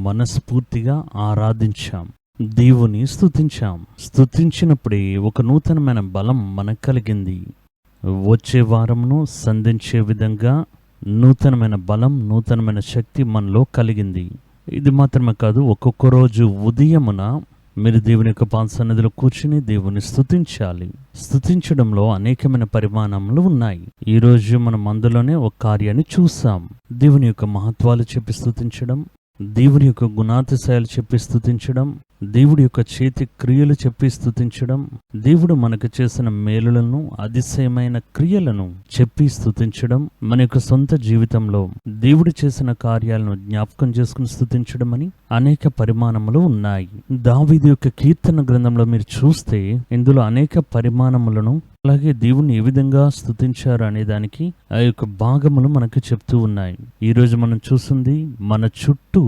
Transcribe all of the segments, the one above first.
మనస్ఫూర్తిగా ఆరాధించాం, దేవుని స్తుతించాం. స్తుతించినప్పుడే ఒక నూతనమైన బలం మనకు కలిగింది. వచ్చే వారమును సంధించే విధంగా నూతనమైన బలం, నూతనమైన శక్తి మనలో కలిగింది. ఇది మాత్రమే కాదు, ఒక్కొక్క రోజు ఉదయమున మీరు దేవుని యొక్క పాద సన్నిధిలో కూర్చుని దేవుని స్తుతించాలి. స్తుతించడంలో అనేకమైన పరిమాణములు ఉన్నాయి. ఈరోజు మనం అందులోనే ఒక కార్యాన్ని చూసాం. దేవుని యొక్క మహత్వాలు చెప్పి స్తుతించడం, దేవుని యొక్క గుణాతిశయాలు చెప్పి స్తుతించడం, దేవుడి యొక్క చేతి క్రియలు చెప్పి స్తుతించడం, దేవుడు మనకు చేసిన మేలులను, అతిశయమైన క్రియలను చెప్పి స్తుతించడం, మన యొక్క సొంత జీవితంలో దేవుడు చేసిన కార్యాలను జ్ఞాపకం చేసుకుని స్తుతించడం అని అనేక పరిమాణములు ఉన్నాయి. దావీదు యొక్క కీర్తన గ్రంథంలో మీరు చూస్తే ఇందులో అనేక పరిమాణములను, అలాగే దేవుని ఏ విధంగా స్తుతించారు అనే దానికి ఆ యొక్క భాగములు మనకు చెప్తూ ఉన్నాయి. ఈరోజు మనం చూస్తుంది మన చుట్టూ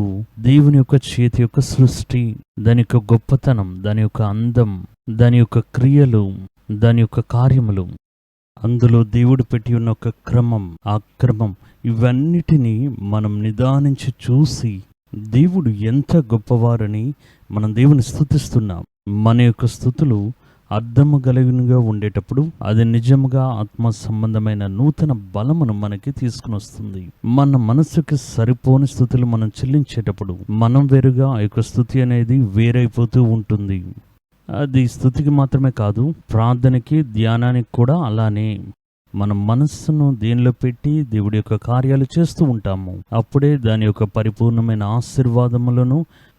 దేవుని యొక్క చేతి యొక్క సృష్టి, దాని యొక్క గొప్పతనం, దాని యొక్క అందం, దాని యొక్క క్రియలు, దాని యొక్క కార్యములు, అందులో దేవుడు పెట్టి ఉన్న ఒక క్రమం, ఆ క్రమం ఇవన్నిటినీ మనం నిదానించి చూసి దేవుడు ఎంత గొప్పవారని మనం దేవుని స్తుతిస్తున్నాం. మన యొక్క స్తుతులు అర్థము కలిగినగా ఉండేటప్పుడు అది నిజముగా ఆత్మ సంబంధమైన నూతన బలమును మనకి తీసుకుని వస్తుంది. మన మనసుకి సరిపోని స్థుతులు మనం చెల్లించేటప్పుడు మనం వేరుగా ఆ యొక్క స్థుతి అనేది వేరైపోతూ ఉంటుంది. అది స్థుతికి మాత్రమే కాదు, ప్రార్థనకి, ధ్యానానికి కూడా అలానే. మన మనస్సును దేనిలో పెట్టి దేవుడి యొక్క కార్యాలు చేస్తూ ఉంటాము. అప్పుడే దాని యొక్క పరిపూర్ణమైన ఆశీర్వాదములను,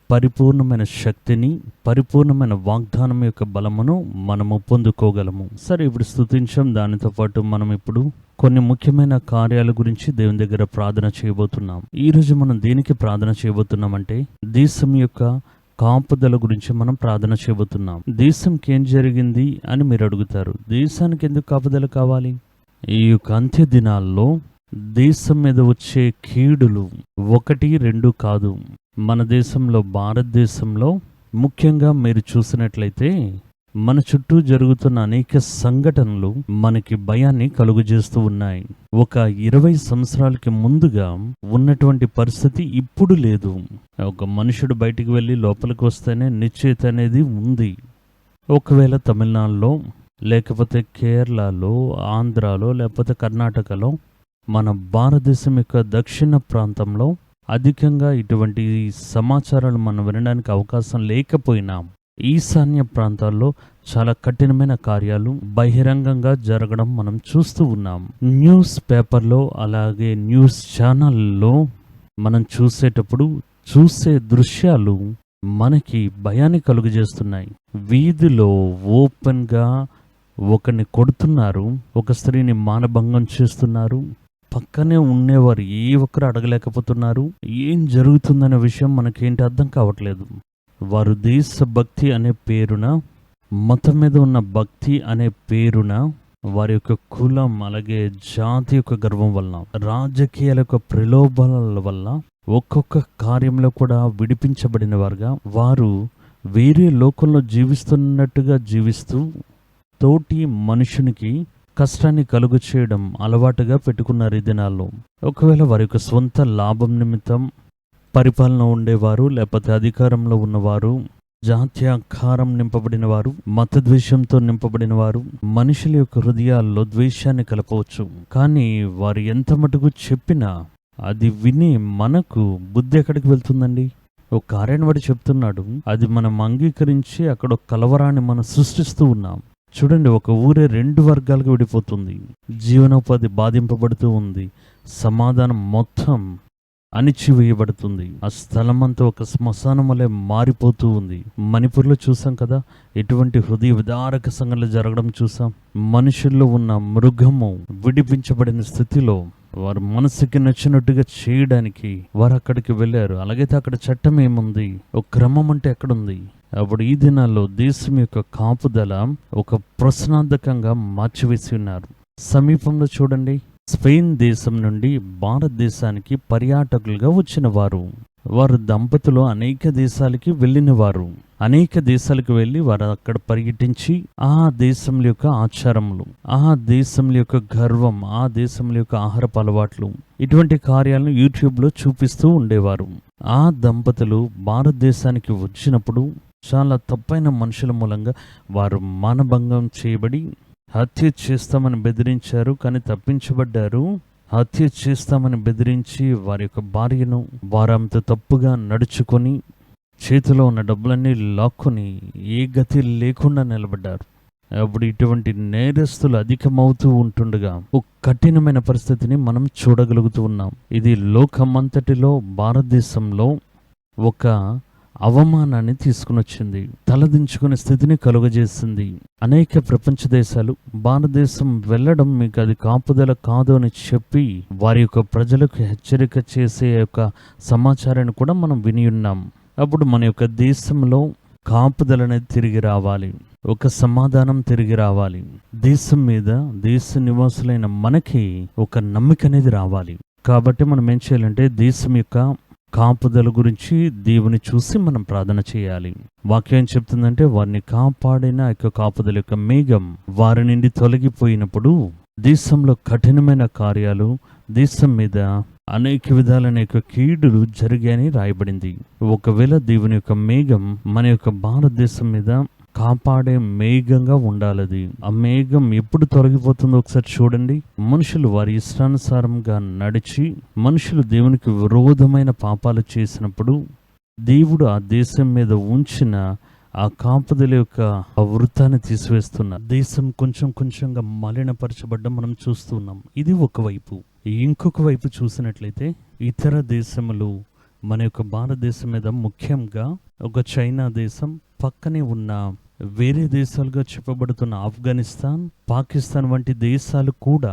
పరిపూర్ణమైన శక్తిని, పరిపూర్ణమైన వాగ్దానం యొక్క బలమును మనము పొందుకోగలము. సరే, ఇప్పుడు స్తుతించాం. దానితో పాటు మనం ఇప్పుడు కొన్ని ముఖ్యమైన కార్యాల గురించి దేవుని దగ్గర ప్రార్థన చేయబోతున్నాం. ఈరోజు మనం దేనికి ప్రార్థన చేయబోతున్నామంటే దేశం యొక్క కాపుదల గురించి మనం ప్రార్థన చేయబోతున్నాం. దేశంకి ఏం జరిగింది అని మీరు అడుగుతారు. దేశానికి ఎందుకు కాపుదల కావాలి? ఈ యొక్క అంత్య దినాల్లో దేశం మీద వచ్చే కీడులు 1, 2 కాదు. మన దేశంలో, భారతదేశంలో ముఖ్యంగా మీరు చూసినట్లయితే మన చుట్టూ జరుగుతున్న అనేక సంఘటనలు మనకి భయాన్ని కలుగజేస్తూ ఉన్నాయి. ఒక 20 సంవత్సరాలకి ముందుగా ఉన్నటువంటి పరిస్థితి ఇప్పుడు లేదు. ఒక మనుషుడు బయటికి వెళ్ళి లోపలికి వస్తేనే నిశ్చయిత అనేది ఉంది. ఒకవేళ తమిళనాడులో, లేకపోతే కేరళలో, ఆంధ్రాలో, లేకపోతే కర్ణాటకలో, మన భారతదేశం యొక్క దక్షిణ ప్రాంతంలో అధికంగా ఇటువంటి సమాచారాలు మనం వినడానికి అవకాశం లేకపోయినా ఈశాన్య ప్రాంతాల్లో చాలా కఠినమైన కార్యాలు బహిరంగంగా జరగడం మనం చూస్తూ ఉన్నాం. న్యూస్ పేపర్లో, అలాగే న్యూస్ ఛానల్లో మనం చూసేటప్పుడు చూసే దృశ్యాలు మనకి భయాన్ని కలుగజేస్తున్నాయి. వీధిలో ఓపెన్గా ఒకరిని కొడుతున్నారు, ఒక స్త్రీని మానభంగం చేస్తున్నారు. పక్కనే ఉండేవారు ఏ ఒక్కరు అడగలేకపోతున్నారు. ఏం జరుగుతుందనే విషయం మనకేంటి అర్థం కావట్లేదు. వారు దేశభక్తి అనే పేరున, మతం మీద ఉన్న భక్తి అనే పేరున, వారి యొక్క కులం, అలాగే జాతి యొక్క గర్వం వల్ల, రాజకీయాల యొక్క ప్రలోభాల వల్ల ఒక్కొక్క కార్యంలో కూడా విడిపించబడిన వారుగా, వారు వేరే లోకంలో జీవిస్తున్నట్టుగా జీవిస్తూ తోటి మనుషునికి కష్టాన్ని కలుగు చేయడం అలవాటుగా పెట్టుకున్నారు ఈ దినాల్లో. ఒకవేళ వారి యొక్క స్వంత లాభం నిమిత్తం పరిపాలన ఉండేవారు, లేకపోతే అధికారంలో ఉన్నవారు, జాత్యాకారం నింపబడిన వారు, మతద్వేషంతో నింపబడిన వారు మనుషుల యొక్క హృదయాల్లో ద్వేషాన్ని కలపవచ్చు. కానీ వారు ఎంత మటుకు చెప్పినా అది విని మనకు బుద్ధి ఎక్కడికి వెళ్తుందండి? ఒక కార్యాన్ని బట్టి చెప్తున్నాడు, అది మనం అంగీకరించి అక్కడ ఒక కలవరాన్ని మనం సృష్టిస్తూ ఉన్నాం. చూడండి, ఒక ఊరే 2 వర్గాలకు విడిపోతుంది. జీవనోపాధి బాధింపబడుతూ ఉంది. సమాధానం మొత్తం అణిచివేయబడుతుంది. ఆ స్థలం అంతా ఒక శ్మశానం వలె మారిపోతూ ఉంది. మణిపూర్లో చూసాం కదా, ఎటువంటి హృదయ విదారక సంఘటనలు జరగడం చూసాం. మనుషుల్లో ఉన్న మృగము విడిపించబడిన స్థితిలో వారు మనసుకి నచ్చినట్టుగా చేయడానికి వారు అక్కడికి వెళ్ళారు. అలాగైతే అక్కడ చట్టం ఏముంది? ఒక క్రమం అంటే ఎక్కడుంది? అప్పుడు ఈ దినాల్లో దేశం యొక్క కాపుదల ఒక ప్రశ్నార్థకంగా మార్చివేసి ఉన్నారు. సమీపంలో చూడండి, స్పెయిన్ దేశం నుండి భారతదేశానికి పర్యాటకులుగా వచ్చిన వారు దంపతులు అనేక దేశాలకి వెళ్ళిన వారు. అనేక దేశాలకు వెళ్ళి వారు అక్కడ పర్యటించి ఆ దేశంలో యొక్క ఆచారములు, ఆ దేశంలో యొక్క గర్వం, ఆ దేశంలో యొక్క ఆహారపు అలవాట్లు, ఇటువంటి కార్యాలను యూట్యూబ్లో చూపిస్తూ ఉండేవారు. ఆ దంపతులు భారతదేశానికి వచ్చినప్పుడు చాలా తప్పైన మనుషుల మూలంగా వారు మానభంగం చేయబడి హత్య చేస్తామని బెదిరించారు, కానీ తప్పించబడ్డారు. హత్య చేస్తామని బెదిరించి వారి యొక్క భార్యను వారంత తప్పుగా నడుచుకొని చేతిలో ఉన్న డబ్బులన్నీ లాక్కొని ఏ గతి లేకుండా నిలబడ్డారు. అప్పుడు ఇటువంటి నేరస్తులు అధికమవుతూ ఉంటుండగా ఒక కఠినమైన పరిస్థితిని మనం చూడగలుగుతూ ఉన్నాం. ఇది లోకమంతటిలో భారతదేశంలో ఒక అవమానాన్ని తీసుకుని వచ్చింది, తలదించుకునే స్థితిని కలుగజేసింది. అనేక ప్రపంచ దేశాలు భారతదేశం వెళ్ళడం మీకు అది కాపుదల కాదు అని చెప్పి వారి యొక్క ప్రజలకు హెచ్చరిక చేసే యొక్క సమాచారాన్ని కూడా మనం విని ఉన్నాం. అప్పుడు మన యొక్క దేశంలో కాపుదల అనేది తిరిగి రావాలి, ఒక సమాధానం తిరిగి రావాలి, దేశం మీద దేశ నివాసులైన మనకి ఒక నమ్మిక అనేది రావాలి. కాబట్టి మనం ఏం చేయాలంటే దేశం యొక్క కాపుదల గురించి దేవుని చూసి మనం ప్రార్థన చేయాలి. వాక్యం ఏం చెప్తుందంటే వారిని కాపాడిన యొక్క కాపుదల యొక్క మేఘం వారి నుండి తొలగిపోయినప్పుడు దేశంలో కఠినమైన కార్యాలు, దేశం మీద అనేక విధాలైన యొక్క కీడులు జరిగాయని రాయబడింది. ఒకవేళ దేవుని యొక్క మేఘం మన యొక్క భారతదేశం మీద కాపాడే మేఘంగా ఉండాలది. ఆ మేఘం ఎప్పుడు తొలగిపోతుందో ఒకసారి చూడండి. మనుషులు వారి ఇష్టానుసారంగా నడిచి మనుషులు దేవునికి విరోధమైన పాపాలు చేసినప్పుడు దేవుడు ఆ దేశం మీద ఉంచిన ఆ కాపుదల యొక్క ఆ వృత్తాన్ని తీసివేస్తున్నారు. దేశం కొంచెం కొంచెంగా మలినపరచబడ్డం మనం చూస్తున్నాం. ఇది ఒకవైపు. ఇంకొక వైపు చూసినట్లయితే ఇతర దేశములు మన యొక్క భారతదేశం మీద, ముఖ్యంగా ఒక చైనా దేశం, పక్కనే ఉన్న వేరే దేశాలుగా చెప్పబడుతున్న ఆఫ్ఘనిస్తాన్, పాకిస్తాన్ వంటి దేశాలు కూడా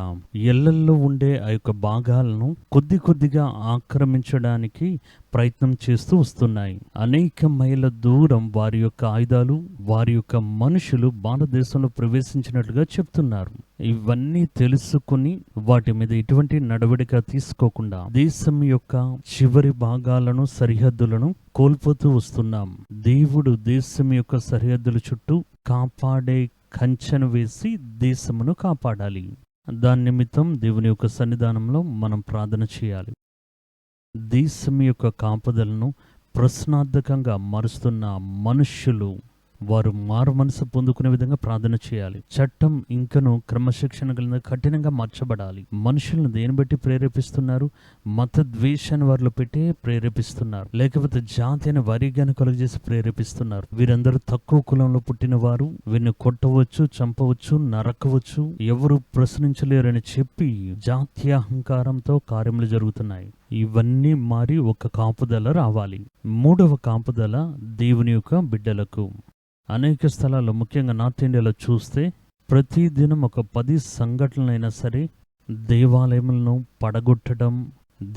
ఎల్లల్లో ఉండే ఆ యొక్క భాగాలను కొద్ది కొద్దిగా ఆక్రమించడానికి ప్రయత్నం చేస్తూ వస్తున్నాయి. అనేక మైళ్ళ దూరం వారి యొక్క ఆయుధాలు, వారి యొక్క మనుషులు భారతదేశంలో ప్రవేశించినట్లుగా చెప్తున్నారు. ఇవన్నీ తెలుసుకుని వాటి మీద ఎటువంటి నడవడిక తీసుకోకుండా దేశం యొక్క చివరి భాగాలను, సరిహద్దులను కోల్పోతూ వస్తున్నాం. దేవుడు దేశం యొక్క సరిహద్దుల చుట్టూ కాపాడే కంచెను వేసి దేశమును కాపాడాలి. దాని నిమిత్తం దేవుని యొక్క సన్నిధానంలో మనం ప్రార్థన చేయాలి. దేశం యొక్క కాపుదలను ప్రశ్నార్థకంగా మారుస్తున్న మనుష్యులు వారు మారు మనసు పొందుకునే విధంగా ప్రార్థన చేయాలి. చట్టం ఇంకను క్రమశిక్షణ కలిగిన కఠినంగా మార్చబడాలి. మనుషులను దేని బట్టి ప్రేరేపిస్తున్నారు? మత ద్వేషాన్ని వారిలో పెట్టి ప్రేరేపిస్తున్నారు, లేకపోతే జాతి అనే వర్గాన్ని కలుగజేసి ప్రేరేపిస్తున్నారు. వీరందరూ తక్కువ కులంలో పుట్టిన వారు, వీరిని కొట్టవచ్చు, చంపవచ్చు, నరకవచ్చు, ఎవరు ప్రశ్నించలేరని చెప్పి జాత్యహంకారంతో కార్యములు జరుగుతున్నాయి. ఇవన్నీ మారి ఒక కాపుదల రావాలి. మూడవ కాపుదల దేవుని యొక్క బిడ్డలకు. అనేక స్థలాల్లో, ముఖ్యంగా నార్త్ ఇండియాలో చూస్తే ప్రతిదినం ఒక 10 సంఘటనలైనా సరే దేవాలయములను పడగొట్టడం,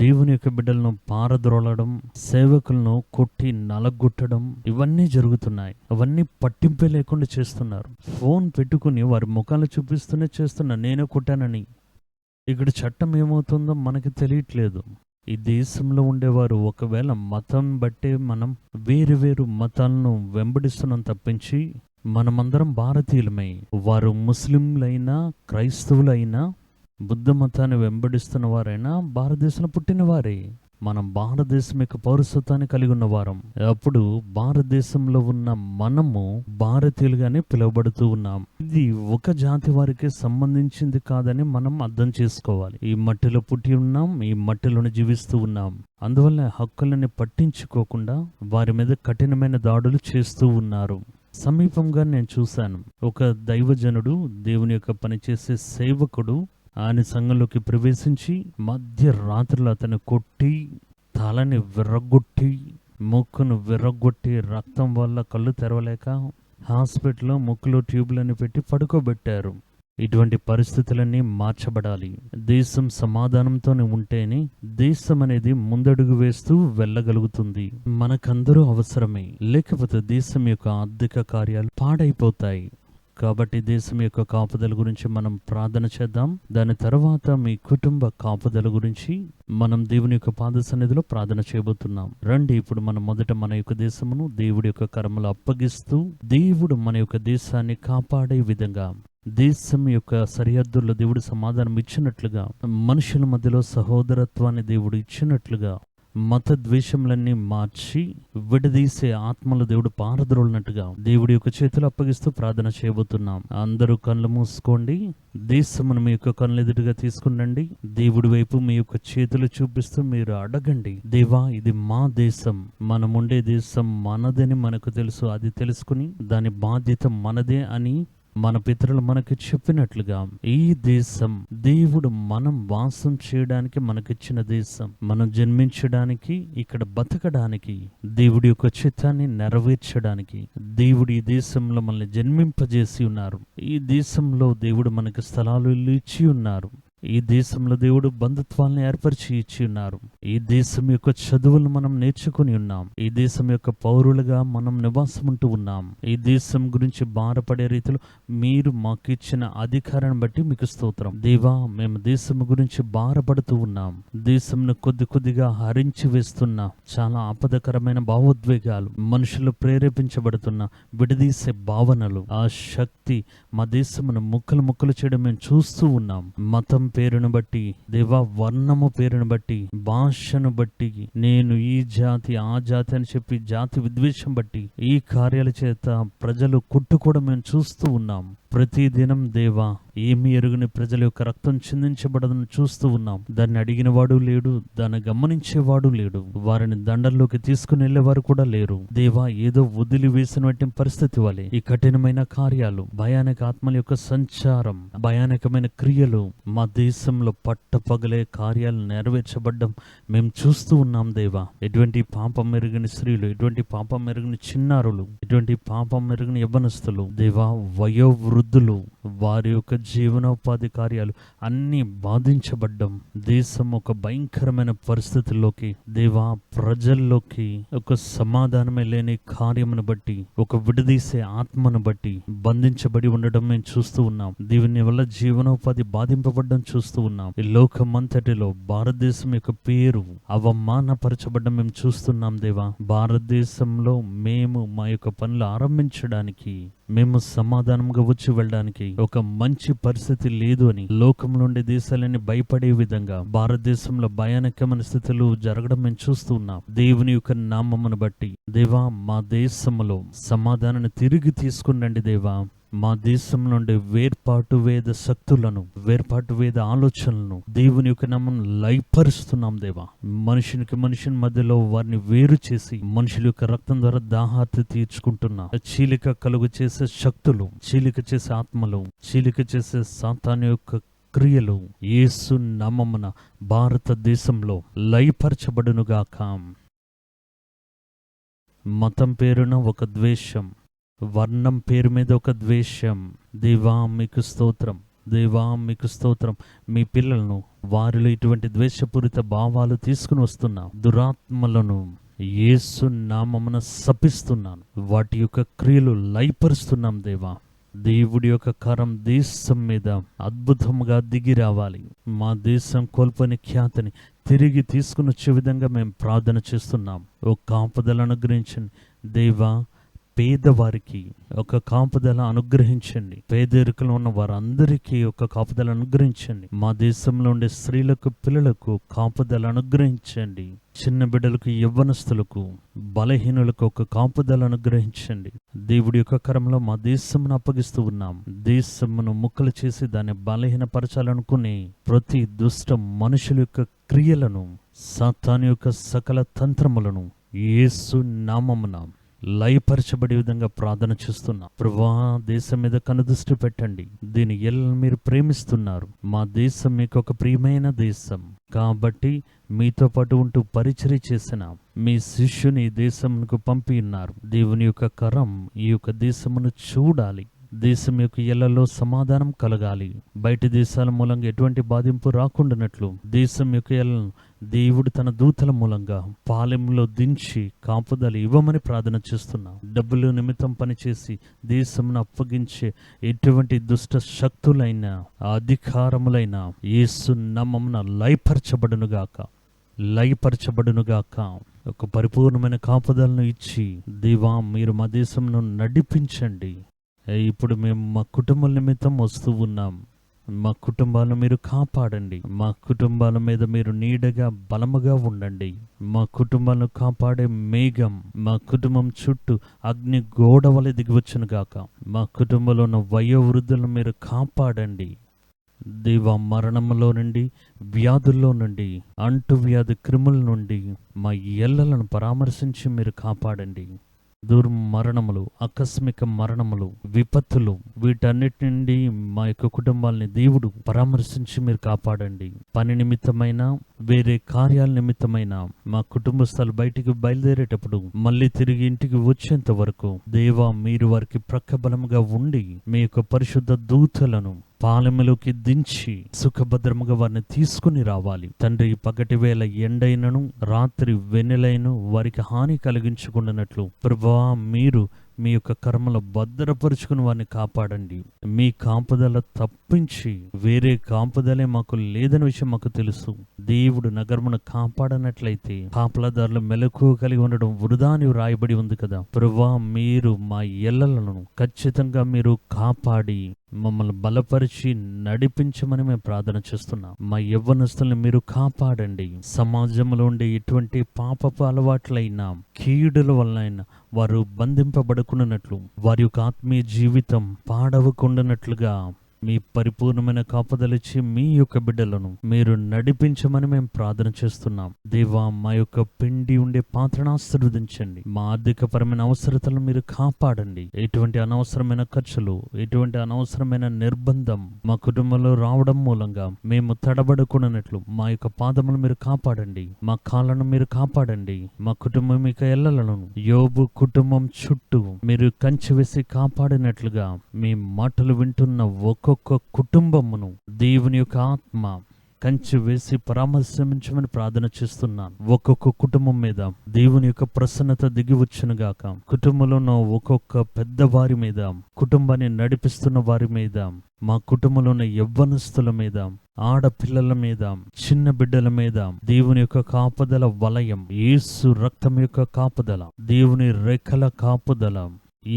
దేవుని యొక్క బిడ్డలను పారద్రోలడం, సేవకులను కొట్టి నలగొట్టడం, ఇవన్నీ జరుగుతున్నాయి. అవన్నీ పట్టింపే లేకుండా చేస్తున్నారు. ఫోన్ పెట్టుకుని వారి ముఖాలు చూపిస్తూనే చేస్తున్నారు, నేనే కొట్టానని. ఇక్కడ చట్టం ఏమవుతుందో మనకి తెలియట్లేదు. ఈ దేశంలో ఉండేవారు ఒకవేళ మతం బట్టే మనం వేరు వేరు మతాలను వెంబడిస్తున్నాం తప్పించి మనమందరం భారతీయులమై, వారు ముస్లింలైనా, క్రైస్తవులైనా, బుద్ధ మతాన్ని వెంబడిస్తున్న వారైనా భారతదేశంలో పుట్టిన వారే. మనం భారతదేశం యొక్క పౌరసత్వాన్ని కలిగి ఉన్నవారం. అప్పుడు భారతదేశంలో ఉన్న మనము భారతీయులుగానే పిలువబడుతూ ఉన్నాం. ఇది ఒక జాతి వారికి సంబంధించింది కాదని మనం అర్థం చేసుకోవాలి. ఈ మట్టిలో పుట్టి ఉన్నాం, ఈ మట్టిలోనే జీవిస్తూ ఉన్నాం. అందువల్ల హక్కులని పట్టించుకోకుండా వారి మీద కఠినమైన దాడులు చేస్తూ ఉన్నారు. సమీపంగా నేను చూశాను, ఒక దైవజనుడు, దేవుని యొక్క పనిచేసే సేవకుడు ఆయన సంఘంలోకి ప్రవేశించి మధ్యరాత్రిలో అతను కొట్టి, తలని విర్రగొట్టి, ముక్కును విర్రగొట్టి, రక్తం వల్ల కళ్ళు తెరవలేక హాస్పిటల్లో ముక్కులో ట్యూబ్లను పెట్టి పడుకోబెట్టారు. ఇటువంటి పరిస్థితులన్నీ మార్చబడాలి. దేశం సమాధానంతోనే ఉంటేనే దేశం అనేది ముందడుగు వేస్తూ వెళ్ళగలుగుతుంది. మనకందరూ అవసరమే, లేకపోతే దేశం యొక్క ఆర్థిక కార్యాలు పాడైపోతాయి. కాబట్టి దేశం యొక్క కాపుదల గురించి మనం ప్రార్థన చేద్దాం. దాని తర్వాత మీ కుటుంబ కాపుదల గురించి మనం దేవుని యొక్క పాద సన్నిధిలో ప్రార్థన చేయబోతున్నాం. రండి, ఇప్పుడు మనం మొదట మన యొక్క దేశమును దేవుడి యొక్క కరములో అప్పగిస్తూ, దేవుడు మన యొక్క దేశాన్ని కాపాడే విధంగా, దేశం యొక్క సరిహద్దుల్లో దేవుడు సమాధానం ఇచ్చినట్లుగా, మనుషుల మధ్యలో సహోదరత్వాన్ని దేవుడు ఇచ్చినట్లుగా మత ద్వేషములన్నీ మార్చి విడదీసే ఆత్మలు దేవుడు పారద్రోలినట్టుగా దేవుడి యొక్క చేతులు అప్పగిస్తూ ప్రార్థన చేయబోతున్నాం. అందరూ కళ్ళు మూసుకోండి. దేశమును మీ యొక్క కళ్ళు ఎదుటిగా తీసుకునండి. దేవుడి వైపు మీ యొక్క చేతులు చూపిస్తూ మీరు అడగండి, దేవా ఇది మా దేశం, మనముండే దేశం మనదని మనకు తెలుసు. అది తెలుసుకుని దాని బాధ్యత మనదే అని మన పితరులు మనకి చెప్పినట్లుగా ఈ దేశం దేవుడు మనం వాసం చేయడానికి మనకిచ్చిన దేశం. మనం జన్మించడానికి, ఇక్కడ బతకడానికి, దేవుడి యొక్క చిత్తాన్ని నెరవేర్చడానికి దేవుడు ఈ దేశంలో మనల్ని జన్మింపజేసి ఉన్నారు. ఈ దేశంలో దేవుడు మనకి స్థలాలు, ఇల్లు ఇచ్చి ఉన్నారు. ఈ దేశంలో దేవుడు బంధుత్వాలను ఏర్పరిచి ఇచ్చి ఉన్నారు. ఈ దేశం యొక్క చదువులను మనం నేర్చుకుని ఉన్నాం. ఈ దేశం యొక్క పౌరులుగా మనం నివాసం ఉంటూ ఉన్నాం. ఈ దేశం గురించి బాధపడే రీతిలో మీరు మాకు ఇచ్చిన అధికారాన్ని బట్టి మీకు స్తోత్రం. దేవా, మేము దేశం గురించి బాధపడుతూ ఉన్నాం. దేశంను కొద్ది కొద్దిగా హరించి వేస్తున్న చాలా ఆపదకరమైన భావోద్వేగాలు, మనుషులు ప్రేరేపించబడుతున్న విడదీసే భావనలు, ఆ శక్తి మా దేశమును ముక్కలు ముక్కలు చేయడం మేము చూస్తూ ఉన్నాం. మతం పేరును బట్టి, దేవా, వర్ణము పేరును బట్టి, భాషను బట్టి, నేను ఈ జాతి ఆ జాతి అని చెప్పి జాతి విద్వేషం బట్టి ఈ కార్యాల చేత ప్రజలు కొట్టుకోవడం మేము చూస్తూ ఉన్నాం. ప్రతిదినం దేవా, ఏమి ఎరుగని ప్రజల యొక్క రక్తం చిందించబడదని చూస్తూ ఉన్నాం. దాన్ని అడిగిన వాడు లేడు, దాన్ని గమనించేవాడు లేడు, వారిని దండల్లోకి తీసుకుని వెళ్ళేవారు కూడా లేరు. దేవా, ఏదో వదిలివేసినటువంటి పరిస్థితి వలె ఈ కఠినమైన కార్యాలు, భయానక ఆత్మల యొక్క సంచారం, భయానకమైన క్రియలు మా దేశంలో పట్టపగలే కార్యాలు నెరవేర్చబడ్డం మేము చూస్తూ ఉన్నాం. దేవా, ఎటువంటి పాపం మెరుగని స్త్రీలు, ఎటువంటి పాపం మెరుగని చిన్నారులు, ఎటువంటి పాపం మెరుగని యవ్వనస్తులు, దేవా, వయోవృద్ధులు, వారి యొక్క జీవనోపాధి కార్యాలు అన్నీ బాధించబడ్డం, దేశం ఒక భయంకరమైన పరిస్థితుల్లోకి, దేవా, ప్రజల్లోకి ఒక సమాధానమే లేని కార్యమును బట్టి, ఒక విడదీసే ఆత్మను బట్టి బంధించబడి ఉండడం మేము చూస్తూ ఉన్నాం. దీని వల్ల జీవనోపాధి బాధింపబడ్డం చూస్తూ ఉన్నాం. ఈ లోకమంతటిలో భారతదేశం యొక్క పేరు అవమానపరచబడ్డం మేము చూస్తున్నాం. దేవా, భారతదేశంలో మేము మా యొక్క పనులు ఆరంభించడానికి, మేము సమాధానంగా వచ్చి వెళ్ళడానికి ఒక మంచి పరిస్థితి లేదు అని లోకంలో ఉండే దేశాలని భయపడే విధంగా భారతదేశంలో భయానకమైన స్థితులు జరగడం మేము చూస్తూ ఉన్నాం. దేవుని యొక్క నామమును బట్టి దేవా, మా దేశంలో సమాధానాన్ని తిరిగి తీసుకునండి. దేవా, మా దేశం నుండి వేర్పాటు వేద శక్తులను, వేర్పాటు వేద ఆలోచనలను దేవుని యొక్క నామం లయపరుస్తున్నాం. దేవా, మనుషునికి మనుషుని మధ్యలో వారిని వేరు చేసి మనుషుల యొక్క రక్తం ద్వారా దాహార్తి తీర్చుకుంటున్నా చీలిక కలుగు చేసే శక్తులు, చీలిక చేసే ఆత్మలు, చీలిక చేసే సాతాను యొక్క క్రియలు యేసు నామమున భారతదేశంలో లయపరచబడునుగాక. మతం పేరున ఒక ద్వేషం, వర్ణం పేరు మీద ఒక ద్వేషం, దేవా మీకు స్తోత్రం, దేవా మీకు స్తోత్రం. మీ పిల్లలను వారిలో ఇటువంటి ద్వేషపూరిత భావాలు తీసుకుని వస్తున్నా దురాత్మలను యేసు నామమున శపిస్తున్నాను. వాటి యొక్క క్రియలు లయపరుస్తున్నాం. దేవా, దేవుడి యొక్క కరం దేశం మీద అద్భుతంగా దిగి రావాలి. మా దేశం కోల్పోయిన ఖ్యాతిని తిరిగి తీసుకుని వచ్చే విధంగా మేము ప్రార్థన చేస్తున్నాం. ఓ కాపుదలను అనుగ్రహించండి దేవా. పేదవారికి ఒక కాపుదల అనుగ్రహించండి. పేదరికలో ఉన్న వారందరికీ ఒక కాపుదల అనుగ్రహించండి. మా దేశంలో ఉండే స్త్రీలకు, పిల్లలకు కాపుదల అనుగ్రహించండి. చిన్న బిడ్డలకు, యవ్వనస్తులకు, బలహీనులకు ఒక కాపుదల అనుగ్రహించండి. దేవుడి యొక్క కరంలో మా దేశమును అప్పగిస్తూ ఉన్నాం. దేశమును ముక్కలు చేసి దాన్ని బలహీనపరచాలనుకునే ప్రతి దుష్ట మనుషుల యొక్క క్రియలను, సాతాను యొక్క సకల తంత్రములను యేసు నామమున లయపరచబడే విధంగా ప్రార్థన చేస్తున్నా. ప్రభువా, దేశం మీద కనుదృష్టి పెట్టండి. దీని ఎల్లని మీరు ప్రేమిస్తున్నారు. మా దేశం మీకు ఒక ప్రియమైన దేశం కాబట్టి మీతో పాటు ఉంటూ పరిచర్య చేసిన మీ శిష్యుని దేశమునకు పంపి ఉన్నారు. దేవుని యొక్క కరం ఈ యొక్క దేశమును చూడాలి. దేశం యొక్క ఎల్లలో సమాధానం కలగాలి. బయట దేశాల మూలంగా ఎటువంటి బాధింపు రాకుండానట్లు దేశం యొక్క ఎల్లను దేవుడు తన దూతల మూలంగా పాలెంలో దించి కాపుదల ఇవ్వమని ప్రార్థన చేస్తున్నా. డబ్బులు నిమిత్తం పనిచేసి దేశమును అప్పగించే ఎటువంటి దుష్ట శక్తులైనా, అధికారములైన యేసు నామమున లయపరచబడునుగాక, లయపరచబడునుగాక. ఒక పరిపూర్ణమైన కాపుదలను ఇచ్చి దేవా, మీరు మా దేశంను నడిపించండి. ఇప్పుడు మేము మా కుటుంబం నిమిత్తం వస్తూ ఉన్నాం. మా కుటుంబాలను మీరు కాపాడండి. మా కుటుంబాల మీద మీరు నీడగా బలముగా ఉండండి. మా కుటుంబాలను కాపాడే మేఘం మా కుటుంబం చుట్టూ అగ్ని గోడ వలె దిగివచ్చును గాక. మా కుటుంబంలో ఉన్న వయోవృద్ధులను మీరు కాపాడండి. దేవా, మరణములో నుండి, వ్యాధుల్లో నుండి, అంటువ్యాధి క్రిముల నుండి మా ఎల్లలను పరామర్శించి మీరు కాపాడండి. దుర్మరణములు, ఆకస్మిక మరణములు, విపత్తులు, వీటన్నిటి నుండి మా యొక్క కుటుంబాలని దేవుడు పరామర్శించి మీరు కాపాడండి. పని నిమిత్తమైన, వేరే కార్యాల నిమిత్తమైన మా కుటుంబస్థులు బయటికి బయలుదేరేటప్పుడు మళ్ళీ తిరిగి ఇంటికి వచ్చేంత వరకు దేవా, మీరు వారికి ప్రక్కబలముగా ఉండి మీ యొక్క పరిశుద్ధ దూతలను పాలెములోకి దించి సుఖభద్రముగా వారిని తీసుకుని రావాలి. తండ్రి, పగటి వేళ ఎండైనను రాత్రి వెన్నెలైను వారికి హాని కలిగించుకున్నట్లు ప్రభువా, మీరు మీ యొక్క కర్మలో భద్రపరుచుకుని వారిని కాపాడండి. మీ కాపుదల తప్పించి వేరే కాపుదలే మాకు లేదని విషయం మాకు తెలుసు. దేవుడు నగరమును కాపాడనట్లయితే కాపలాదారులు మెలకువ కలిగి ఉండడం వృధా అని వ్రాయబడి ఉంది కదా. ప్రభువా, మీరు మా ఎల్లలను ఖచ్చితంగా మీరు కాపాడి మమ్మల్ని బలపరిచి నడిపించమని మేము ప్రార్థన చేస్తున్నాం. మా యవ్వనస్తుల్ని మీరు కాపాడండి. సమాజంలో ఉండే ఎటువంటి పాపపు అలవాట్లైనా, కీడుల వలన వారు బంధింపబడకున్నట్లు, వారి యొక్క ఆత్మీయ జీవితం పాడవకుండానట్లుగా మీ పరిపూర్ణమైన కాపుదలిచ్చి మీ యొక్క బిడ్డలను మీరు నడిపించమని మేము ప్రార్థన చేస్తున్నాం. దేవా, మా యొక్క పిండి ఉండే పాత్రను ఆశీర్వదించండి. మా ఆర్థికపరమైన అవసరతలను మీరు కాపాడండి. ఎటువంటి అనవసరమైన ఖర్చులు, ఎటువంటి అనవసరమైన నిర్బంధం మా కుటుంబంలో రావడం మూలంగా మేము తడబడకున్నట్లు మా యొక్క పాదములు మీరు కాపాడండి. మా కాళ్ళను మీరు కాపాడండి. మా కుటుంబం యొక్క ఎల్లలను యోబు కుటుంబం చుట్టూ మీరు కంచె వేసి కాపాడినట్లుగా మీ మాటలు వింటున్న ఒక్కొక్క కుటుంబమును దేవుని యొక్క ఆత్మ కంచె వేసి పరామర్శించమని ప్రార్థన చేస్తున్నాను. ఒక్కొక్క కుటుంబం మీద దేవుని యొక్క ప్రసన్నత దిగి వచ్చునుగాక. కుటుంబంలో ఉన్న ఒక్కొక్క పెద్దవారి మీద, కుటుంబాన్ని నడిపిస్తున్న వారి మీద, మా కుటుంబంలో ఉన్న యవ్వనస్తుల మీద, ఆడపిల్లల మీద, చిన్న బిడ్డల మీద దేవుని యొక్క కాపుదల వలయం, యేసు రక్తం యొక్క కాపుదల, దేవుని రెక్కల కాపుదల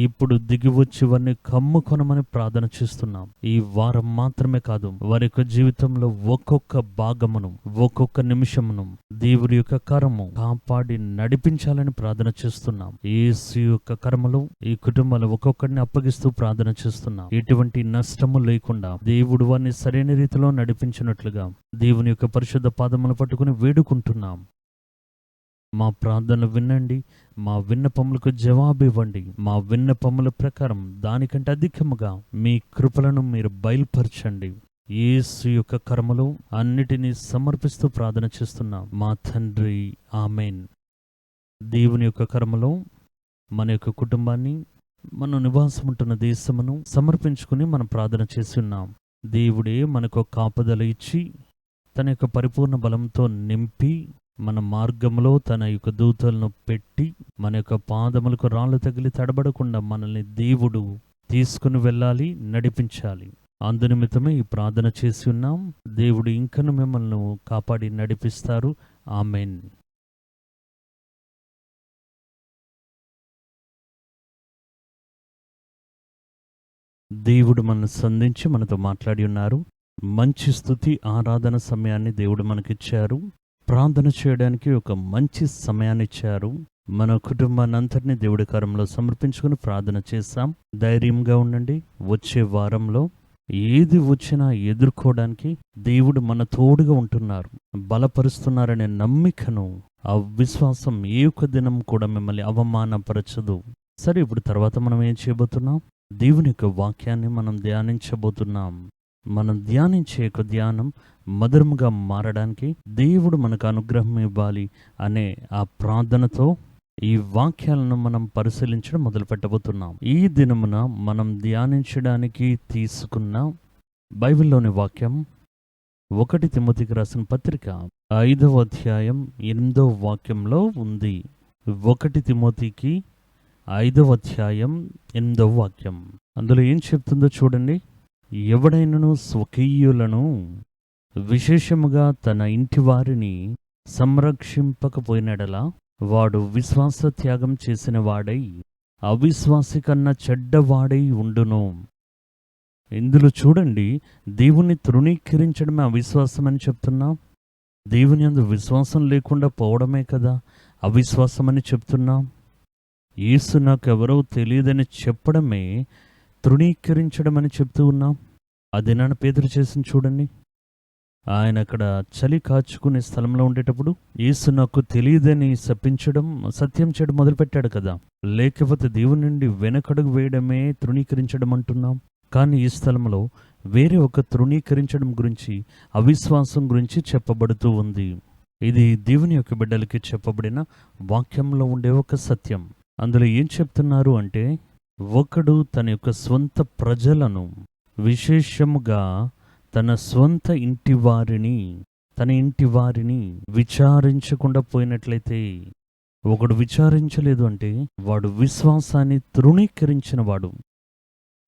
ఇప్పుడు దిగి వచ్చి వారిని కమ్ముకొనమని ప్రార్థన చేస్తున్నాం. ఈ వారం మాత్రమే కాదు, వారి యొక్క జీవితంలో ఒక్కొక్క భాగమును, ఒక్కొక్క నిమిషమును దేవుడి యొక్క కరము కాపాడి నడిపించాలని ప్రార్థన చేస్తున్నాం. యేసు యొక్క కరములు ఈ కుటుంబాలు ఒక్కొక్కరిని అప్పగిస్తూ ప్రార్థన చేస్తున్నాం. ఎటువంటి నష్టము లేకుండా దేవుడు వారిని సరైన రీతిలో నడిపించినట్లుగా దేవుని యొక్క పరిశుద్ధ పాదములు పట్టుకుని వేడుకుంటున్నాం. మా ప్రార్థనలు వినండి, మా విన్నపములకు జవాబు ఇవ్వండి. మా విన్నపముల ప్రకారం దానికంటే అధికముగా మీ కృపలను మీరు బయలుపరచండి. యేసు యొక్క కర్మలు అన్నిటినీ సమర్పిస్తూ ప్రార్థన చేస్తున్నాం మా తండ్రి, ఆమెన్. దేవుని యొక్క కర్మలో మన యొక్క కుటుంబాన్ని, మనం నివాసం ఉంటున్న దేశమును సమర్పించుకుని మనం ప్రార్థన చేసి ఉన్నాం. దేవుడే మనకు కాపుదల ఇచ్చి తన యొక్క పరిపూర్ణ బలంతో నింపి మన మార్గంలో తన యొక్క దూతలను పెట్టి మన యొక్క పాదములకు రాళ్ళు తగిలి తడబడకుండా మనల్ని దేవుడు తీసుకుని వెళ్ళాలి, నడిపించాలి. అందునిమిత్తమే ఈ ప్రార్థన చేసి ఉన్నాం. దేవుడు ఇంకను మిమ్మల్ని కాపాడి నడిపిస్తారు. ఆమెన్. దేవుడు మనల్ని సంధించి మనతో మాట్లాడి ఉన్నారు. మంచి స్తుతి ఆరాధన సమయాన్ని దేవుడు మనకిచ్చారు. ప్రార్థన చేయడానికి ఒక మంచి సమయాన్ని ఇచ్చారు. మన కుటుంబాన్ని అంతటినీ దేవుడి కరంలో సమర్పించుకుని ప్రార్థన చేశాం. ధైర్యంగా ఉండండి. వచ్చే వారంలో ఏది వచ్చినా ఎదుర్కోవడానికి దేవుడు మన తోడుగా ఉంటున్నారు, బలపరుస్తున్నారనే నమ్మికను, ఆ విశ్వాసం ఏ ఒక్క దినం కూడా మిమ్మల్ని అవమానపరచదు. సరే, ఇప్పుడు తర్వాత మనం ఏం చేయబోతున్నాం? దేవుని యొక్క వాక్యాన్ని మనం ధ్యానించబోతున్నాం. మనం ధ్యానించే యొక్క ధ్యానం మధురముగా మారడానికి దేవుడు మనకు అనుగ్రహం ఇవ్వాలి అనే ఆ ప్రార్థనతో ఈ వాక్యాలను మనం పరిశీలించడం మొదలు పెట్టబోతున్నాం. ఈ దినమున మనం ధ్యానించడానికి తీసుకున్న బైబిల్లోని వాక్యం 1 తిమోతికి రాసిన పత్రిక 5వ అధ్యాయం 8వ వాక్యంలో ఉంది. 1 తిమోతికి 5వ అధ్యాయం 8వ వాక్యం. అందులో ఏం చెప్తుందో చూడండి. ఎవడైనను స్వకీయులను, విశేషముగా తన ఇంటి వారిని సంరక్షింపకపోయినడలా వాడు విశ్వాస త్యాగం చేసిన వాడై అవిశ్వాసి కన్నా చెడ్డవాడై ఉండును. ఇందులో చూడండి, దేవుణ్ణి తృణీకరించడమే అవిశ్వాసం అని చెప్తున్నాం. దేవుని యందు విశ్వాసం లేకుండా పోవడమే కదా అవిశ్వాసం అని చెప్తున్నాం. యేసు నాకెవరో తెలియదని చెప్పడమే తృణీకరించడం అని చెప్తూ ఉన్నాం. అదే నాన్న పేతురు చేసింది చూడండి. ఆయన అక్కడ చలి కాచుకునే స్థలంలో ఉండేటప్పుడు యేసు నాకు తెలియదని శపించడం, సత్యం చేయడం మొదలుపెట్టాడు కదా. లేకపోతే దేవుని నుండి వెనకడుగు వేయడమే తృణీకరించడం అంటున్నాం. కానీ ఈ స్థలంలో వేరే ఒక తృణీకరించడం గురించి, అవిశ్వాసం గురించి చెప్పబడుతూ ఉంది. ఇది దేవుని యొక్క బిడ్డలకి చెప్పబడిన వాక్యంలో ఉండే ఒక సత్యం. అందులో ఏం చెప్తున్నారు అంటే, ఒకడు తన యొక్క స్వంత ప్రజలను, విశేషముగా తన స్వంత తన ఇంటి వారిని విచారించకుండా పోయినట్లయితే, ఒకడు విచారించలేదు అంటే వాడు విశ్వాసాన్ని తృణీకరించిన వాడు.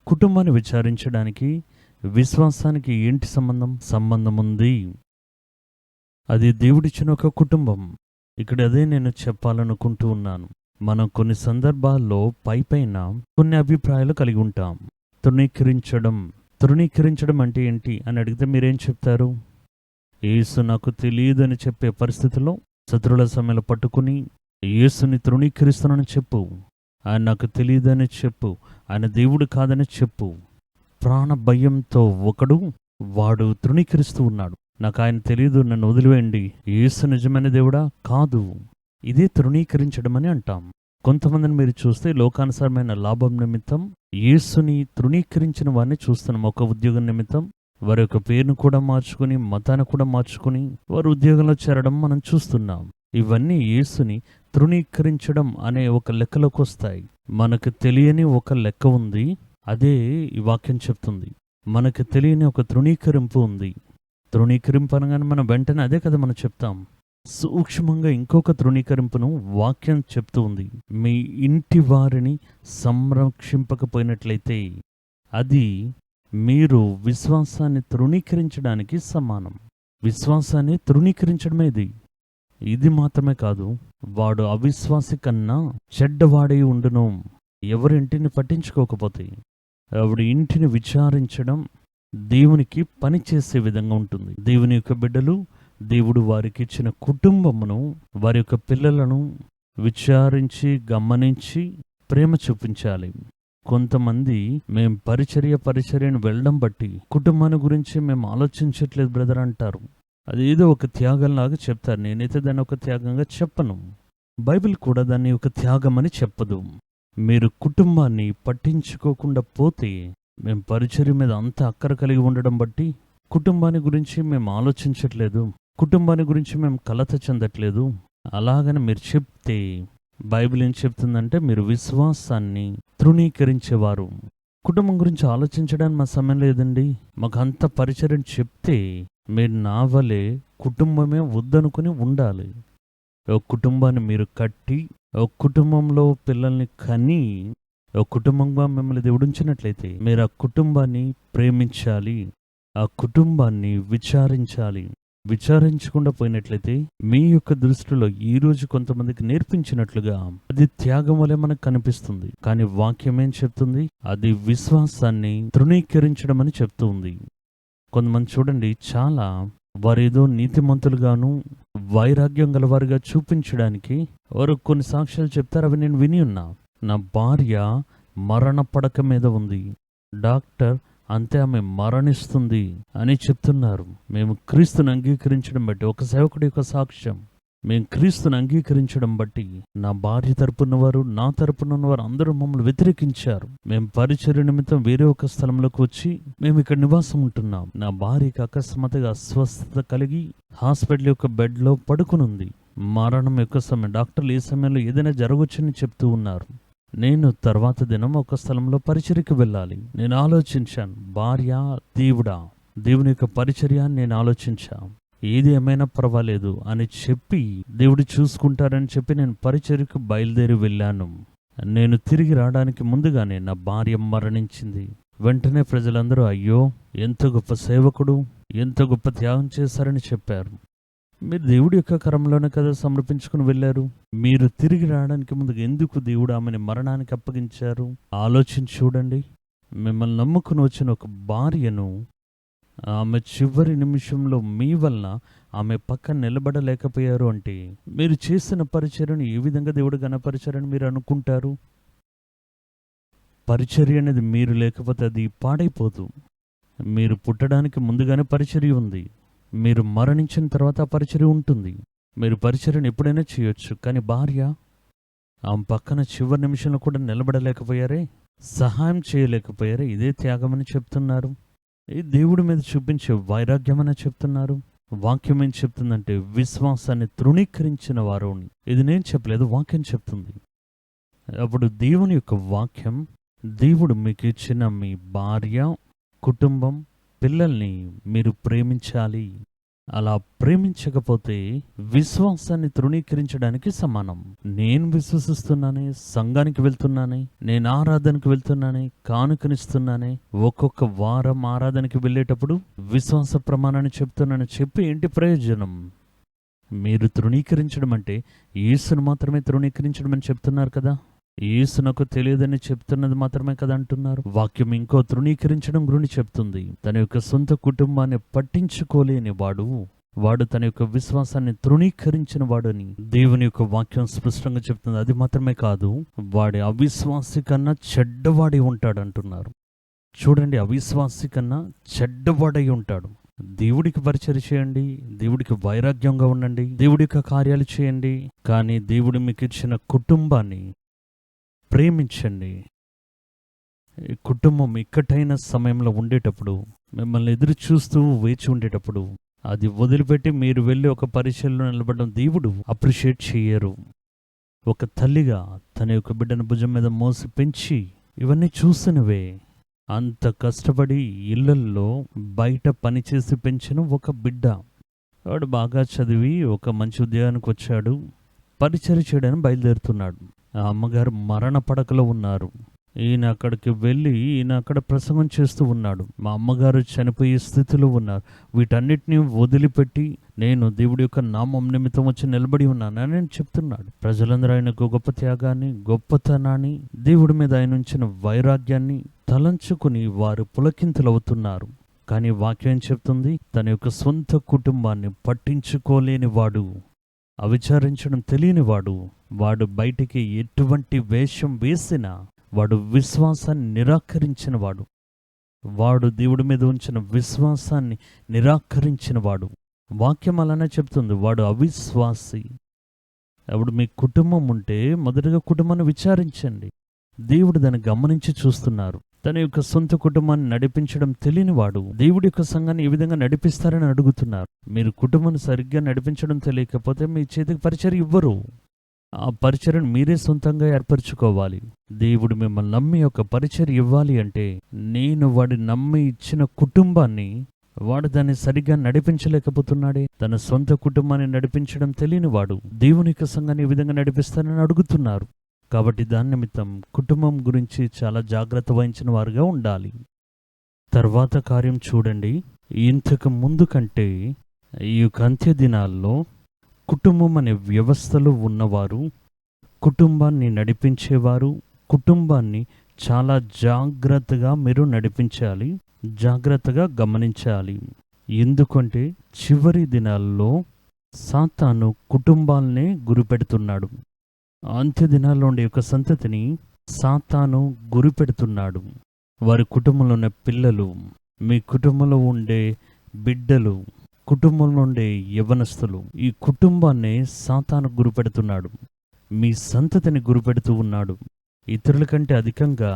కుటుంబాన్ని విచారించడానికి విశ్వాసానికి ఏంటి సంబంధం ఉంది. అది దేవుడిచ్చిన ఒక కుటుంబం. ఇక్కడ అదే నేను చెప్పాలనుకుంటూ ఉన్నాను. మనం కొన్ని సందర్భాల్లో పైన కొన్ని అభిప్రాయాలు కలిగి ఉంటాం. తృణీకరించడం అంటే ఏంటి అని అడిగితే మీరేం చెప్తారు? యేసు నాకు తెలియదని చెప్పే పరిస్థితిలో శత్రుల సమయంలో పట్టుకుని యేసుని తృణీకరిస్తున్నానని చెప్పు, ఆయన నాకు తెలియదని చెప్పు, ఆయన దేవుడు కాదని చెప్పు. ప్రాణ భయంతో వాడు తృణీకరిస్తూ ఉన్నాడు. నాకు ఆయన తెలియదు, నన్ను వదిలివేయండి, యేసు నిజమైన దేవుడా కాదు. ఇదే తృణీకరించడం అని అంటాం. కొంతమందిని మీరు చూస్తే లోకానుసారమైన లాభం నిమిత్తం యేసుని తృణీకరించిన వారిని చూస్తున్నాం. ఒక ఉద్యోగం నిమిత్తం వారి యొక్క పేరును కూడా మార్చుకుని, మతాన్ని కూడా మార్చుకుని వారు ఉద్యోగంలో చేరడం మనం చూస్తున్నాం. ఇవన్నీ యేసుని తృణీకరించడం అనే ఒక లెక్కలోకి వస్తాయి. మనకు తెలియని ఒక లెక్క ఉంది, అదే ఈ వాక్యం చెప్తుంది. మనకు తెలియని ఒక తృణీకరింపు ఉంది. తృణీకరింపు అనగానే మనం వెంటనే అదే కదా మనం చెప్తాం. సూక్ష్మంగా ఇంకొక తృణీకరింపును వాక్యం చెప్తూ ఉంది. మీ ఇంటి వారిని సంరక్షింపకపోయినట్లయితే అది మీరు విశ్వాసాన్ని తృణీకరించడానికి సమానం. విశ్వాసాన్ని తృణీకరించడమే ఇది మాత్రమే కాదు, వాడు అవిశ్వాసి కన్నా చెడ్డవాడై ఉండును. ఎవరింటిని పట్టించుకోకపోతే ఆవిడ ఇంటిని విచారించడం దేవునికి పని చేసే విధంగా ఉంటుంది. దేవుని యొక్క బిడ్డలు, దేవుడు వారికి ఇచ్చిన కుటుంబమును, వారి యొక్క పిల్లలను విచారించి, గమనించి ప్రేమ చూపించాలి. కొంతమంది మేము పరిచర్యను వెళ్ళడం బట్టి కుటుంబాన్ని గురించి మేము ఆలోచించట్లేదు బ్రదర్ అంటారు. అదేదో ఒక త్యాగంలాగా చెప్తారు. నేనైతే దాన్ని ఒక త్యాగంగా చెప్పను. బైబిల్ కూడా దాన్ని ఒక త్యాగం అని చెప్పదు. మీరు కుటుంబాన్ని పట్టించుకోకుండా పోతే, మేము పరిచర్య మీద అంత అక్కర కలిగి ఉండడం బట్టి కుటుంబాన్ని గురించి మేము ఆలోచించట్లేదు, కుటుంబాన్ని గురించి మేము కలత చెందట్లేదు అలాగని మీరు చెప్తే, బైబిల్ ఏం చెప్తుందంటే మీరు విశ్వాసాన్ని తృణీకరించేవారు. కుటుంబం గురించి ఆలోచించడానికి మా సమయం లేదండి, మాకు అంత పరిచర్య చెప్తే మీరు నా వలే కుటుంబమే వద్దనుకుని ఉండాలి. ఒక కుటుంబాన్ని మీరు కట్టి, ఒక కుటుంబంలో పిల్లల్ని కని, ఒక కుటుంబంగా మిమ్మల్ని దేవుడించినట్లయితే మీరు ఆ కుటుంబాన్ని ప్రేమించాలి, ఆ కుటుంబాన్ని విచారించాలి. విచారించకుండా పోయినట్లయితే మీ యొక్క దృష్టిలో ఈరోజు కొంతమందికి నేర్పించినట్లుగా అది త్యాగం వలె మనకు కనిపిస్తుంది. కానీ వాక్యం ఏం చెప్తుంది? అది విశ్వాసాన్ని తృణీకరించడం అని చెప్తుంది. కొంతమంది చూడండి, చాలా వారేదో నీతిమంతులుగాను వైరాగ్యం గలవారుగా చూపించడానికి వారు కొన్ని సాక్ష్యాలు చెప్తారు. అవి నేను విని ఉన్నా. నా భార్య మరణ పడక మీద ఉంది, డాక్టర్ అంతే ఆమె మరణిస్తుంది అని చెప్తున్నారు. మేము క్రీస్తుని అంగీకరించడం బట్టి, ఒక సేవకుడి యొక్క సాక్ష్యం, మేము క్రీస్తుని అంగీకరించడం బట్టి నా భార్య తరపున్నవారు, నా తరపునున్నవారు అందరూ మమ్మల్ని వ్యతిరేకించారు. మేము పరిచర్య నిమిత్తం వేరే ఒక స్థలంలోకి వచ్చి మేము ఇక్కడ నివాసం ఉంటున్నాం. నా భార్యకి అకస్మాత్తుగా అస్వస్థత కలిగి హాస్పిటల్ యొక్క బెడ్లో పడుకునుంది. మరణం యొక్క సమయం, డాక్టర్లు ఏ సమయంలో ఏదైనా జరగవచ్చని చెప్తూ ఉన్నారు. నేను తర్వాత దినం ఒక స్థలంలో పరిచర్యకు వెళ్ళాలి. నేను ఆలోచించాను, భార్య దేవుడా, దేవుని యొక్క పరిచర్య నేను ఆలోచించా. ఏది ఏమైనా పర్వాలేదు అని చెప్పి దేవుడు చూసుకుంటారని చెప్పి నేను పరిచర్యకు బయలుదేరి వెళ్ళాను. నేను తిరిగి రావడానికి ముందుగానే నా భార్య మరణించింది. వెంటనే ప్రజలందరూ అయ్యో ఎంత గొప్ప సేవకుడు, ఎంత గొప్ప త్యాగం చేశారని చెప్పారు. మీరు దేవుడి యొక్క కరంలోనే కదా సమర్పించుకుని వెళ్ళారు. మీరు తిరిగి రావడానికి ముందు ఎందుకు దేవుడు ఆమెని మరణానికి అప్పగించారు? ఆలోచించి చూడండి. మిమ్మల్ని నమ్ముకుని వచ్చిన ఒక భార్యను ఆమె చివరి నిమిషంలో మీ వలన ఆమె పక్కన నిలబడలేకపోయారు అంటే మీరు చేసిన పరిచర్యను ఏ విధంగా దేవుడు గణపరిచారని మీరు అనుకుంటారు? పరిచర్య అనేది మీరు లేకపోతే అది పాడైపోదు. మీరు పుట్టడానికి ముందుగానే పరిచర్య ఉంది. మీరు మరణించిన తర్వాత ఆ పరిచర్య ఉంటుంది. మీరు పరిచర్యను ఎప్పుడైనా చేయొచ్చు. కానీ భార్య ఆమె పక్కన చివరి నిమిషంలో కూడా నిలబడలేకపోయారే, సహాయం చేయలేకపోయారే. ఇదే త్యాగమని చెప్తున్నారు. ఈ దేవుడి మీద చూపించే వైరాగ్యమని చెప్తున్నారు. వాక్యం ఏం చెప్తుందంటే విశ్వాసాన్ని తృణీకరించిన వారు. ఇది నేను చెప్పలేదు, వాక్యం చెప్తుంది. అప్పుడు దేవుని యొక్క వాక్యం, దేవుడు మీకు ఇచ్చిన మీ భార్య, కుటుంబం, పిల్లల్ని మీరు ప్రేమించాలి. అలా ప్రేమించకపోతే విశ్వాసాన్ని తృణీకరించడానికి సమానం. నేను విశ్వసిస్తున్నానే, సంఘానికి వెళ్తున్నానే, నేను ఆరాధనకు వెళ్తున్నానే, కానుకనిస్తున్నానే, ఒక్కొక్క వారం ఆరాధనకి వెళ్ళేటప్పుడు విశ్వాస ప్రమాణాన్ని చెప్తున్నానని చెప్పి ఏంటి ప్రయోజనం? మీరు తృణీకరించడం అంటే యేసును మాత్రమే తృణీకరించడం అని చెప్తున్నారు కదా. యేసు నాకు తెలియదని చెప్తున్నది మాత్రమే కదా అంటున్నారు. వాక్యం ఇంకో తృణీకరించడం గురించి చెప్తుంది. తన యొక్క సొంత కుటుంబాన్ని పట్టించుకోలేని వాడు తన యొక్క విశ్వాసాన్ని తృణీకరించిన వాడని దేవుని యొక్క వాక్యం స్పష్టంగా చెప్తుంది. అది మాత్రమే కాదు, వాడి అవిశ్వాసి కన్నా చెడ్డవాడి ఉంటాడు అంటున్నారు. చూడండి, అవిశ్వాసి కన్నా చెడ్డవాడై ఉంటాడు. దేవుడికి పరిచర్య చేయండి, దేవుడికి వైరాగ్యంగా ఉండండి, దేవుడి యొక్క కార్యాలు చేయండి. కానీ దేవుడు మీకు ఇచ్చిన కుటుంబాన్ని ప్రేమించండి. కుటుంబం ఇక్కటైన సమయంలో ఉండేటప్పుడు, మిమ్మల్ని ఎదురు చూస్తూ వేచి ఉండేటప్పుడు, అది వదిలిపెట్టి మీరు వెళ్ళి ఒక పరిచర్యలో నిలబడడం దేవుడు అప్రిషియేట్ చేయరు. ఒక తల్లిగా తన యొక్క బిడ్డను భుజం మీద మోసి పెంచి ఇవన్నీ చూసినవే, అంత కష్టపడి ఇళ్లల్లో బయట పనిచేసి పెంచిన ఒక బిడ్డ, వాడు బాగా చదివి ఒక మంచి ఉద్యోగానికి వచ్చాడు, పరిచర్య చేయడానికి బయలుదేరుతున్నాడు. ఆ అమ్మగారు మరణ పడకలో ఉన్నారు. ఈయన అక్కడికి వెళ్ళి అక్కడ ప్రసంగం చేస్తూ ఉన్నాడు. మా అమ్మగారు చనిపోయే స్థితిలో ఉన్నారు. వీటన్నిటిని వదిలిపెట్టి నేను దేవుడి యొక్క నామం నిమిత్తం వచ్చి నిలబడి ఉన్నానని నేను చెప్తున్నాడు. ప్రజలందరూ ఆయనకు గొప్ప త్యాగాన్ని, గొప్పతనాన్ని, దేవుడి మీద ఆయన ఉంచిన వైరాగ్యాన్ని తలంచుకుని వారు పులకింతులవుతున్నారు. కానీ వాక్యం చెప్తుంది, తన యొక్క సొంత కుటుంబాన్ని పట్టించుకోలేని వాడు, అవిచారించడం తెలియనివాడు, వాడు బయటికి ఎటువంటి వేషం వేసినా వాడు విశ్వాసాన్ని నిరాకరించినవాడు, వాడు దేవుడి మీద ఉంచిన విశ్వాసాన్ని నిరాకరించినవాడు. వాక్యం అలానే చెప్తుంది, వాడు అవిశ్వాసి. అప్పుడు మీ కుటుంబం ఉంటే మొదటగా కుటుంబాన్ని విచారించండి. దేవుడు దాన్ని గమనించి చూస్తున్నారు. తన యొక్క సొంత కుటుంబాన్ని నడిపించడం తెలియనివాడు దేవుడి యొక్క సంఘాన్ని ఏ విధంగా నడిపిస్తారని అడుగుతున్నారు. మీరు కుటుంబాన్ని సరిగ్గా నడిపించడం తెలియకపోతే మీ చేతికి పరిచర్య ఇవ్వరు. ఆ పరిచర్యను మీరే సొంతంగా ఏర్పరచుకోవాలి. దేవుడు మిమ్మల్ని నమ్మి ఒక పరిచర్య ఇవ్వాలి అంటే, నేను వాడి నమ్మి ఇచ్చిన కుటుంబాన్ని వాడు దాన్ని సరిగ్గా నడిపించలేకపోతున్నాడే. తన సొంత కుటుంబాన్ని నడిపించడం తెలియనివాడు దేవుని యొక్క సంఘాన్ని ఏ విధంగా నడిపిస్తారని అడుగుతున్నారు. కాబట్టి దాని నిమిత్తం కుటుంబం గురించి చాలా జాగ్రత్త వహించిన వారుగా ఉండాలి. తర్వాత కార్యం చూడండి, ఇంతకు ముందు కంటే ఈ యొక్క అంత్య దినాల్లో కుటుంబం అనే వ్యవస్థలో ఉన్నవారు, కుటుంబాన్ని నడిపించేవారు, కుటుంబాన్ని చాలా జాగ్రత్తగా మీరు నడిపించాలి, జాగ్రత్తగా గమనించాలి. ఎందుకంటే చివరి దినాల్లో సాతాను కుటుంబాలనే గురిపెడుతున్నాడు. అంత్య దినాల్లో ఉండే యొక్క సంతతిని సాతాను గురిపెడుతున్నాడు. వారి కుటుంబంలో ఉన్న పిల్లలు, మీ కుటుంబంలో ఉండే బిడ్డలు, కుటుంబంలో ఉండే యవ్వనస్తులు, ఈ కుటుంబాన్ని సాతాను గురిపెడుతున్నాడు. మీ సంతతిని గురిపెడుతూ ఉన్నాడు. ఇతరుల కంటే అధికంగా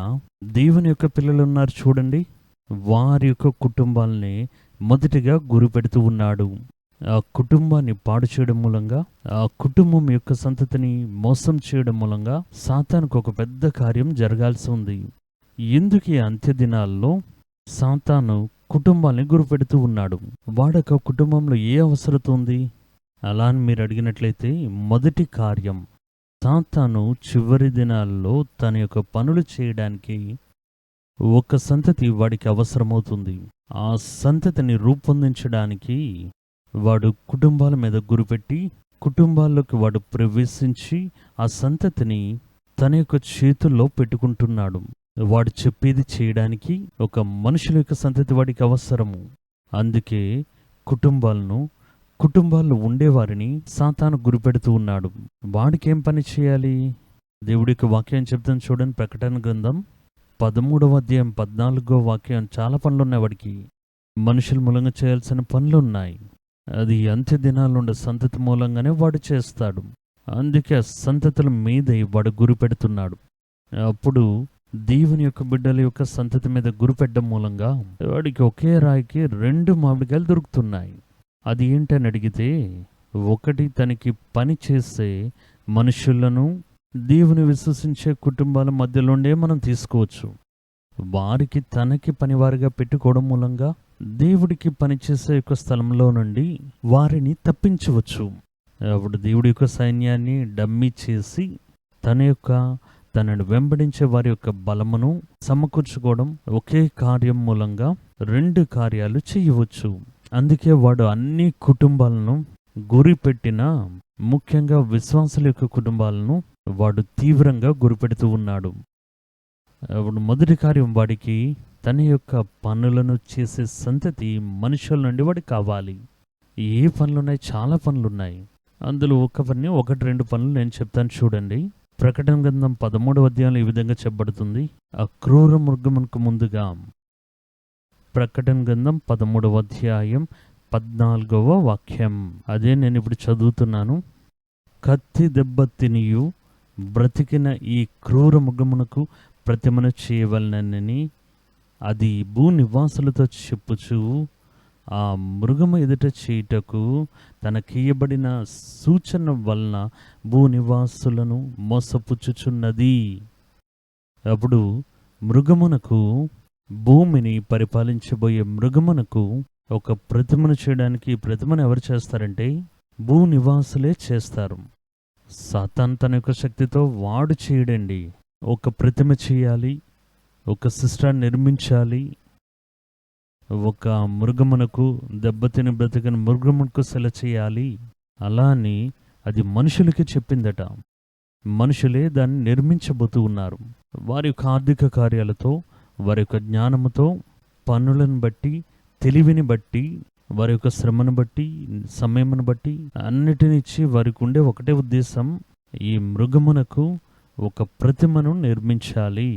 దేవుని యొక్క పిల్లలు ఉన్నారు చూడండి, వారి యొక్క కుటుంబాలని మొదటిగా గురిపెడుతూ ఉన్నాడు. ఆ కుటుంబాన్ని పాడు చేయడం మూలంగా, ఆ కుటుంబం యొక్క సంతతిని మోసం చేయడం మూలంగా సాతానుకు ఒక పెద్ద కార్యం జరగాల్సి ఉంది. ఎందుకు ఈ అంత్య దినాల్లో సాతాను కుటుంబాన్ని గురిపెడుతూ ఉన్నాడు? వాడొక కుటుంబంలో ఏ అవసరత ఉంది అలా అని మీరు అడిగినట్లయితే, మొదటి కార్యం, సాతాను చివరి దినాల్లో తన యొక్క పనులు చేయడానికి ఒక సంతతి వాడికి అవసరమవుతుంది. ఆ సంతతిని రూపొందించడానికి వాడు కుటుంబాల మీద గురిపెట్టి, కుటుంబాల్లోకి వాడు ప్రవేశించి ఆ సంతతిని తన యొక్క చేతుల్లో పెట్టుకుంటున్నాడు. వాడు చెప్పేది చేయడానికి ఒక మనుషుల యొక్క సంతతి వాడికి అవసరము. అందుకే కుటుంబాల్లో ఉండేవారిని సాతాను గురిపెడుతూ ఉన్నాడు. వాడికేం పని చేయాలి? దేవుడి యొక్క వాక్యం చెప్తాను చూడండి. ప్రకటన గ్రంథం 13వ అధ్యాయం 14వ వాక్యం. చాలా పనులున్నాయి వాడికి. మనుషుల మూలంగా చేయాల్సిన పనులున్నాయి. అది అంత్య దినాల్లో ఉండే సంతతి మూలంగానే వాడు చేస్తాడు. అందుకే ఆ సంతతుల మీద వాడు గురి పెడుతున్నాడు. అప్పుడు దేవుని యొక్క బిడ్డల యొక్క సంతతి మీద గురిపెట్టడం మూలంగా వాడికి ఒకే రాయికి 2 మామిడికాయలు దొరుకుతున్నాయి. అది ఏంటని అడిగితే, ఒకటి తనకి పని చేసే మనుషులను దేవుని విశ్వసించే కుటుంబాల మధ్యలోనే మనం తీసుకోవచ్చు. వారికి తనకి పనివారిగా పెట్టుకోవడం మూలంగా దేవుడికి పనిచేసే యొక్క స్థలంలో నుండి వారిని తప్పించవచ్చు. అప్పుడు దేవుడి యొక్క సైన్యాన్ని డమ్మీ చేసి తనను వెంబడించే వారి యొక్క బలమును సమకూర్చుకోవడం, ఒకే కార్యం మూలంగా 2 కార్యాలు చేయవచ్చు. అందుకే వాడు అన్ని కుటుంబాలను గురిపెట్టిన, ముఖ్యంగా విశ్వాసుల యొక్క కుటుంబాలను వాడు తీవ్రంగా గురిపెడుతూ ఉన్నాడు. అప్పుడు మొదటి కార్యం, వాడికి తన యొక్క పనులను చేసే సంతతి మనుషుల నుండి వాడికి కావాలి. ఏ పనులున్నాయి? చాలా పనులున్నాయి. అందులో ఒక పని, 1-2 పనులు నేను చెప్తాను చూడండి. ప్రకటన గ్రంథం 13వ అధ్యాయంలో ఈ విధంగా చెప్పబడుతుంది. ఆ క్రూర మృగమునకు ముందుగా, ప్రకటన గ్రంథం 13వ అధ్యాయం 14వ వాక్యం. అదే నేను ఇప్పుడు చదువుతున్నాను. కత్తి దెబ్బ తినియు బ్రతికిన ఈ క్రూర మృగమునకు ప్రతిమను చేయవలనని అది భూనివాసులతో చెప్పుచు, ఆ మృగము ఎదుట చేయుటకు తనకియ్యబడిన సూచన వలన భూనివాసులను మోసపుచ్చుచున్నది. అప్పుడు మృగమునకు, భూమిని పరిపాలించబోయే మృగమునకు ఒక ప్రతిమను చేయడానికి, ప్రతిమను ఎవరు చేస్తారంటే భూనివాసులే చేస్తారు. సాతాను తన యొక్క శక్తితో వాడు చేయడండి. ఒక ప్రతిమ చేయాలి, ఒక సిస్టాన్ని నిర్మించాలి, ఒక మృగమునకు, దెబ్బతిని బ్రతికిన మృగమునకు సెల చేయాలి. అలా అని అది మనుషులకి చెప్పిందట. మనుషులే దాన్ని నిర్మించబోతూ ఉన్నారు. వారి యొక్క ఆర్థిక కార్యాలతో, వారి యొక్క జ్ఞానముతో, పనులను బట్టి, తెలివిని బట్టి, వారి యొక్క శ్రమను బట్టి, సమయమును బట్టి అన్నిటినిచ్చి వారికి ఉండే ఒకటే ఉద్దేశం, ఈ మృగమునకు ఒక ప్రతిమను నిర్మించాలి.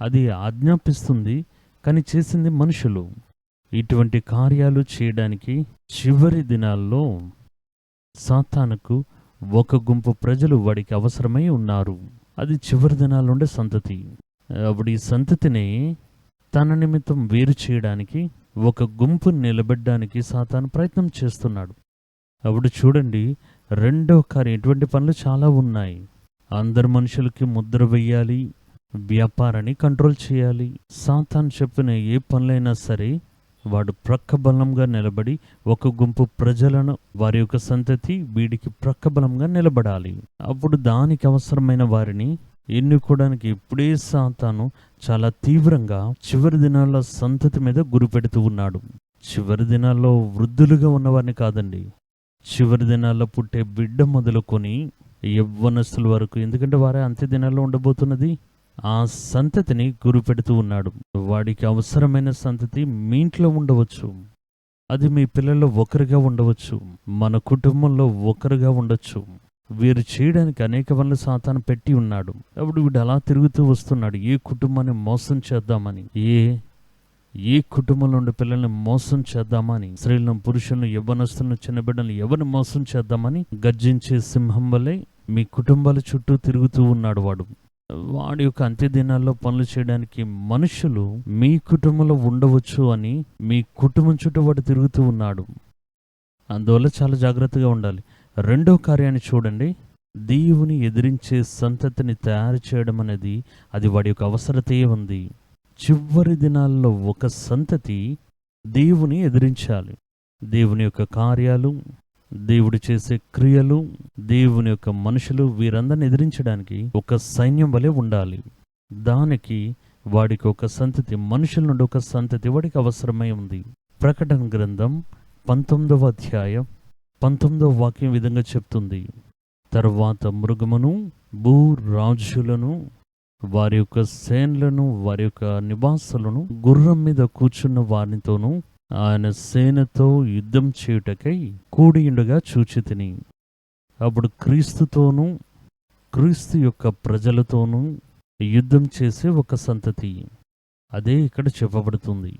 అది ఆజ్ఞాపిస్తుంది, కానీ చేసింది మనుషులు. ఇటువంటి కార్యాలు చేయడానికి చివరి దినాల్లో సాతానుకు ఒక గుంపు ప్రజలు వాడికి అవసరమై ఉన్నారు. అది చివరి దినాల్లో ఉండే సంతతి. అప్పుడు ఈ సంతతిని తన నిమిత్తం వేరు చేయడానికి, ఒక గుంపుని నిలబెట్టడానికి సాతాను ప్రయత్నం చేస్తున్నాడు. అప్పుడు చూడండి, 2వ కార్యం, ఇటువంటి పనులు చాలా ఉన్నాయి. అందరు మనుషులకి ముద్ర వేయాలి, వ్యాపారాన్ని కంట్రోల్ చేయాలి. సాతాను చెప్పిన ఏ పనులైనా సరే వాడు ప్రక్కబలంగా నిలబడి, ఒక గుంపు ప్రజలను, వారి యొక్క సంతతి వీడికి ప్రక్కబలంగా నిలబడాలి. అప్పుడు దానికి అవసరమైన వారిని ఎన్నుకోవడానికి ఇప్పుడే సాతాను చాలా తీవ్రంగా చివరి దినాల్లో సంతతి మీద గురిపెడుతూ ఉన్నాడు. చివరి దినాల్లో వృద్ధులుగా ఉన్నవారిని కాదండి, చివరి దినాల్లో పుట్టే బిడ్డ మొదలుకొని యవ్వనస్తుల వరకు. ఎందుకంటే వారే అంత్య దినాల్లో ఉండబోతున్నది. ఆ సంతతిని గురిపెడుతూ ఉన్నాడు. వాడికి అవసరమైన సంతతి మీ ఇంట్లో ఉండవచ్చు, అది మీ పిల్లల్లో ఒకరుగా ఉండవచ్చు, మన కుటుంబంలో ఒకరుగా ఉండొచ్చు. వీరు చేయడానికి అనేక పనులు సాతాను పెట్టి ఉన్నాడు. అప్పుడు వీడు అలా తిరుగుతూ వస్తున్నాడు, ఏ కుటుంబాన్ని మోసం చేద్దామని, ఏ కుటుంబంలో ఉండే పిల్లల్ని మోసం చేద్దామని, స్త్రీలను, పురుషులను, యవ్వనస్తులను, చిన్న బిడ్డలను ఎవరిని మోసం చేద్దామని గర్జించే సింహం వలె మీ కుటుంబాల చుట్టూ తిరుగుతూ ఉన్నాడు వాడు. వాడి యొక్క అంత్య దినాల్లో పనులు చేయడానికి మనుషులు మీ కుటుంబంలో ఉండవచ్చు అని మీ కుటుంబం చుట్టూ వాడు తిరుగుతూ ఉన్నాడు. అందువల్ల చాలా జాగ్రత్తగా ఉండాలి. 2వ కార్యాన్ని చూడండి. దేవుని ఎదిరించే సంతతిని తయారు చేయడం అనేది అది వాడి యొక్క అవసరతే ఉంది. చివరి దినాల్లో ఒక సంతతి దేవుని ఎదిరించాలి. దేవుని యొక్క కార్యాలు, దేవుడు చేసే క్రియలు, దేవుని యొక్క మనుషులు, వీరందరిని ఎదిరించడానికి ఒక సైన్యం వలె ఉండాలి. దానికి వాడికి ఒక సంతతి, మనుషుల నుండి ఒక సంతతి వాడికి అవసరమై ఉంది. ప్రకటన గ్రంథం 19వ అధ్యాయం 19వ వాక్యం విధంగా చెప్తుంది. తరువాత మృగమును, భూరాజులను, వారి యొక్క సేనలను, వారి యొక్క నివాసులను, గుర్రం మీద కూర్చున్న వారితోనూ ఆయన సేనతో యుద్ధం చేయుటకై కూడియుండగా చూచితిని. అప్పుడు క్రీస్తుతోనూ క్రీస్తు యొక్క ప్రజలతోనూ యుద్ధం చేసే ఒక సంతతి, అదే ఇక్కడ చెప్పబడుతుంది.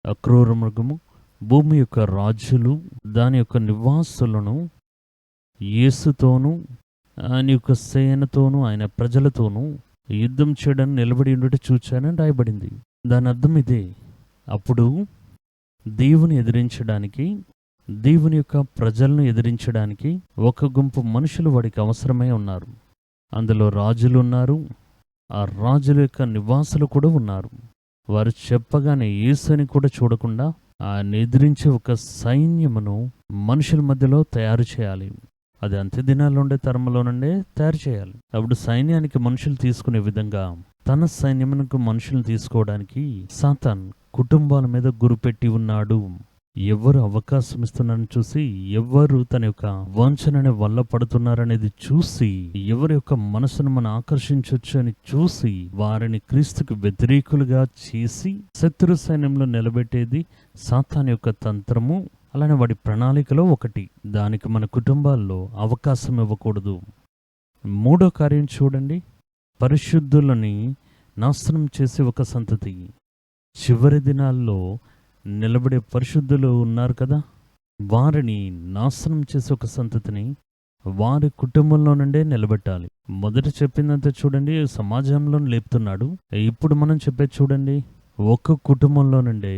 అక్రూర మృగము భూమి యొక్క రాజులు దాని యొక్క నివాసులను యేసుతోనూ ఆయన యొక్క సేనతోనూ ఆయన ప్రజలతోనూ యుద్ధం చేయడానికి నిలబడి ఉండట చూచానని రాయబడింది. దాని అర్థం ఇదే. అప్పుడు దేవుని ఎదిరించడానికి, దేవుని యొక్క ప్రజలను ఎదిరించడానికి ఒక గుంపు మనుషులు వాడికి అవసరమై ఉన్నారు. అందులో రాజులు ఉన్నారు, ఆ రాజుల యొక్క నివాసులు కూడా ఉన్నారు. వారు చెప్పగానే యేసుని కూడా చూడకుండా ఆయన ఎదిరించే ఒక సైన్యమును మనుషుల మధ్యలో తయారు చేయాలి. అది అంత్య దినాల్లో ఉండే తరంలో నుండే తయారు చేయాలి. అప్పుడు సైన్యానికి మనుషులు తీసుకునే విధంగా తన సైన్యమునకు మనుషులను తీసుకోవడానికి సాతాన్ కుటుంబాల మీద గురిపెట్టి ఉన్నాడు. ఎవరు అవకాశం ఇస్తున్నారని చూసి, ఎవరు తన యొక్క వంచనని వల్ల పడుతున్నారనేది చూసి, ఎవరి యొక్క మనసును మనం ఆకర్షించవచ్చు అని చూసి, వారిని క్రీస్తుకు వ్యతిరేకులుగా చేసి శత్రు సైన్యంలో నిలబెట్టేది సాతాన్ యొక్క తంత్రము. అలానే వాడి ప్రణాళికలో ఒకటి. దానికి మన కుటుంబాల్లో అవకాశం ఇవ్వకూడదు. మూడో కార్యం చూడండి, పరిశుద్ధులని నాశనం చేసే ఒక సంతతి. చివరి దినాల్లో నిలబడే పరిశుద్ధులు ఉన్నారు కదా, వారిని నాశనం చేసే ఒక సంతతిని వారి కుటుంబంలో నుండే నిలబెట్టాలి. మొదట చెప్పిందంతా చూడండి, సమాజంలో లేపుతున్నాడు. ఇప్పుడు మనం చెప్పేది చూడండి, ఒక కుటుంబంలో నుండే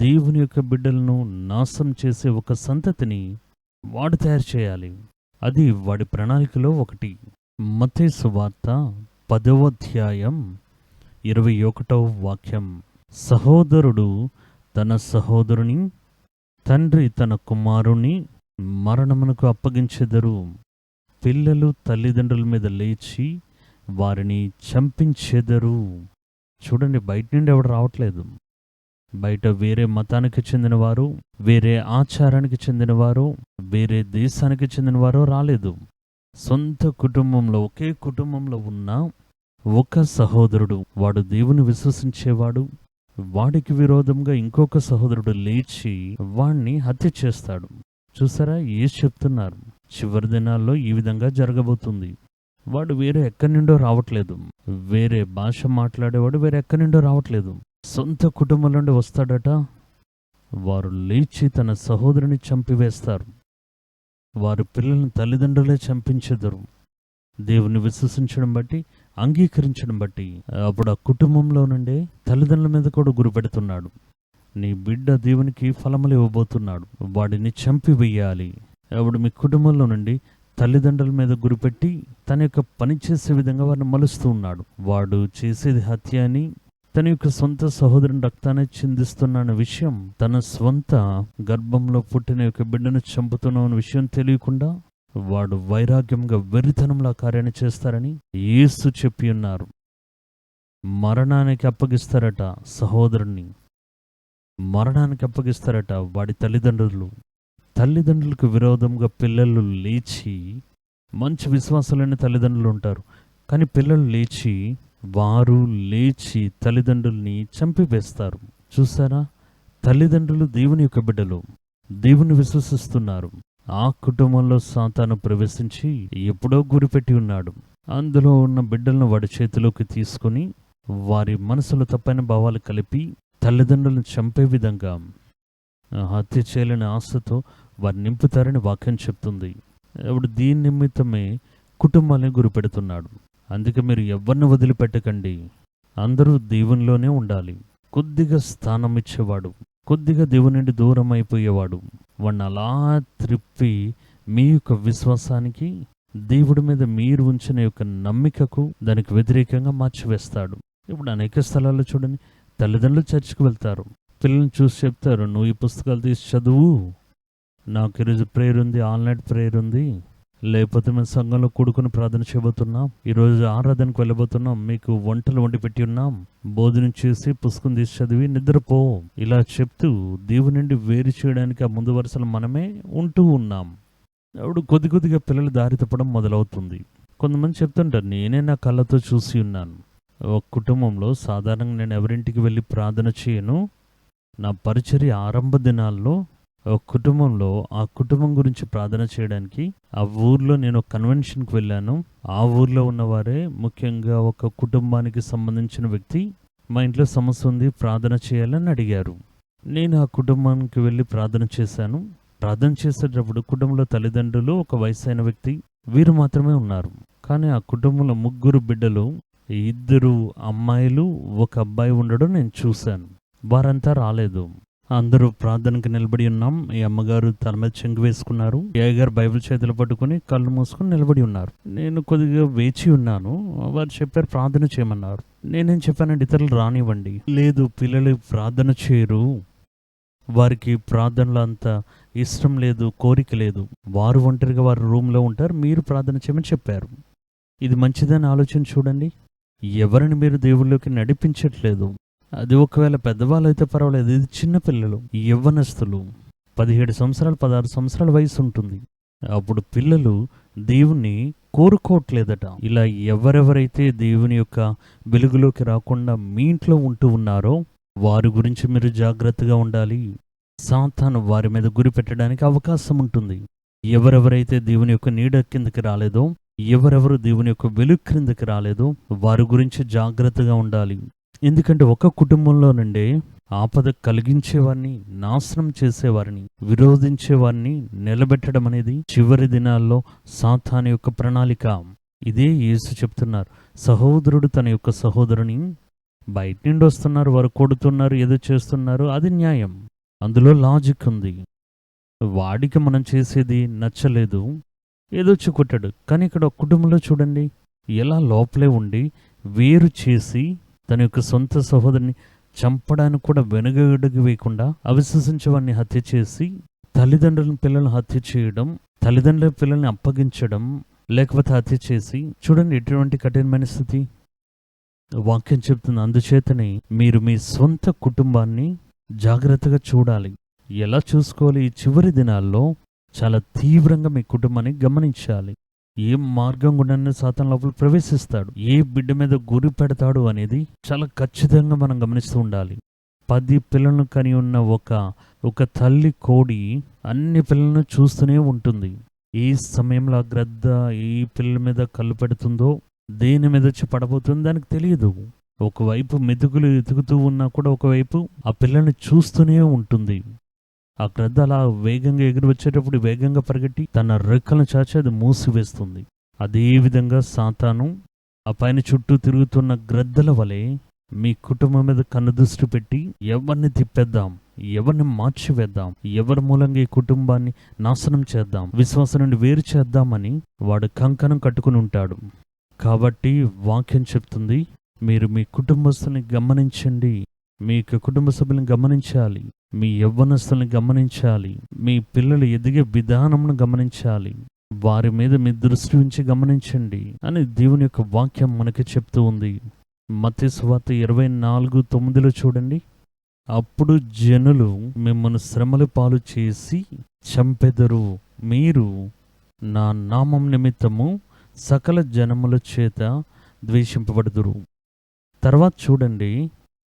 దేవుని యొక్క బిడ్డలను నాశనం చేసే ఒక సంతతిని వాడు తయారు చేయాలి. అది వాడి ప్రణాళికలో ఒకటి. మత్తయి సువార్త 10వ అధ్యాయం 21వ వాక్యం. సహోదరుడు తన సహోదరుని, తండ్రి తన కుమారుని మరణమునకు అప్పగించెదరు. పిల్లలు తల్లిదండ్రుల మీద లేచి వారిని చంపించెదరు. చూడండి, బయట నుండి ఎవడు రావట్లేదు. బయట వేరే మతానికి చెందినవారు, వేరే ఆచారానికి చెందినవారు, వేరే దేశానికి చెందినవారు రాలేదు. సొంత కుటుంబంలో, ఒకే కుటుంబంలో ఉన్న ఒక సహోదరుడు, వాడు దేవుని విశ్వసించేవాడు, వాడికి విరోధంగా ఇంకొక సహోదరుడు లేచి వాణ్ణి హత్య చేస్తాడు. చూసారా, యేసు చెప్తున్నారు చివరి దినాల్లో ఈ విధంగా జరగబోతుంది. వాడు వేరే ఎక్కడి నుండో రావట్లేదు, వేరే భాష మాట్లాడేవాడు వేరే ఎక్కడి నుండో రావట్లేదు, సొంత కుటుంబం నుండి వస్తాడట. వారు లేచి తన సహోదరుని చంపివేస్తారు. వారి పిల్లలను తల్లిదండ్రులే చంపించెదరు. దేవుని విశ్వసించడం బట్టి, అంగీకరించడం బట్టి అప్పుడు ఆ కుటుంబంలో నుండే తల్లిదండ్రుల మీద కూడా గురిపెడుతున్నాడు. నీ బిడ్డ దేవునికి ఫలములు ఇవ్వబోతున్నాడు, వాడిని చంపివేయాలి. అప్పుడు మీ కుటుంబంలో నుండి తల్లిదండ్రుల మీద గురిపెట్టి తన యొక్క పని చేసే విధంగా వారిని మలుస్తూ ఉన్నాడు. వాడు చేసేది హత్య అని, తన యొక్క సొంత సహోదరుని రక్తాన్ని చిందిస్తున్న విషయం, తన స్వంత గర్భంలో పుట్టిన యొక్క బిడ్డను చంపుతున్న విషయం తెలియకుండా వాడు వైరాగ్యంగా వెర్రితనంలో కార్యాన్ని చేస్తారని యేసు చెప్పి ఉన్నారు. మరణానికి అప్పగిస్తారట సహోదరుణ్ణి, మరణానికి అప్పగిస్తారట వాడి తల్లిదండ్రులు. తల్లిదండ్రులకు విరోధంగా పిల్లలు లేచి, మంచి విశ్వాసాలైన తల్లిదండ్రులు ఉంటారు, కానీ పిల్లలు లేచి, వారు లేచి తల్లిదండ్రుల్ని చంపివేస్తారు. చూసారా, తల్లిదండ్రులు దేవుని యొక్క బిడ్డలు, దేవుని విశ్వసిస్తున్నారు. ఆ కుటుంబంలో సాతాను ప్రవేశించి ఎప్పుడో గురిపెట్టి ఉన్నాడు. అందులో ఉన్న బిడ్డలను వాడి చేతిలోకి తీసుకుని వారి మనసులో తప్పైన భావాలు కలిపి తల్లిదండ్రులను చంపే విధంగా హత్య చేయాలని ఆశతో వారు నింపుతారని వాక్యం చెప్తుంది. ఇప్పుడు దీని నిమిత్తమే కుటుంబాన్ని గురిపెడుతున్నాడు. అందుకే మీరు ఎవరిని వదిలిపెట్టకండి, అందరూ దేవునిలోనే ఉండాలి. కొద్దిగా స్థానం ఇచ్చేవాడు, కొద్దిగా దేవుని నుండి దూరం అయిపోయేవాడు, వాడిని అలా త్రిప్పి మీ యొక్క విశ్వాసానికి, దేవుడి మీద మీరు ఉంచిన యొక్క నమ్మికకు, దానికి వ్యతిరేకంగా మార్చివేస్తాడు. ఇప్పుడు అనేక స్థలాల్లో చూడండి, తల్లిదండ్రులు చర్చికి వెళ్తారు, పిల్లల్ని చూసి చెప్తారు, నువ్వు ఈ పుస్తకాలు తీసి చదువు, నాకు ఈరోజు ప్రేయర్ ఉంది, ఆన్లైన్ ప్రేయర్ ఉంది, లేకపోతే మేము సంఘంలో కూడుకుని ప్రార్థన చేయబోతున్నాం, ఈరోజు ఆరాధనకు వెళ్ళబోతున్నాం, మీకు వంటలు వండి పెట్టి ఉన్నాం, భోజనం చేసి పుస్తకం తీసి చదివి నిద్రపో, ఇలా చెప్తూ దేవుని నుండి వేరు చేయడానికి ఆ ముందు వరుసలు మనమే ఉంటూ ఉన్నాం. అప్పుడు కొద్ది కొద్దిగా పిల్లలు దారి తప్పడం మొదలవుతుంది. కొంతమంది చెప్తుంటారు, నేనే నా కళ్ళతో చూసి ఉన్నాను, ఒక కుటుంబంలో సాధారణంగా నేను ఎవరింటికి వెళ్ళి ప్రార్థన చేయను. నా పరిచర్య ఆరంభ దినాల్లో ఒక కుటుంబంలో ఆ కుటుంబం గురించి ప్రార్థన చేయడానికి ఆ ఊర్లో నేను ఒక కన్వెన్షన్కి వెళ్ళాను. ఆ ఊర్లో ఉన్నవారే, ముఖ్యంగా ఒక కుటుంబానికి సంబంధించిన వ్యక్తి, మా ఇంట్లో సమస్య ఉంది, ప్రార్థన చేయాలని అడిగారు. నేను ఆ కుటుంబానికి వెళ్ళి ప్రార్థన చేశాను. ప్రార్థన చేసేటప్పుడు కుటుంబంలో తల్లిదండ్రులు, ఒక వయసైన వ్యక్తి, వీరు మాత్రమే ఉన్నారు. కానీ ఆ కుటుంబంలో 3 బిడ్డలు, 2 అమ్మాయిలు, 1 అబ్బాయి ఉండడం నేను చూశాను. వారంతా రాలేదు. అందరూ ప్రార్థనకి నిలబడి ఉన్నాం. ఈ అమ్మగారు తల మీద చెంగు వేసుకున్నారు. ఈ అయ్యగారు బైబిల్ చేతులు పట్టుకుని కళ్ళు మూసుకుని నిలబడి ఉన్నారు. నేను కొద్దిగా వేచి ఉన్నాను. వారు చెప్పారు ప్రార్థన చేయమన్నారు. నేనేం చెప్పానంటే, ఇతరులు రానివ్వండి. లేదు, పిల్లలు ప్రార్థన చేయరు, వారికి ప్రార్థనలో అంత ఇష్టం లేదు, కోరిక లేదు, వారు ఒంటరిగా వారి రూమ్లో ఉంటారు, మీరు ప్రార్థన చేయమని చెప్పారు. ఇది మంచిదని ఆలోచన చూడండి. ఎవరిని మీరు దేవుళ్ళలోకి నడిపించట్లేదు. అది ఒకవేళ పెద్దవాళ్ళు అయితే పర్వాలేదు, ఇది చిన్నపిల్లలు, యవ్వనస్తులు, 17 సంవత్సరాలు 16 సంవత్సరాల వయసు ఉంటుంది. అప్పుడు పిల్లలు దేవుణ్ణి కోరుకోవట్లేదట. ఇలా ఎవరెవరైతే దేవుని యొక్క వెలుగులోకి రాకుండా మీ ఇంట్లో ఉంటూ ఉన్నారో వారి గురించి మీరు జాగ్రత్తగా ఉండాలి. సాతాను వారి మీద గురి పెట్టడానికి అవకాశం ఉంటుంది. ఎవరెవరైతే దేవుని యొక్క నీడ కిందకి రాలేదో, ఎవరెవరు దేవుని యొక్క వెలుగు క్రిందకి రాలేదో వారి గురించి జాగ్రత్తగా ఉండాలి. ఎందుకంటే ఒక కుటుంబంలో నుండే ఆపద కలిగించేవారిని, నాశనం చేసేవారిని, విరోధించేవారిని నిలబెట్టడం అనేది చివరి దినాల్లో సాతాను యొక్క ప్రణాళిక. ఇదే యేసు చెప్తున్నారు. సహోదరుడు తన యొక్క సహోదరుని, బయట నుండి వస్తున్నారు, వారు కొడుతున్నారు, ఏదో చేస్తున్నారు, అది న్యాయం, అందులో లాజిక్ ఉంది. వాడికి మనం చేసేది నచ్చలేదు, ఏదో వచ్చి కొట్టాడు. కానీ ఇక్కడ కుటుంబంలో చూడండి, ఎలా లోపలే ఉండి వేరు చేసి తన యొక్క సొంత సహోదరుని చంపడానికి కూడా వెనుగడుగు వేయకుండా అవిశ్వసించేవాడిని హత్య చేసి, తల్లిదండ్రులను పిల్లలను హత్య చేయడం, తల్లిదండ్రుల పిల్లల్ని అప్పగించడం, లేకపోతే హత్య చేసి, చూడండి ఎటువంటి కఠినమైన స్థితి. వాక్యం చెప్తుంది. అందుచేతనే మీరు మీ సొంత కుటుంబాన్ని జాగ్రత్తగా చూడాలి. ఎలా చూసుకోవాలి? ఈ చివరి దినాల్లో చాలా తీవ్రంగా మీ కుటుంబాన్ని గమనించాలి. ఏ మార్గం గుండా సాతాను లోపల ప్రవేశిస్తాడు, ఏ బిడ్డ మీద గురి పెడతాడు అనేది చాలా ఖచ్చితంగా మనం గమనిస్తూ ఉండాలి. 10 పిల్లలను కని ఉన్న ఒక తల్లి కోడి అన్ని పిల్లలను చూస్తూనే ఉంటుంది. ఏ సమయంలో ఆ గ్రద్ద ఈ పిల్లల మీద కళ్ళు పెడుతుందో, దేని మీద వచ్చి పడబోతుందో దానికి తెలియదు. ఒకవైపు మెతుకులు ఎతుకుతూ ఉన్నా కూడా ఒకవైపు ఆ పిల్లల్ని చూస్తూనే ఉంటుంది. ఆ గ్రద్ద అలా వేగంగా ఎగిరి వచ్చేటప్పుడు వేగంగా పరిగెట్టి తన రెక్కలను చాచి అది మూసివేస్తుంది. అదేవిధంగా సాతాను ఆ పైన చుట్టూ తిరుగుతున్న గ్రద్దల వలె మీ కుటుంబం మీద కన్నుదృష్టి పెట్టి ఎవరిని తిప్పేద్దాం, ఎవరిని మార్చివేద్దాం, ఎవరి మూలంగా ఈ కుటుంబాన్ని నాశనం చేద్దాం, విశ్వాసం నుండి వేరు చేద్దామని వాడు కంకణం కట్టుకుని ఉంటాడు. కాబట్టి వాక్యం చెప్తుంది, మీరు మీ కుటుంబస్తుల్ని గమనించండి, మీ కుటుంబ సభ్యులను గమనించాలి, మీ యవ్వనస్తుల్ని గమనించాలి, మీ పిల్లలు ఎదిగే విధానంను గమనించాలి, వారి మీద మీ దృష్టి ఉంచి గమనించండి అని దేవుని యొక్క వాక్యం మనకి చెప్తూ ఉంది. మత్తయి సువార్త 24:9 చూడండి. అప్పుడు జనులు మిమ్మల్ని శ్రమల పాలు చేసి చంపెదరు, మీరు నా నామం నిమిత్తము సకల జనముల చేత ద్వేషింపబడుదురు. తర్వాత చూడండి,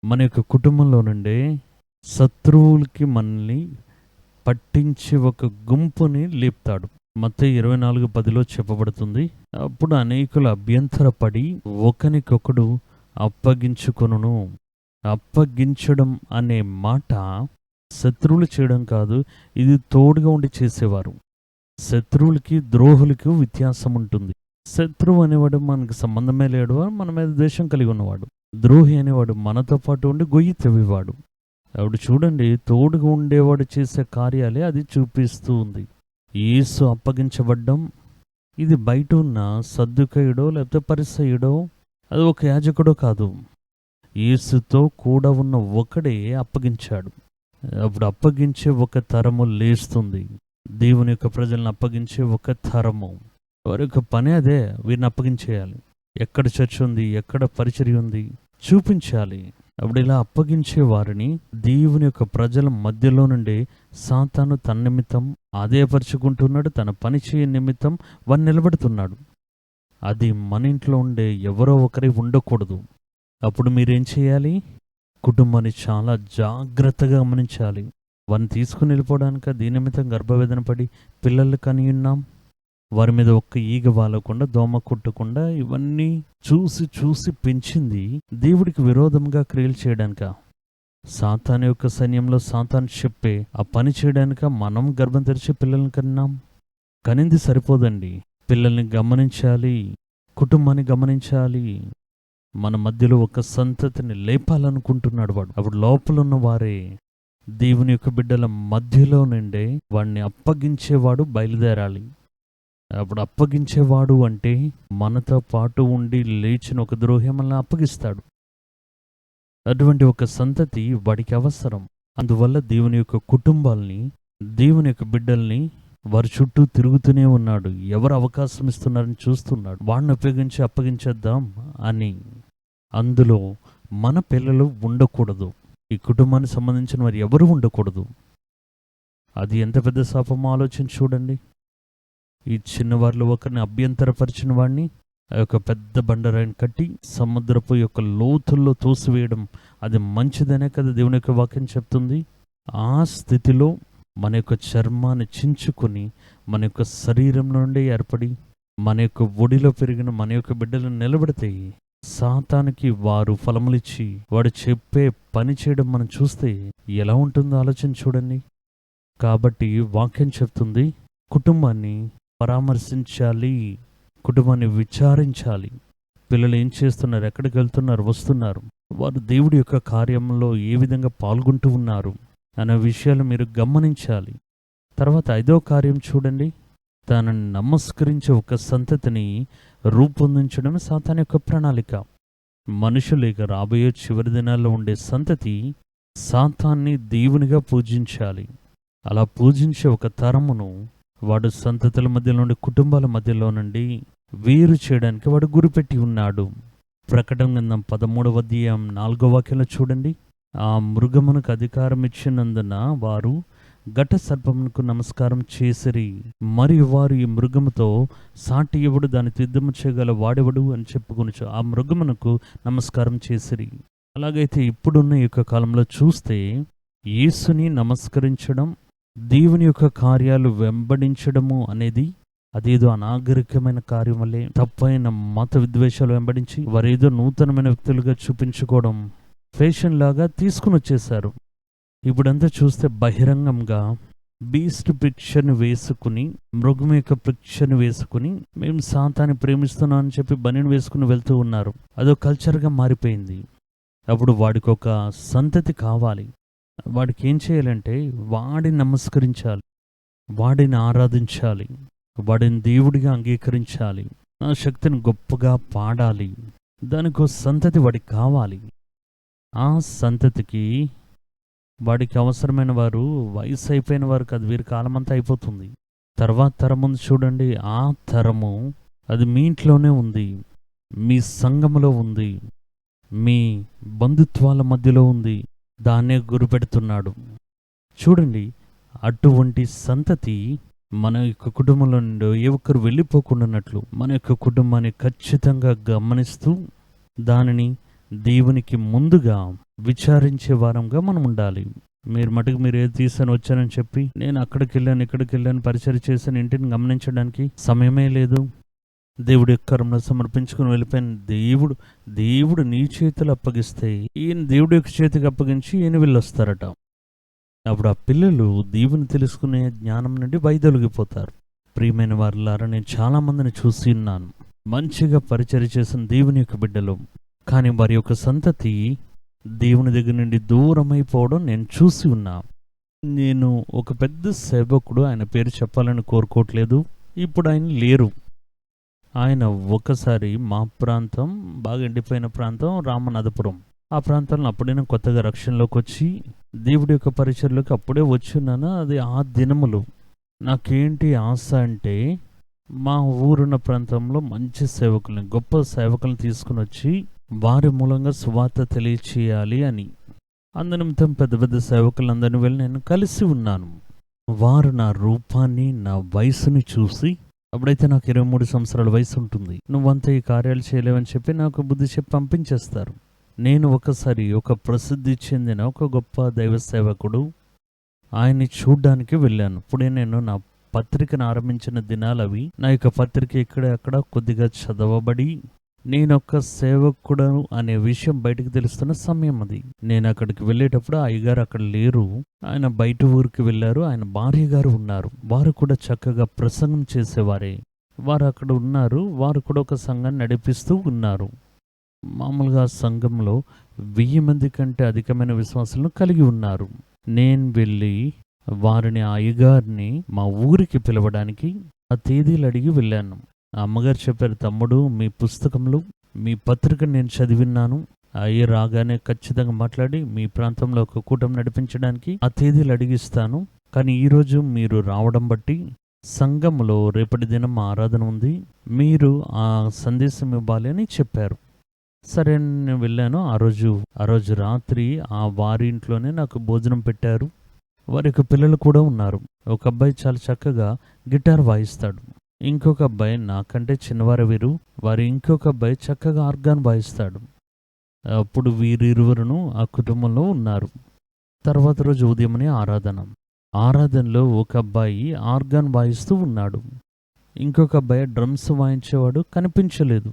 మన యొక్క కుటుంబంలో నుండే శత్రువులకి మనల్ని పట్టించి ఒక గుంపుని లేపుతాడు. మత్తయి 24:10 చెప్పబడుతుంది. అప్పుడు అనేకులు అభ్యంతరపడి ఒకనికొకడు అప్పగించుకొనును. అప్పగించడం అనే మాట శత్రువులు చేయడం కాదు, ఇది తోడుగా ఉండి చేసేవారు. శత్రువులకి ద్రోహులకి వ్యత్యాసం ఉంటుంది. శత్రువు అనేవాడు మనకు సంబంధమే లేడు, మన మీద ద్వేషం కలిగి ఉన్నవాడు. ద్రోహి అనేవాడు మనతో పాటు ఉండి గొయ్యి తవ్వేవాడు. అప్పుడు చూడండి, తోడుగా ఉండేవాడు చేసే కార్యాలే అది చూపిస్తూ ఉంది. యేసు అప్పగించబడ్డం, ఇది బయట ఉన్న సద్దుకయుడో లేకపోతే పరిసయ్యుడో, అది ఒక యాజకుడో కాదు, యేసుతో కూడా ఉన్న ఒకడే అప్పగించాడు. అప్పుడు అప్పగించే ఒక తరము లేస్తుంది. దేవుని యొక్క ప్రజలను అప్పగించే ఒక తరము. వారి యొక్క పని అదే, వీరిని అప్పగించేయాలి. ఎక్కడ చర్చ ఉంది, ఎక్కడ పరిచర్య ఉంది చూపించాలి. అప్పుడు ఇలా అప్పగించే వారిని దేవుని యొక్క ప్రజల మధ్యలో నుండి సాతాను తన నిమిత్తం ఆదాయపరుచుకుంటున్నాడు, తన పని చేయ నిమిత్తం వారిని నిలబెడుతున్నాడు. అది మన ఇంట్లో ఉండే ఎవరో ఒకరి ఉండకూడదు. అప్పుడు మీరేం చేయాలి? కుటుంబాన్ని చాలా జాగ్రత్తగా గమనించాలి. వారిని తీసుకుని వెళ్ళిపోవడానిక దీని నిమిత్తం గర్భవేదన పడి పిల్లలు కనియున్నాం. వారి మీద ఒక్క ఈగ వాలకుండా, దోమ కుట్టకుండా ఇవన్నీ చూసి చూసి పెంచింది దేవుడికి విరోధంగా క్రియలు చేయడానిక? సాతాను యొక్క సైన్యంలో సాతాను చెప్పే ఆ పని చేయడానిక మనం గర్భం తెరిచి పిల్లల్ని కన్నాం? కనింది సరిపోదండి, పిల్లల్ని గమనించాలి, కుటుంబాన్ని గమనించాలి. మన మధ్యలో ఒక సంతతిని లేపాలనుకుంటున్నాడు వాడు. అప్పుడు లోపల ఉన్న వారే దేవుని యొక్క బిడ్డల మధ్యలో నుండే వాడిని అప్పగించేవాడు బయలుదేరాలి. అప్పుడు అప్పగించేవాడు అంటే మనతో పాటు ఉండి లేచిన ఒక ద్రోహి మనల్ని అప్పగిస్తాడు. అటువంటి ఒక సంతతి వాడికి అవసరం. అందువల్ల దేవుని యొక్క కుటుంబాల్ని, దేవుని యొక్క బిడ్డల్ని వారి చుట్టూ తిరుగుతూనే ఉన్నాడు. ఎవరు అవకాశం ఇస్తున్నారని చూస్తున్నాడు. వాడిని ఉపయోగించి అప్పగించేద్దాం అని. అందులో మన పిల్లలు ఉండకూడదు. ఈ కుటుంబానికి సంబంధించిన వారు ఎవరు ఉండకూడదు. అది ఎంత పెద్ద శాపమో ఆలోచించి చూడండి. ఈ చిన్నవారిలో ఒకరిని అభ్యంతరపరిచిన వాడిని ఆ యొక్క పెద్ద బండరాయిని కట్టి సముద్రపు యొక్క లోతుల్లో తోసివేయడం అది మంచిదనే కదా దేవుని యొక్క వాక్యం చెప్తుంది. ఆ స్థితిలో మన యొక్క చర్మాన్ని చించుకొని మన యొక్క శరీరం నుండి ఏర్పడి మన యొక్క ఒడిలో పెరిగిన మన యొక్క బిడ్డలను నిలబడితే సాతానికి వారు ఫలములిచ్చి వాడు చెప్పే పని చేయడం మనం చూస్తే ఎలా ఉంటుందో ఆలోచన చూడండి. కాబట్టి వాక్యం చెప్తుంది, కుటుంబాన్ని పరామర్శించాలి, కుటుంబాన్ని విచారించాలి. పిల్లలు ఏం చేస్తున్నారు, ఎక్కడికి వెళ్తున్నారు, వస్తున్నారు, వారు దేవుడి యొక్క కార్యంలో ఏ విధంగా పాల్గొంటూ ఉన్నారు అనే విషయాలు మీరు గమనించాలి. తర్వాత 5వ కార్యం చూడండి, తనని నమస్కరించే ఒక సంతతిని రూపొందించడం సాతాను యొక్క ప్రణాళిక. మనుషులు ఇక రాబోయే చివరి దినాల్లో ఉండే సంతతి సాతాన్ని దేవునిగా పూజించాలి. అలా పూజించే ఒక తరమును వాడు సంతతుల మధ్య నుండి, కుటుంబాల మధ్యలో నుండి వేరు చేయడానికి వాడు గురిపెట్టి ఉన్నాడు. ప్రకటన గ్రంథం 13వ అధ్యాయం 4వ వాక్యంలో చూడండి, ఆ మృగమునకు అధికారం ఇచ్చినందున వారు ఘట సర్పమునకు నమస్కారం చేసిరి, మరియు వారు ఈ మృగముతో సాటి ఎవడు దాని యుద్ధము చేయగల వాడెవడు అని చెప్పుకొని ఆ మృగమునకు నమస్కారం చేసిరి. అలాగైతే ఇప్పుడున్న ఈ యొక్క కాలంలో చూస్తే యేసుని నమస్కరించడం, దేవుని యొక్క కార్యాలు వెంబడించడము అనేది అదేదో అనాగరికమైన కార్యం వల్లే, తప్పైన మత విద్వేషాలు వెంబడించి వారేదో నూతనమైన వ్యక్తులుగా చూపించుకోవడం ఫ్యాషన్ లాగా తీసుకుని వచ్చేశారు. ఇప్పుడంతా చూస్తే బహిరంగంగా బీస్ట్ పిక్చర్ని వేసుకుని, మృగం యొక్క పిక్చర్ని వేసుకుని మేము సాతాన్ని ప్రేమిస్తున్నాం అని చెప్పి బనీని వేసుకుని వెళ్తూ ఉన్నారు. అదో కల్చర్గా మారిపోయింది. అప్పుడు వాడికి ఒక సంతతి కావాలి. వాడికి ఏం చేయాలంటే వాడిని నమస్కరించాలి, వాడిని ఆరాధించాలి, వాడిని దేవుడిగా అంగీకరించాలి, నా శక్తిని గొప్పగా పాడాలి. దానికి ఒక సంతతి వాడికి కావాలి. ఆ సంతతికి వాడికి అవసరమైన వారు వయసు అయిపోయిన వారు కాదు, వీరి కాలమంతా అయిపోతుంది. తర్వాత తరం ఉంది చూడండి, ఆ తరము అది మీ ఇంట్లోనే ఉంది, మీ సంఘములో ఉంది, మీ బంధుత్వాల మధ్యలో ఉంది. దాన్నే గురిపెడుతున్నాడు. చూడండి, అటువంటి సంతతి మన యొక్క కుటుంబంలో నుండి ఏ ఒక్కరు వెళ్ళిపోకుండాన్నట్లు మన యొక్క కుటుంబాన్ని ఖచ్చితంగా గమనిస్తూ దానిని దేవునికి ముందుగా విచారించే వారంగా మనం ఉండాలి. మీరు మటుకు మీరు ఏది తీసాను వచ్చానని చెప్పి నేను అక్కడికి వెళ్ళాను, ఇక్కడికి వెళ్ళాను, పరిచయం చేశాను, ఇంటిని గమనించడానికి సమయమే లేదు, దేవుడి యొక్క కరంలో సమర్పించుకుని వెళ్ళిపోయిన దేవుడు నీ చేతులు అప్పగిస్తే ఈయన దేవుడి యొక్క చేతికి అప్పగించి ఈయన వెళ్ళొస్తారట. అప్పుడు ఆ పిల్లలు దేవుని తెలుసుకునే జ్ఞానం నుండి వైదొలిగిపోతారు. ప్రియమైన వారులారా, నేను చాలా మందిని చూసి ఉన్నాను, మంచిగా పరిచయం చేసిన దేవుని యొక్క బిడ్డలు, కానీ వారి యొక్క సంతతి దేవుని దగ్గర నుండి దూరమైపోవడం నేను చూసి ఉన్నా. నేను ఒక పెద్ద సేవకుడు, ఆయన పేరు చెప్పాలని కోరుకోవట్లేదు, ఇప్పుడు ఆయన లేరు. ఆయన ఒకసారి మా ప్రాంతం బాగా ఎండిపోయిన ప్రాంతం రామనాథపురం, ఆ ప్రాంతంలో అప్పుడే నేను కొత్తగా రక్షణలోకి వచ్చి దేవుడి యొక్క పరిచర్లోకి అప్పుడే వచ్చున్నాను. అది ఆ దినములు నాకేంటి ఆశ అంటే మా ఊరున్న ప్రాంతంలో మంచి సేవకుల్ని, గొప్ప సేవకులను తీసుకుని వచ్చి వారి మూలంగా సువార్త తెలియచేయాలి అని. అందునిమిత్తం పెద్ద పెద్ద సేవకులందరినీ వెళ్ళి నేను కలిసి ఉన్నాను. వారు నా రూపాన్ని, నా వయసుని చూసి, అప్పుడైతే నాకు 23 సంవత్సరాల వయసు ఉంటుంది, నువ్వంతా ఈ కార్యాలు చేయలేవని చెప్పి నాకు బుద్ధి చెప్పి పంపించేస్తారు. నేను ఒకసారి ఒక ప్రసిద్ధి చెందిన ఒక గొప్ప దైవ సేవకుడు ఆయన్ని చూడ్డానికి వెళ్ళాను. ఇప్పుడే నేను నా పత్రికను ఆరంభించిన దినాలవి. నా యొక్క పత్రిక ఇక్కడ అక్కడ కొద్దిగా చదవబడి నేనొక సేవకుడు అనే విషయం బయటకు తెలుస్తున్న సమయం అది. నేను అక్కడికి వెళ్ళేటప్పుడు ఆ అయ్యగారు అక్కడ లేరు. ఆయన బయట ఊరికి వెళ్ళారు. ఆయన భార్య గారు ఉన్నారు. వారు కూడా చక్కగా ప్రసంగం చేసేవారే. వారు అక్కడ ఉన్నారు. వారు కూడా ఒక సంఘాన్ని నడిపిస్తూ ఉన్నారు. మామూలుగా సంఘంలో 1000 మంది కంటే అధికమైన విశ్వాసాలను కలిగి ఉన్నారు. నేను వెళ్ళి వారిని ఆ అయ్యగారిని మా ఊరికి పిలవడానికి ఆ తేదీలు అడిగి వెళ్ళాను. ఆ అమ్మగారు చెప్పారు, తమ్ముడు మీ పుస్తకంలో మీ పత్రికను నేను చదివిన్నాను. అయ్యి రాగానే ఖచ్చితంగా మాట్లాడి మీ ప్రాంతంలో ఒక కూటమి నడిపించడానికి ఆ తేదీలు అడిగిస్తాను. కానీ ఈరోజు మీరు రావడం బట్టి సంఘంలో రేపటి దినం ఆరాధన ఉంది, మీరు ఆ సందేశం ఇవ్వాలి అని చెప్పారు. సరే నేను వెళ్ళాను. ఆ రోజు రాత్రి ఆ వారి ఇంట్లోనే నాకు భోజనం పెట్టారు. వారి యొక్క పిల్లలు కూడా ఉన్నారు. ఒక అబ్బాయి చాలా చక్కగా గిటార్ వాయిస్తాడు. ఇంకొక అబ్బాయి నాకంటే చిన్నవారు వీరు. వారి ఇంకొక అబ్బాయి చక్కగా ఆర్గాన్ వాయిస్తాడు. అప్పుడు వీరిరువురును ఆ కుటుంబంలో ఉన్నారు. తర్వాత రోజు ఉదయమనే ఆరాధనలో ఒక అబ్బాయి ఆర్గాన్ వాయిస్తూ ఉన్నాడు. ఇంకొక అబ్బాయి డ్రమ్స్ వాయించేవాడు కనిపించలేదు.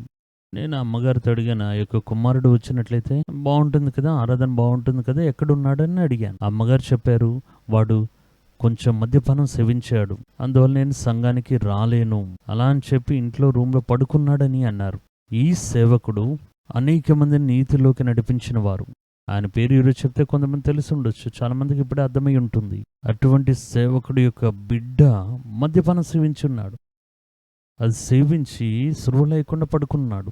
నేను అమ్మగారితో అడిగాను, ఆ యొక్క కుమారుడు వచ్చినట్లయితే బాగుంటుంది కదా, ఆరాధన బాగుంటుంది కదా, ఎక్కడున్నాడని అడిగాను. అమ్మగారు చెప్పారు, వాడు కొంచెం మద్యపానం సేవించాడు, అందువల్ల నేను సంఘానికి రాలేను అలా అని చెప్పి ఇంట్లో రూమ్లో పడుకున్నాడని అన్నారు. ఈ సేవకుడు అనేక మందిని నీతిలోకి నడిపించిన వారు. ఆయన పేరు ఈరోజు చెప్తే కొంతమంది తెలిసి ఉండొచ్చు, చాలా మందికి ఇప్పుడే అర్థమై ఉంటుంది. అటువంటి సేవకుడు యొక్క బిడ్డ మద్యపానం సేవించి ఉన్నాడు. అది సేవించి స్పృహ లేకుండా పడుకున్నాడు.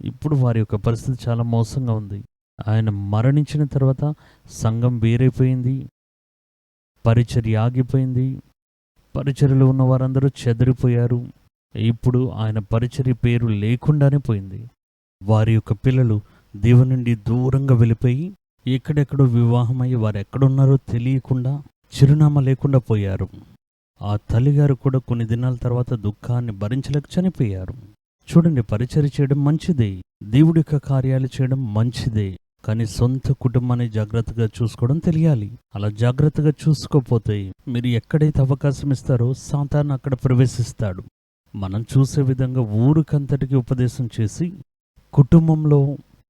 ఇప్పుడు వారి యొక్క పరిస్థితి చాలా మోసంగా ఉంది. ఆయన మరణించిన తర్వాత సంఘం వేరైపోయింది, పరిచర్య ఆగిపోయింది, పరిచర్యలో ఉన్న వారందరూ చెదిరిపోయారు. ఇప్పుడు ఆయన పరిచర్య పేరు లేకుండానే పోయింది. వారి యొక్క పిల్లలు దేవుని నుండి దూరంగా వెళ్ళిపోయి ఎక్కడెక్కడో వివాహమయ్యి వారు ఎక్కడున్నారో తెలియకుండా చిరునామా లేకుండా పోయారు. ఆ తల్లిగారు కూడా కొన్ని దినాల తర్వాత దుఃఖాన్ని భరించలేక చనిపోయారు. చూడండి, పరిచర్య చేయడం మంచిదే, దేవుడి యొక్క కార్యాలు చేయడం మంచిదే, కానీ సొంత కుటుంబాన్ని జాగ్రత్తగా చూసుకోవడం తెలియాలి. అలా జాగ్రత్తగా చూసుకోకపోతే మీరు ఎక్కడైతే అవకాశం ఇస్తారో సాతాను అక్కడ ప్రవేశిస్తాడు. మనం చూసే విధంగా ఊరికంతటికి ఉపదేశం చేసి కుటుంబంలో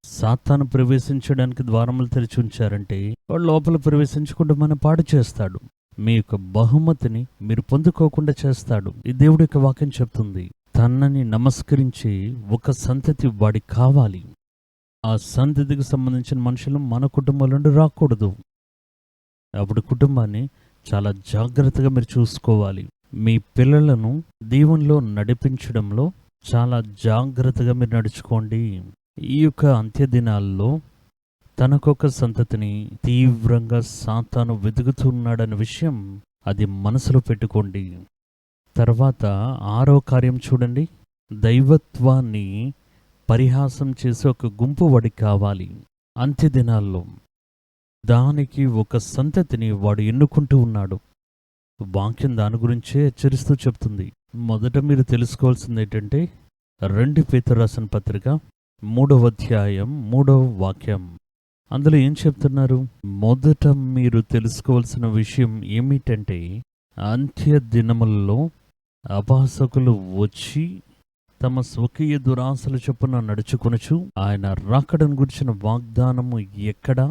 సాతాను ప్రవేశించడానికి ద్వారములు తెరిచి ఉంచారంటే వాడు లోపల ప్రవేశించి కుటుంబాన్ని పాడు చేస్తాడు. మీ యొక్క బహుమతిని మీరు పొందుకోకుండా చేస్తాడు. ఈ దేవుడి యొక్క వాక్యం చెప్తుంది, తనని నమస్కరించి ఒక సంతతి వాడికి కావాలి. ఆ సంతతికి సంబంధించిన మనుషులు మన కుటుంబం నుండి రాకూడదు. అప్పుడు కుటుంబాన్ని చాలా జాగ్రత్తగా మీరు చూసుకోవాలి. మీ పిల్లలను దేవునిలో నడిపించడంలో చాలా జాగ్రత్తగా మీరు నడుచుకోండి. ఈ యొక్క అంత్య దినాల్లో తనకొక సంతతిని తీవ్రంగా సాతాను వెతుకుతున్నాడనే విషయం అది మనసులో పెట్టుకోండి. తర్వాత 6వ కార్యం చూడండి, దైవత్వాన్ని పరిహాసం చేసే ఒక గుంపు వాడికి కావాలి. అంత్య దినాల్లో దానికి ఒక సంతతిని వాడు ఎన్నుకుంటూ ఉన్నాడు. వాక్యం దాని గురించే హెచ్చరిస్తూ చెప్తుంది. మొదట మీరు తెలుసుకోవాల్సింది ఏంటంటే 2 పేతురు రాసిన పత్రిక 3వ అధ్యాయం 3వ వాక్యం. అందులో ఏం చెప్తున్నారు? మొదట మీరు తెలుసుకోవాల్సిన విషయం ఏమిటంటే అంత్య దినములలో అపహాసకులు వచ్చి తమ స్వకీయ దురాశల చొప్పున నడుచుకొనుచు ఆయన రాకడను గురించిన వాగ్దానము ఎక్కడా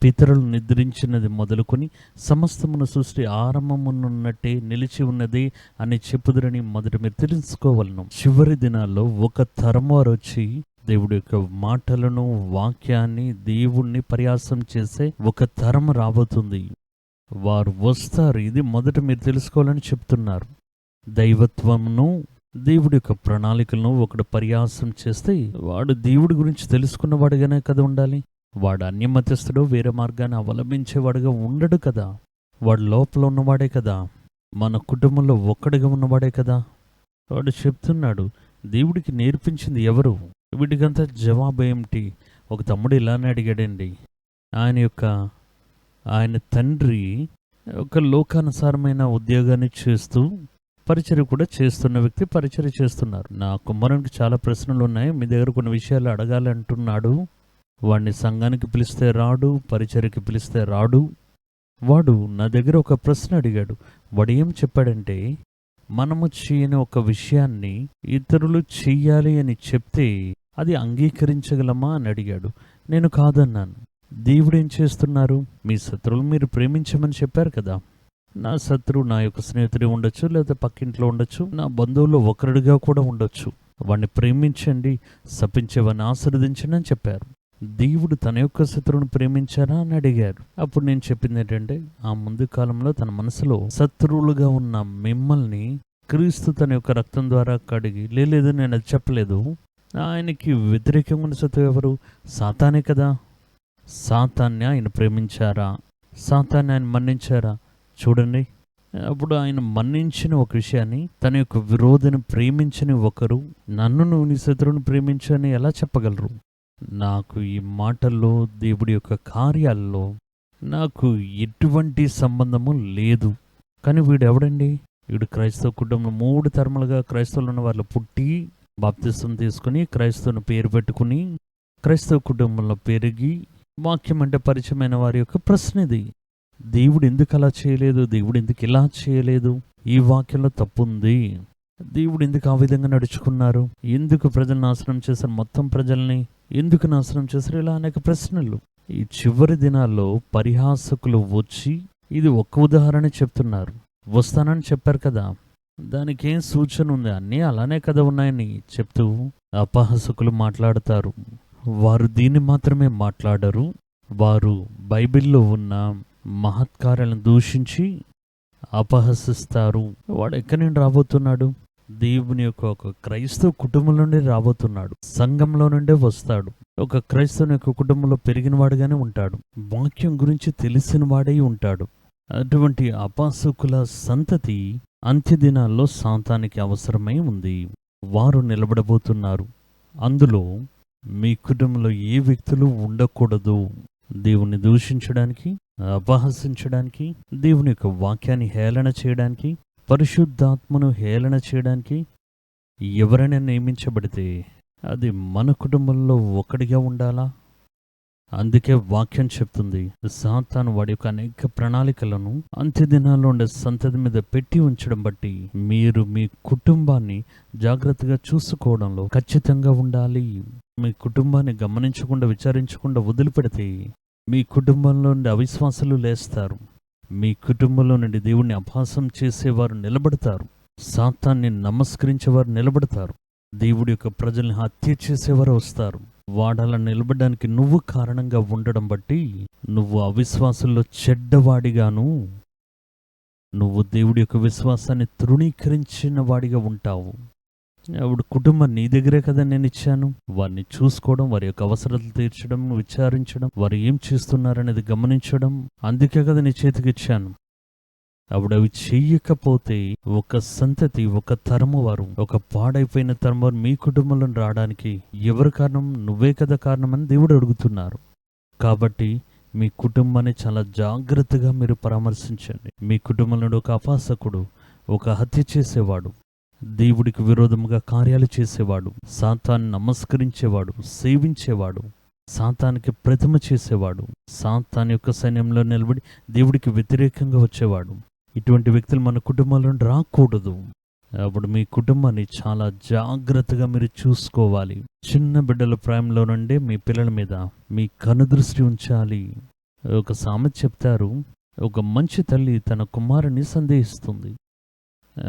పితరులు నిద్రించినది మొదలుకొని సమస్తమును సృష్టి ఆరంభమునున్నట్టే నిలిచి ఉన్నది అని చెప్పుదురని మొదట మీరు తెలుసుకోవాలను. చివరి దినాల్లో ఒక తరం వారు వచ్చి దేవుడి యొక్క మాటలను, వాక్యాన్ని, దేవుణ్ణి పరిహాసం చేసే ఒక తరం రాబోతుంది. వారు వస్తారు. ఇది మొదట మీరు తెలుసుకోవాలని చెప్తున్నారు. దైవత్వమును, దేవుడి యొక్క ప్రణాళికలను ఒకడు పరిహాసం చేస్తే వాడు దేవుడి గురించి తెలుసుకున్నవాడుగానే కదా ఉండాలి. వాడు అన్యమతస్థుడు, వేరే మార్గాన్ని అవలంబించేవాడుగా ఉండడు కదా. వాడు లోపల ఉన్నవాడే కదా, మన కుటుంబంలో ఒక్కడిగా ఉన్నవాడే కదా. వాడు చెప్తున్నాడు, దేవుడికి నేర్పించింది ఎవరు? వీటికంతా జవాబు ఏమిటి? ఒక తమ్ముడు ఇలానే అడిగాడండి. ఆయన తండ్రి ఒక లోకానుసారమైన ఉద్యోగాన్ని చేస్తూ పరిచర్య కూడా చేస్తున్న వ్యక్తి పరిచర్య చేస్తున్నారు. నా కుమారునికి చాలా ప్రశ్నలు ఉన్నాయి, మీ దగ్గర కొన్ని విషయాలు అడగాలంటున్నాడు వాడిని సంఘానికి పిలిస్తే రాడు, పరిచర్యకి పిలిస్తే రాడు. వాడు నా దగ్గర ఒక ప్రశ్న అడిగాడు. వాడు ఏం చెప్పాడంటే, మనము చేయని ఒక విషయాన్ని ఇతరులు చెయ్యాలి అని చెప్తే అది అంగీకరించగలమా అని అడిగాడు. నేను కాదన్నాను. దేవుడు ఏం చేస్తున్నారు? మీ శత్రువులు మీరు ప్రేమించమని చెప్పారు కదా. నా శత్రువు నా యొక్క స్నేహితుడే ఉండొచ్చు, లేదా పక్కింట్లో ఉండొచ్చు, నా బంధువుల్లో ఒకరుడిగా కూడా ఉండొచ్చు. వాడిని ప్రేమించండి, శపించేవాడిని ఆశీర్వదించండి అని చెప్పారు. దేవుడు తన యొక్క శత్రువును ప్రేమించారా అని అడిగారు. అప్పుడు నేను చెప్పింది ఏంటంటే, ఆ ముందు కాలంలో తన మనసులో శత్రువులుగా ఉన్న మిమ్మల్ని క్రీస్తు తన యొక్క రక్తం ద్వారా కడిగి, లేదు నేను అది చెప్పలేదు. ఆయనకి వ్యతిరేకంగా ఉన్న శత్రువు ఎవరు? సాతానే కదా. సాతాన్ని ఆయన ప్రేమించారా? సాతాన్ని ఆయన మన్నించారా? చూడండి, అప్పుడు ఆయన మన్నించిన ఒక విషయాన్ని తన యొక్క విరోధిని ప్రేమించని ఒకరు నన్ను నువ్వు నీ శత్రువుని ప్రేమించని ఎలా చెప్పగలరు? నాకు ఈ మాటల్లో, దేవుడి యొక్క కార్యాల్లో నాకు ఎటువంటి సంబంధము లేదు. కానీ వీడు ఎవడండి? వీడు క్రైస్తవ కుటుంబం 3 తరములుగా క్రైస్తవులు ఉన్న వాళ్ళు పుట్టి బాప్తిసం తీసుకుని క్రైస్తవుని పేరు పెట్టుకుని క్రైస్తవ కుటుంబంలో పెరిగి వాక్యం అంటే పరిచయమైన వారి యొక్క ప్రశ్న ఇది. దేవుడు ఎందుకు అలా చేయలేదు? దేవుడు ఎందుకు ఇలా చేయలేదు? ఈ వాక్యంలో తప్పుంది. దేవుడు ఎందుకు ఆ విధంగా నడుచుకున్నారు? ఎందుకు ప్రజలు నాశనం చేశారు? మొత్తం ప్రజల్ని ఎందుకు నాశనం చేశారు? ఇలా అనేక ప్రశ్నలు. ఈ చివరి దినాల్లో పరిహాసకులు వచ్చి ఇది ఒక్క ఉదాహరణ చెప్తున్నారు. వస్తానని చెప్పారు కదా, దానికి ఏం సూచన ఉంది? అన్నీ అలానే కదా ఉన్నాయని చెప్తూ అపహాసకులు మాట్లాడతారు. వారు దీన్ని మాత్రమే మాట్లాడరు, వారు బైబిల్లో ఉన్న మహత్కార్యాలను దూషించి అపహసిస్తారు. వాడు ఎక్కడి నుండి రాబోతున్నాడు? దేవుని యొక్క ఒక క్రైస్తవ కుటుంబం నుండి రాబోతున్నాడు. సంఘంలో నుండే వస్తాడు. ఒక క్రైస్తవుని యొక్క కుటుంబంలో పెరిగిన వాడుగానే ఉంటాడు. వాక్యం గురించి తెలిసిన వాడై ఉంటాడు. అటువంటి అపహాసకుల సంతతి అంత్యదినాల్లో సాతానికి అవసరమై ఉంది. వారు నిలబడబోతున్నారు. అందులో మీ కుటుంబంలో ఏ వ్యక్తులు ఉండకూడదు. దేవుని దూషించడానికి, అపహసించడానికి, దేవుని యొక్క వాక్యాన్ని హేళన చేయడానికి, పరిశుద్ధాత్మను హేళన చేయడానికి ఎవరైనా నియమించబడితే అది మన కుటుంబంలో ఒకటిగా ఉండాలా? అందుకే వాక్యం చెప్తుంది, సాతాను వాడి యొక్క అనేక ప్రణాళికలను అంత్యదినాల్లో ఉండే సంతతి మీద పెట్టి ఉంచడం బట్టి మీరు మీ కుటుంబాన్ని జాగ్రత్తగా చూసుకోవడంలో ఖచ్చితంగా ఉండాలి. మీ కుటుంబాన్ని గమనించకుండా, విచారించకుండా వదిలిపెడితే మీ కుటుంబంలో నుండి అవిశ్వాసాలు లేస్తారు. మీ కుటుంబంలో నుండి దేవుణ్ణి అపహాసం చేసేవారు నిలబడతారు. సాతాన్ని నమస్కరించేవారు నిలబడతారు. దేవుడి యొక్క ప్రజల్ని హత్య చేసేవారు వస్తారు. వాడలా నిలబడడానికి నువ్వు కారణంగా ఉండడం బట్టి నువ్వు అవిశ్వాసంలో చెడ్డవాడిగాను, నువ్వు దేవుడి యొక్క విశ్వాసాన్ని తృణీకరించిన వాడిగా ఉంటావు. అప్పుడు కుటుంబం నీ దగ్గరే కదా నేను ఇచ్చాను. వారిని చూసుకోవడం, వారి యొక్క అవసరాలు తీర్చడం, విచారించడం, వారు ఏం చేస్తున్నారనేది గమనించడం, అందుకే కదా నీ చేతికి ఇచ్చాను. అప్పుడు అవి చెయ్యకపోతే ఒక సంతతి, ఒక తరము వారు, ఒక పాడైపోయిన తరము వారు మీ కుటుంబంలో రావడానికి ఎవరు కారణం? నువ్వే కదా కారణమని దేవుడు అడుగుతున్నారు. కాబట్టి మీ కుటుంబాన్ని చాలా జాగ్రత్తగా మీరు పరామర్శించండి. మీ కుటుంబంలో ఒక అపహాసకుడు, ఒక హత్య చేసేవాడు, దేవుడికి విరోధముగా కార్యాలు చేసేవాడు, సాతాన్ని నమస్కరించేవాడు, సేవించేవాడు, సాతానికి ప్రతిమ చేసేవాడు, సాతాన్ యొక్క సైన్యంలో నిలబడి దేవుడికి వ్యతిరేకంగా వచ్చేవాడు, ఇటువంటి వ్యక్తులు మన కుటుంబంలో రాకూడదు. అప్పుడు మీ కుటుంబాన్ని చాలా జాగ్రత్తగా మీరు చూసుకోవాలి. చిన్న బిడ్డల ప్రాయంలో నుండే మీ పిల్లల మీద మీ కనుదృష్టి ఉంచాలి. ఒక సామెత చెప్తారు, ఒక మంచి తల్లి తన కుమారుని సందేహిస్తుంది,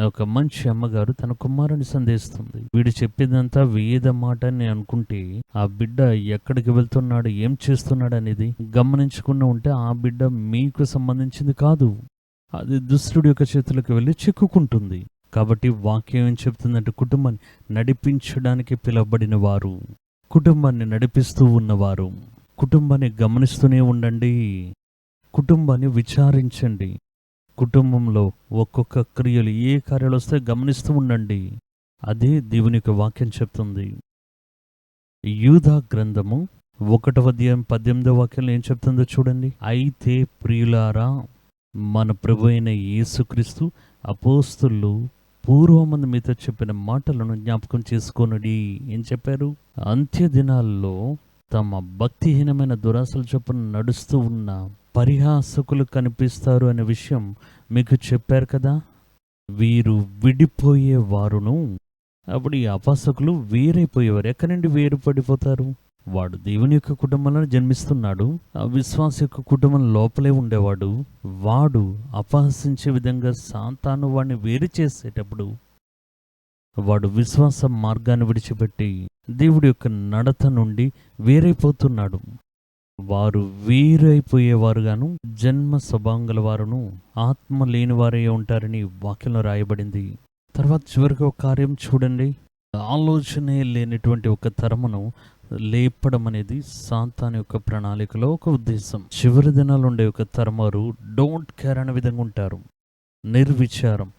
ఒక మంచి అమ్మగారు తన కుమారుని సందేహిస్తుంది. వీడు చెప్పేదంతా వేద మాట అని అనుకుంటే ఆ బిడ్డ ఎక్కడికి వెళ్తున్నాడు, ఏం చేస్తున్నాడు అనేది గమనించకుండా ఉంటే ఆ బిడ్డ మీకు సంబంధించింది కాదు, అది దుష్టుడి యొక్క చేతులకు వెళ్ళి చిక్కుకుంటుంది. కాబట్టి వాక్యం ఏం చెప్తుందంటే, కుటుంబాన్ని నడిపించడానికి పిలువబడిన వారు, కుటుంబాన్ని నడిపిస్తూ ఉన్నవారు, కుటుంబాన్ని గమనిస్తూనే ఉండండి, కుటుంబాన్ని విచారించండి. కుటుంబంలో ఒక్కొక్క క్రియలు ఏ కార్యాలు వస్తే గమనిస్తూ ఉండండి. అదే దేవుని యొక్క వాక్యం చెప్తుంది. యూదా గ్రంథము 1వ అధ్యాయం 18వ వాక్యంలో ఏం చెప్తుందో చూడండి. అయితే ప్రియులారా, మన ప్రభు అయిన యేసుక్రీస్తు అపోస్తలులు పూర్వమందు మీతో చెప్పిన మాటలను జ్ఞాపకం చేసుకొనుడి. ఏం చెప్పారు? అంత్య దినాల్లో తమ భక్తిహీనమైన దురాశల చొప్పున నడుస్తూ ఉన్న పరిహాసకులు కనిపిస్తారు అనే విషయం మీకు చెప్పారు కదా. వీరు విడిపోయే వారును. అప్పుడు ఈ అపహాసకులు వేరైపోయేవారు. ఎక్కడి నుండి వేరు పడిపోతారు? వాడు దేవుని యొక్క కుటుంబంలో జన్మిస్తున్నాడు. ఆ విశ్వాస యొక్క కుటుంబం లోపలే ఉండేవాడు. వాడు అపహసించే విధంగా సాతాను వాడిని వేరు చేసేటప్పుడు వాడు విశ్వాస మార్గాన్ని విడిచిపెట్టి దేవుడి యొక్క నడత నుండి వేరైపోతున్నాడు. వారు వేరైపోయేవారుగాను జన్మ స్వభావం గల వారును ఆత్మ లేని వారే ఉంటారని వాక్యంలో రాయబడింది. తర్వాత చివరికి ఒక కార్యం చూడండి. ఆలోచనే లేనటువంటి ఒక తరమును లేపడం అనేది సాతాను యొక్క ప్రణాళికలో ఒక ఉద్దేశం. చివరి దినాలు ఉండే ఒక తరమారు డోంట్ కేర్ అనే విధంగా ఉంటారు. నిర్విచారం,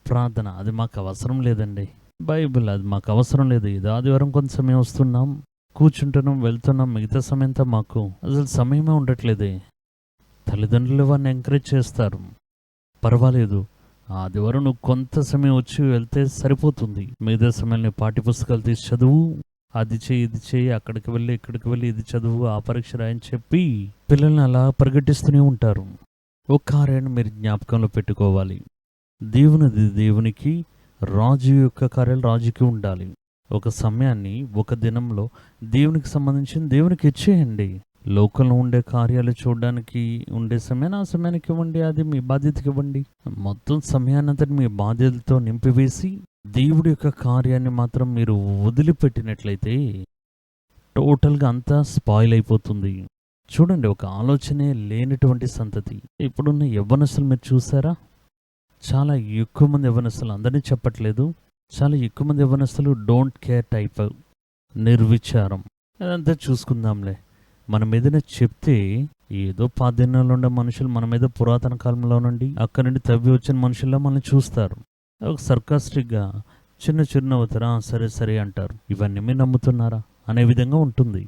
ప్రార్థన అది మాకు అవసరం లేదండి, బైబిల్ అది మాకు అవసరం లేదు, ఇది ఆదివారం కొంత సమయం వస్తున్నాం, కూర్చుంటున్నాం, వెళ్తున్నాం, మిగతా సమయం అంతా మాకు అసలు సమయమే ఉండట్లేదే. తల్లిదండ్రులు వారిని ఎంకరేజ్ చేస్తారు, పర్వాలేదు ఆదివారం నువ్వు కొంత సమయం వచ్చి వెళ్తే సరిపోతుంది, మిగతా సమయంలో పాఠ్యపుస్తకాలు తీసి చదువు, అది చేయి ఇది చేయి, అక్కడికి వెళ్ళి ఇక్కడికి వెళ్ళి ఇది చదువు, ఆ పరీక్ష రాయని చెప్పి పిల్లల్ని అలా పరిగెట్టిస్తూనే ఉంటారు. ఒక కార్యాన్ని మీరు జ్ఞాపకంలో పెట్టుకోవాలి. దేవునిది దేవునికి, రాజు యొక్క కార్యాలు రాజుకి ఉండాలి. ఒక సమయాన్ని ఒక దినంలో దేవునికి సంబంధించిన దేవునికి ఇచ్చేయండి. లోకంలో ఉండే కార్యాలు చూడడానికి ఉండే సమయాన్ని ఆ సమయానికి ఇవ్వండి, అది మీ బాధ్యతకి ఇవ్వండి. మొత్తం సమయాన్నంతటి మీ బాధ్యతలతో నింపివేసి దేవుడి యొక్క కార్యాన్ని మాత్రం మీరు వదిలిపెట్టినట్లయితే టోటల్గా అంతా స్పాయిల్ అయిపోతుంది. చూడండి, ఒక ఆలోచనే లేనటువంటి సంతతి. ఇప్పుడున్న యవ్వనస్తులు మీరు చూసారా? చాలా ఎక్కువ మంది యవ్వనస్తులు, అందరినీ చెప్పట్లేదు, చాలా ఎక్కువ మంది యవ్వనస్తులు డోంట్ కేర్ టైప్, నిర్విచారం. అదంతా చూసుకుందాంలే. మన మీదనే చెప్తే ఏదో పాదినాలు ఉండే మనుషులు మన మీద పురాతన కాలంలో నుండి అక్కడి నుండి తవ్వి వచ్చిన మనుషుల్లో మనల్ని చూస్తారు. ఒక సర్కాస్టిక్గా చిన్న చిరునవ్వుతారా, సరే సరే అంటారు. ఇవన్నీ మీరు నమ్ముతున్నారా అనే విధంగా ఉంటుంది.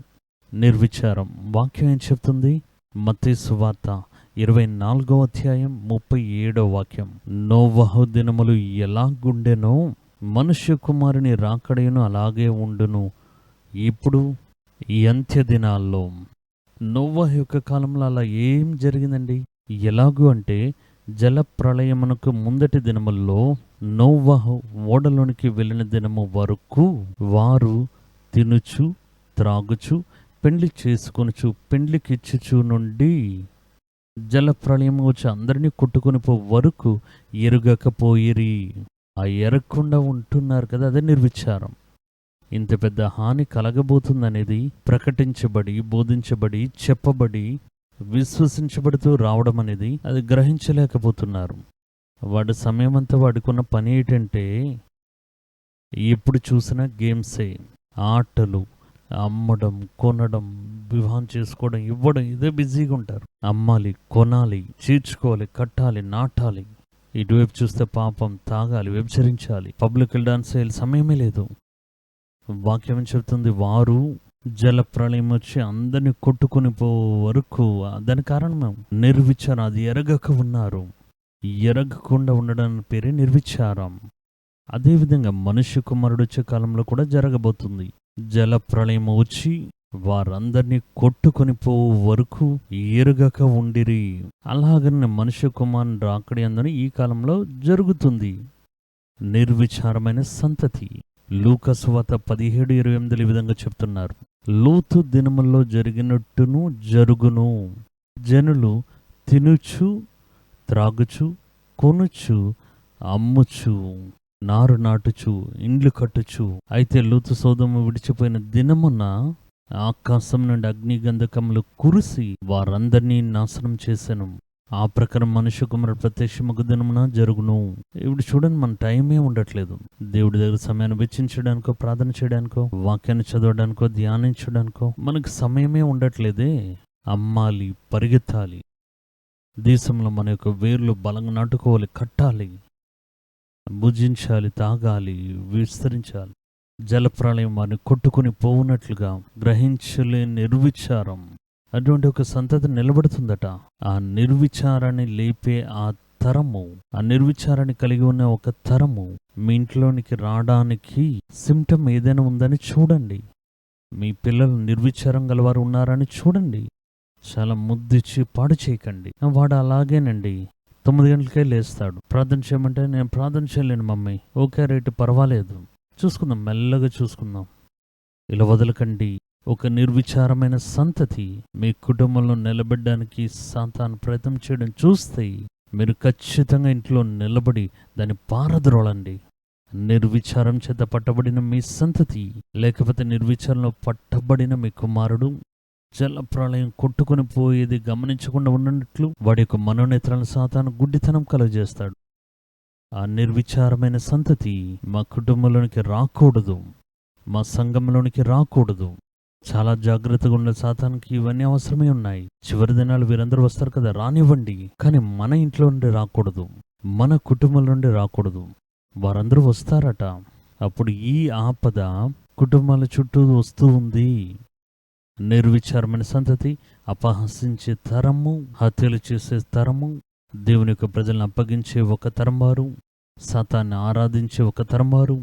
నిర్విచారం. వాక్యం ఏం చెప్తుంది? మత్తయి సువార్త 24వ అధ్యాయం 37వ వాక్యం. నోవహు దినములు ఎలాగుండెనో మనుష్య కుమారుని రాకడయును అలాగే ఉండును ఇప్పుడు ఈ అంత్య దినాల్లో. నోవహు యొక్క కాలంలో అలా ఏం జరిగిందండి? ఎలాగూ అంటే జల ప్రళయమునకు ముందటి దినముల్లో నోవహు ఓడలోనికి వెళ్ళిన దినము వరకు వారు తినుచు త్రాగుచు పెండ్లి చేసుకొనుచు పెండ్లికిచ్చుచు నుండి జల ప్రళయం వచ్చి అందరినీ కొట్టుకొని పో వరకు ఎరుగకపోయిరి. ఆ ఎరగకుండా ఉంటున్నారు కదా, అదే నిర్విచారం. ఇంత పెద్ద హాని కలగబోతుందనేది ప్రకటించబడి, బోధించబడి, చెప్పబడి, విశ్వసించబడుతూ రావడం అనేది అది గ్రహించలేకపోతున్నారు. వాడి సమయం అంతా వాడుకున్న పని ఏంటంటే ఎప్పుడు చూసినా గేమ్సే, ఆటలు, అమ్మడం, కొనడం, వివాహం చేసుకోవడం, ఇవ్వడం, ఇదే బిజీగా ఉంటారు. అమ్మాలి, కొనాలి, చీర్చుకోవాలి, కట్టాలి, నాటాలి. ఇటువైపు చూస్తే పాపం, తాగాలి, వ్యభిచరించాలి, పబ్లిక్ డాన్స్ చేయాలి, సమయమే లేదు. వాక్యం చెబుతుంది వారు జల ప్రళయం వచ్చి అందరినీ కొట్టుకుని పో వరకు. దాని కారణం నిర్విచారం. అది ఎరగక ఉన్నారు. ఎరగకుండా ఉండడానికి పేరే నిర్విచారం. అదేవిధంగా మనుష్య కుమారుడు వచ్చే కాలంలో కూడా జరగబోతుంది. జల ప్రళయం వచ్చి వారందరినీ కొట్టుకొని పోవు వరకు ఎరుగక ఉండిరి. అలాగనే మనుష్య కుమారుని రాకడి అందరూ ఈ కాలంలో జరుగుతుంది. నిర్విచారమైన సంతతి. లూకా సువార్త 17:28 ఈ విధంగా చెప్తున్నారు. లోతు దినముల్లో జరిగినట్టును జరుగును. జనులు తినుచు త్రాగుచు కొనుచు అమ్ముచు నారు నాటుచు ఇండ్లు కట్టుచు. అయితే లోతు సోదము విడిచిపోయిన దినమున ఆకాశం నుండి అగ్ని గంధకములు కురిసి వారందరినీ నాశనం చేశాను. ఆ ప్రకారం మనుష్య కుమారుడు ప్రత్యక్షమగు దినమున జరుగును. ఇప్పుడు చూడండి, మన టైమే ఉండట్లేదు. దేవుడి దగ్గర సమయాన్ని వెచ్చించడానికో, ప్రార్థన చేయడానికో, వాక్యాన్ని చదవడానికో, ధ్యానించడానికో మనకు సమయమే ఉండట్లేదే. అమ్మాలి, పరిగెత్తాలి, దేశంలో మన యొక్క వేర్లు బలంగా నాటుకోవాలి, కట్టాలి, భుజించాలి, తాగాలి, విస్తరించాలి. జలప్రళయం వారిని కొట్టుకుని పోవునట్లుగా గ్రహించలేని నిర్విచారం. అటువంటి ఒక సంతతి నిలబడుతుందట. ఆ నిర్విచారాన్ని లేపే ఆ తరము, ఆ నిర్విచారాన్ని కలిగి ఉన్న ఒక తరము మీ ఇంట్లోనికి రావడానికి సిమ్టమ్ ఏదైనా ఉందని చూడండి. మీ పిల్లలు నిర్విచారం గలవారు ఉన్నారని చూడండి. చాలా ముద్దిచ్చి పాడు చేయకండి. వాడు అలాగేనండి 9 గంటలకే లేస్తాడు. ప్రార్థన చేయమంటే నేను ప్రార్థన చేయలేను మమ్మీ. ఓకే రైట్, పర్వాలేదు, చూసుకుందాం, మెల్లగా చూసుకుందాం. ఇలా వదలకండి. ఒక నిర్విచారమైన సంతతి మీ కుటుంబంలో నిలబెట్టడానికి సాతాను ప్రయత్నం చేయడం చూస్తే మీరు ఖచ్చితంగా ఇంట్లో నిలబడి దాన్ని పారద్రోలండి. నిర్విచారం చేత పట్టబడిన మీ సంతతి, లేకపోతే నిర్విచారంలో పట్టబడిన మీ కుమారుడు జలప్రళయం కొట్టుకుని పోయేది గమనించకుండా ఉన్నట్లు వాడి యొక్క మనోనేత్రాలను సాతాను గుడ్డితనం కలుగజేస్తాడు. ఆ నిర్విచారమైన సంతతి మా కుటుంబంలోనికి రాకూడదు, మా సంఘంలోనికి రాకూడదు. చాలా జాగ్రత్తగా ఉన్న సాతానికి ఇవన్నీ అవసరమే ఉన్నాయి. చివరి దినాలు వీరందరూ వస్తారు కదా, రానివ్వండి. కానీ మన ఇంట్లో నుండి రాకూడదు, మన కుటుంబం నుండి రాకూడదు. వారందరూ వస్తారట. అప్పుడు ఈ ఆపద కుటుంబాల చుట్టూ వస్తూ ఉంది. నిర్విచారమైన సంతతి, అపహసించే తరము, హత్యలు చేసే తరము, దేవుని యొక్క ప్రజలను అప్పగించే ఒక తరం వారు, సాతాన్ని ఆరాధించే ఒక తరం వారు,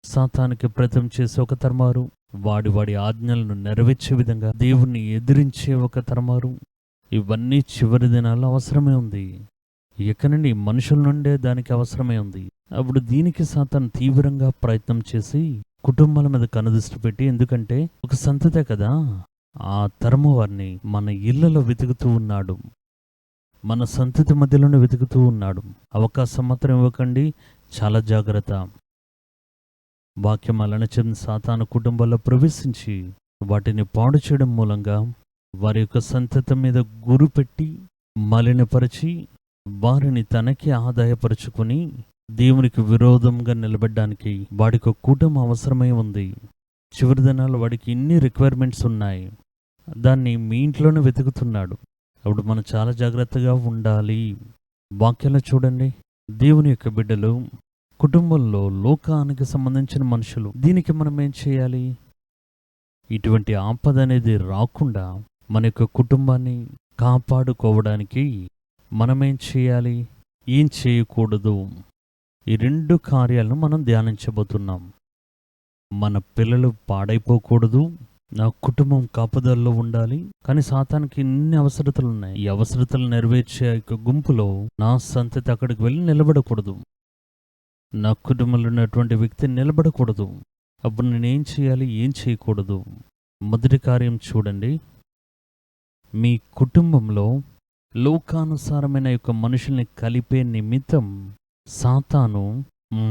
సాతానికి ప్రయత్నం చేసే ఒక తరం వారు, వాడి ఆజ్ఞలను నెరవేర్చే విధంగా దేవుణ్ణి ఎదిరించే ఒక తరం వారు. ఇవన్నీ చివరి దినాల్లో అవసరమే ఉంది. ఎక్కడండి మనుషుల నుండే దానికి అవసరమే ఉంది. అప్పుడు దీనికి సాతాను తీవ్రంగా ప్రయత్నం చేసి కుటుంబాల మీద కనుదృష్టి పెట్టి, ఎందుకంటే ఒక సంతతే కదా, ఆ తరము వారిని మన ఇళ్లలో వెతుకుతూ ఉన్నాడు, మన సంతతి మధ్యలోనే వెతుకుతూ ఉన్నాడు. అవకాశం మాత్రం ఇవ్వకండి, చాలా జాగ్రత్త. వాక్యం అలానే చెందిన సాతాను కుటుంబాల్లో ప్రవేశించి వాటిని పాడు చేయడం మూలంగా వారి యొక్క సంతతి మీద గురి పెట్టి మలినపరిచి వారిని తనకి ఆదాయపరుచుకుని దేవునికి విరోధంగా నిలబెట్టడానికి వాడికి ఒక కుటుంబం అవసరమై ఉంది. చివరి దినాల్లో వాడికి ఇన్ని రిక్వైర్మెంట్స్ ఉన్నాయి, దాన్ని మీ ఇంట్లోనే వెతుకుతున్నాడు. అప్పుడు మనం చాలా జాగ్రత్తగా ఉండాలి. వాక్యంలో చూడండి, దేవుని యొక్క బిడ్డలు, కుటుంబంలో లోకానికి సంబంధించిన మనుషులు, దీనికి మనం ఏం చేయాలి? ఇటువంటి ఆపద అనేది రాకుండా మన యొక్క కుటుంబాన్ని కాపాడుకోవడానికి మనమేం చేయాలి, ఏం చేయకూడదు? ఈ 2 కార్యాలను మనం ధ్యానించబోతున్నాం. మన పిల్లలు పాడైపోకూడదు, నా కుటుంబం కాపుదల్లో ఉండాలి. కానీ సాతానికి ఇన్ని అవసరతలు ఉన్నాయి. ఈ అవసరతలు నెరవేర్చే యొక్క గుంపులో నా సంతతి అక్కడికి వెళ్ళి నిలబడకూడదు, నా కుటుంబంలో ఉన్నటువంటి వ్యక్తి నిలబడకూడదు. అప్పుడు నేనేం చేయాలి, ఏం చేయకూడదు? మొదటి కార్యం చూడండి, మీ కుటుంబంలో లోకానుసారమైన యొక్క మనుషుల్ని కలిపే నిమిత్తం సాతాను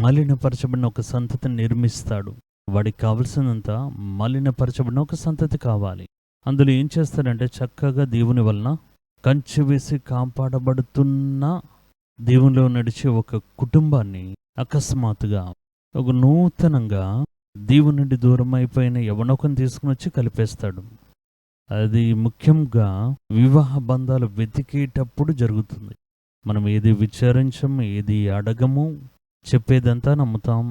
మలినపరచబడిన ఒక సంతతిని నిర్మిస్తాడు. వాడికి కావలసినంత మలినపరచబడిన ఒక సంతతి కావాలి. అందులో ఏం చేస్తాడంటే, చక్కగా దేవుని వలన కంచె వేసి కాపాడబడుతున్న దేవునిలో నడిచే ఒక కుటుంబాన్ని అకస్మాత్తుగా ఒక నూతనంగా దేవుని నుండి దూరం అయిపోయిన యవనొకని తీసుకుని వచ్చి కలిపేస్తాడు. అది ముఖ్యంగా వివాహ బంధాలు వెతికేటప్పుడు జరుగుతుంది. మనం ఏది విచారించం, ఏది అడగము, చెప్పేదంతా నమ్ముతాం.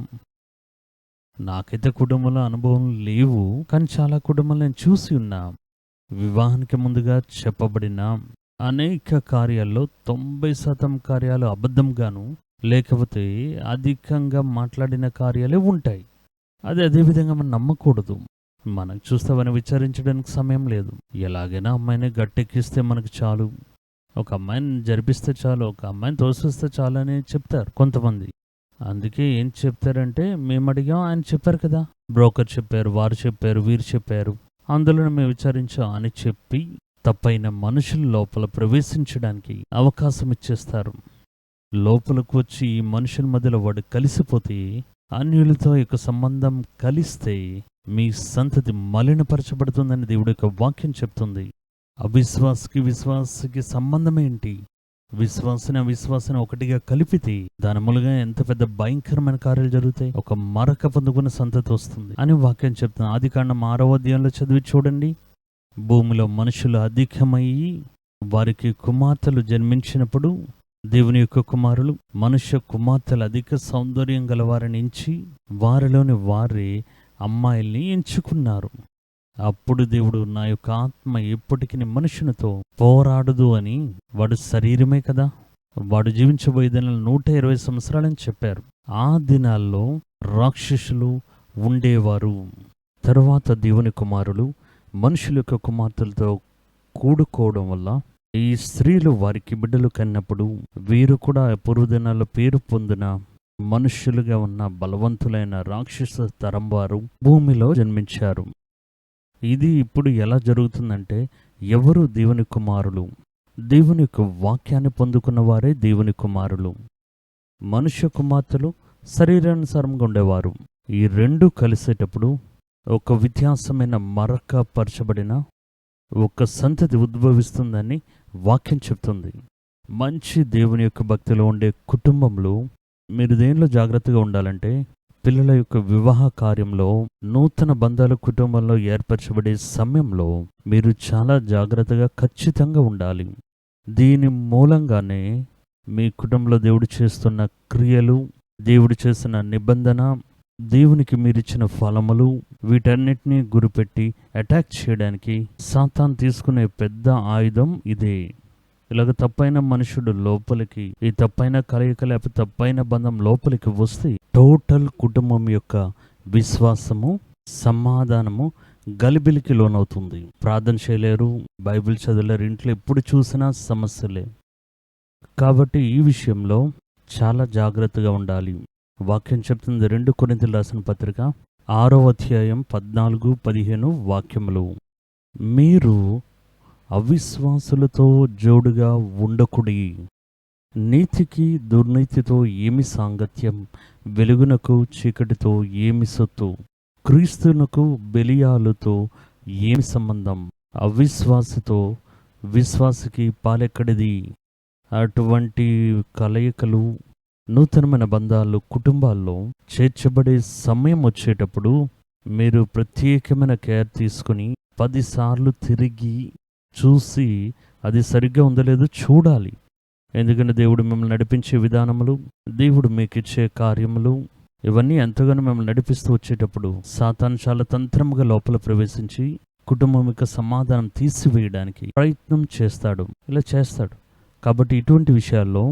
నాకైతే కుటుంబంలో అనుభవం లేవు, కానీ చాలా కుటుంబాలు నేను చూసి ఉన్నా. వివాహానికి ముందుగా చెప్పబడిన అనేక కార్యాల్లో 90% కార్యాలు అబద్ధంగాను, లేకపోతే అధికంగా మాట్లాడిన కార్యాలే ఉంటాయి. అదేవిధంగా మనం నమ్మకూడదు. మనకు చూస్తామని విచారించడానికి సమయం లేదు. ఎలాగైనా అమ్మాయిని గట్టెక్కిస్తే మనకు చాలు, ఒక అమ్మాయిని జరిపిస్తే చాలు, ఒక అమ్మాయిని తోసిస్తే చాలు అని చెప్తారు కొంతమంది. అందుకే ఏం చెప్తారంటే, మేము అడిగాం, ఆయన చెప్పారు కదా, బ్రోకర్ చెప్పారు, వారు చెప్పారు, వీరు చెప్పారు, అందులో మేము విచారించాం అని చెప్పి తప్పైన మనుషుల లోపల ప్రవేశించడానికి అవకాశం ఇచ్చేస్తారు. లోపలకు వచ్చి ఈ మనుషుల మధ్యలో వాడు కలిసిపోతే, అన్యులతో యొక్క సంబంధం కలిస్తే మీ సంతతి మలినపరచబడుతుందని దేవుడి యొక్క వాక్యం చెప్తుంది. అవిశ్వాసకి విశ్వాసకి సంబంధం ఏంటి? విశ్వాసని అవిశ్వాసని ఒకటిగా కలిపితే దాని మూలంగా ఎంత పెద్ద భయంకరమైన కార్యాలు జరుగుతాయి. ఒక మరక పొందుకున్న సంతతి వస్తుంది అని వాక్యం చెప్తుంది. ఆదికాండం 6వ అధ్యాయంలో చదివి చూడండి. భూమిలో మనుషులు అధికమయ్యి వారికి కుమార్తెలు జన్మించినప్పుడు దేవుని యొక్క కుమారులు మనుష్య కుమార్తెలు అధిక సౌందర్యం గలవారిని ఎంచి వారిలోని వారే అమ్మాయిల్ని ఎంచుకున్నారు. అప్పుడు దేవుడు, నా యొక్క ఆత్మ ఎప్పటికీ మనుషునితో పోరాడదు అని, వాడు శరీరమే కదా, వాడు జీవించబోయే దినాలు 120 సంవత్సరాలని చెప్పారు. ఆ దినాల్లో రాక్షసులు ఉండేవారు. తరువాత దేవుని కుమారులు మనుషుల యొక్క కుమార్తెలతో కూడుకోవడం వల్ల ఈ స్త్రీలు వారికి బిడ్డలు కన్నప్పుడు వీరు కూడా పూర్వదినాల్లో పేరు పొందిన మనుష్యులుగా ఉన్న బలవంతులైన రాక్షస తరం వారు భూమిలో జన్మించారు. ఇది ఇప్పుడు ఎలా జరుగుతుందంటే, ఎవరు దేవుని కుమారులు, దేవుని యొక్క వాక్యాన్ని పొందుకున్న వారే దేవుని కుమారులు. మనుష్య కుమార్తెలు శరీరానుసారంగా ఉండేవారు. ఈ రెండు కలిసేటప్పుడు ఒక వ్యత్యాసమైన మరక పరచబడిన ఒక సంతతి ఉద్భవిస్తుందని వాక్యం చెప్తుంది. మంచి దేవుని యొక్క భక్తిలో ఉండే కుటుంబంలో మీరు దేనిలో జాగ్రత్తగా ఉండాలంటే, పిల్లల యొక్క వివాహ కార్యంలో, నూతన బంధాలు కుటుంబంలో ఏర్పరచబడే సమయంలో మీరు చాలా జాగ్రత్తగా ఖచ్చితంగా ఉండాలి. దీని మూలంగానే మీ కుటుంబంలో దేవుడు చేస్తున్న క్రియలు, దేవుడు చేసిన నిబంధన, దేవునికి మీరిచ్చిన ఫలములు, వీటన్నిటినీ గురిపెట్టి అటాక్ చేయడానికి సాతాను తీసుకునే పెద్ద ఆయుధం ఇదే. ఇలాగ తప్పైన మనుషుడు లోపలికి, ఈ తప్పైన కలయిక లేకపోతే తప్పైన బంధం లోపలికి వస్తే టోటల్ కుటుంబం యొక్క విశ్వాసము, సమాధానము గలిబిలికి లోనవుతుంది. ప్రార్థన చేయలేరు, బైబిల్ చదవలేరు, ఇంట్లో ఎప్పుడు చూసినా సమస్యలే. కాబట్టి ఈ విషయంలో చాలా జాగ్రత్తగా ఉండాలి. వాక్యం చెప్తుంది 2 కొరింథీయులకు రాసిన పత్రిక 6వ అధ్యాయం 14-15 వాక్యములు. మీరు అవిశ్వాసులతో జోడుగా ఉండకుడి. నీతికి దుర్నీతితో ఏమి సాంగత్యం, వెలుగునకు చీకటితో ఏమి సొత్తు, క్రీస్తునకు బెలియాలుతో ఏమి సంబంధం, అవిశ్వాసితో విశ్వాసికి పాలెక్కడిది. అటువంటి కలయికలు, నూతనమైన బంధాలు కుటుంబాల్లో చేర్చబడే సమయం వచ్చేటప్పుడు మీరు ప్రత్యేకమైన కేర్ తీసుకుని 10 సార్లు తిరిగి చూసి అది సరిగ్గా ఉందో లేదో చూడాలి. ఎందుకంటే దేవుడు మిమ్మల్ని నడిపించే విధానములు, దేవుడు మీకు ఇచ్చే కార్యములు, ఇవన్నీ ఎంతగానో మిమ్మల్ని నడిపిస్తూ వచ్చేటప్పుడు సాతాను చాలా తంత్రముగా లోపల ప్రవేశించి కుటుంబం యొక్క సమాధానం తీసివేయడానికి ప్రయత్నం చేస్తాడు. ఇలా చేస్తాడు. కాబట్టి ఇటువంటి విషయాల్లో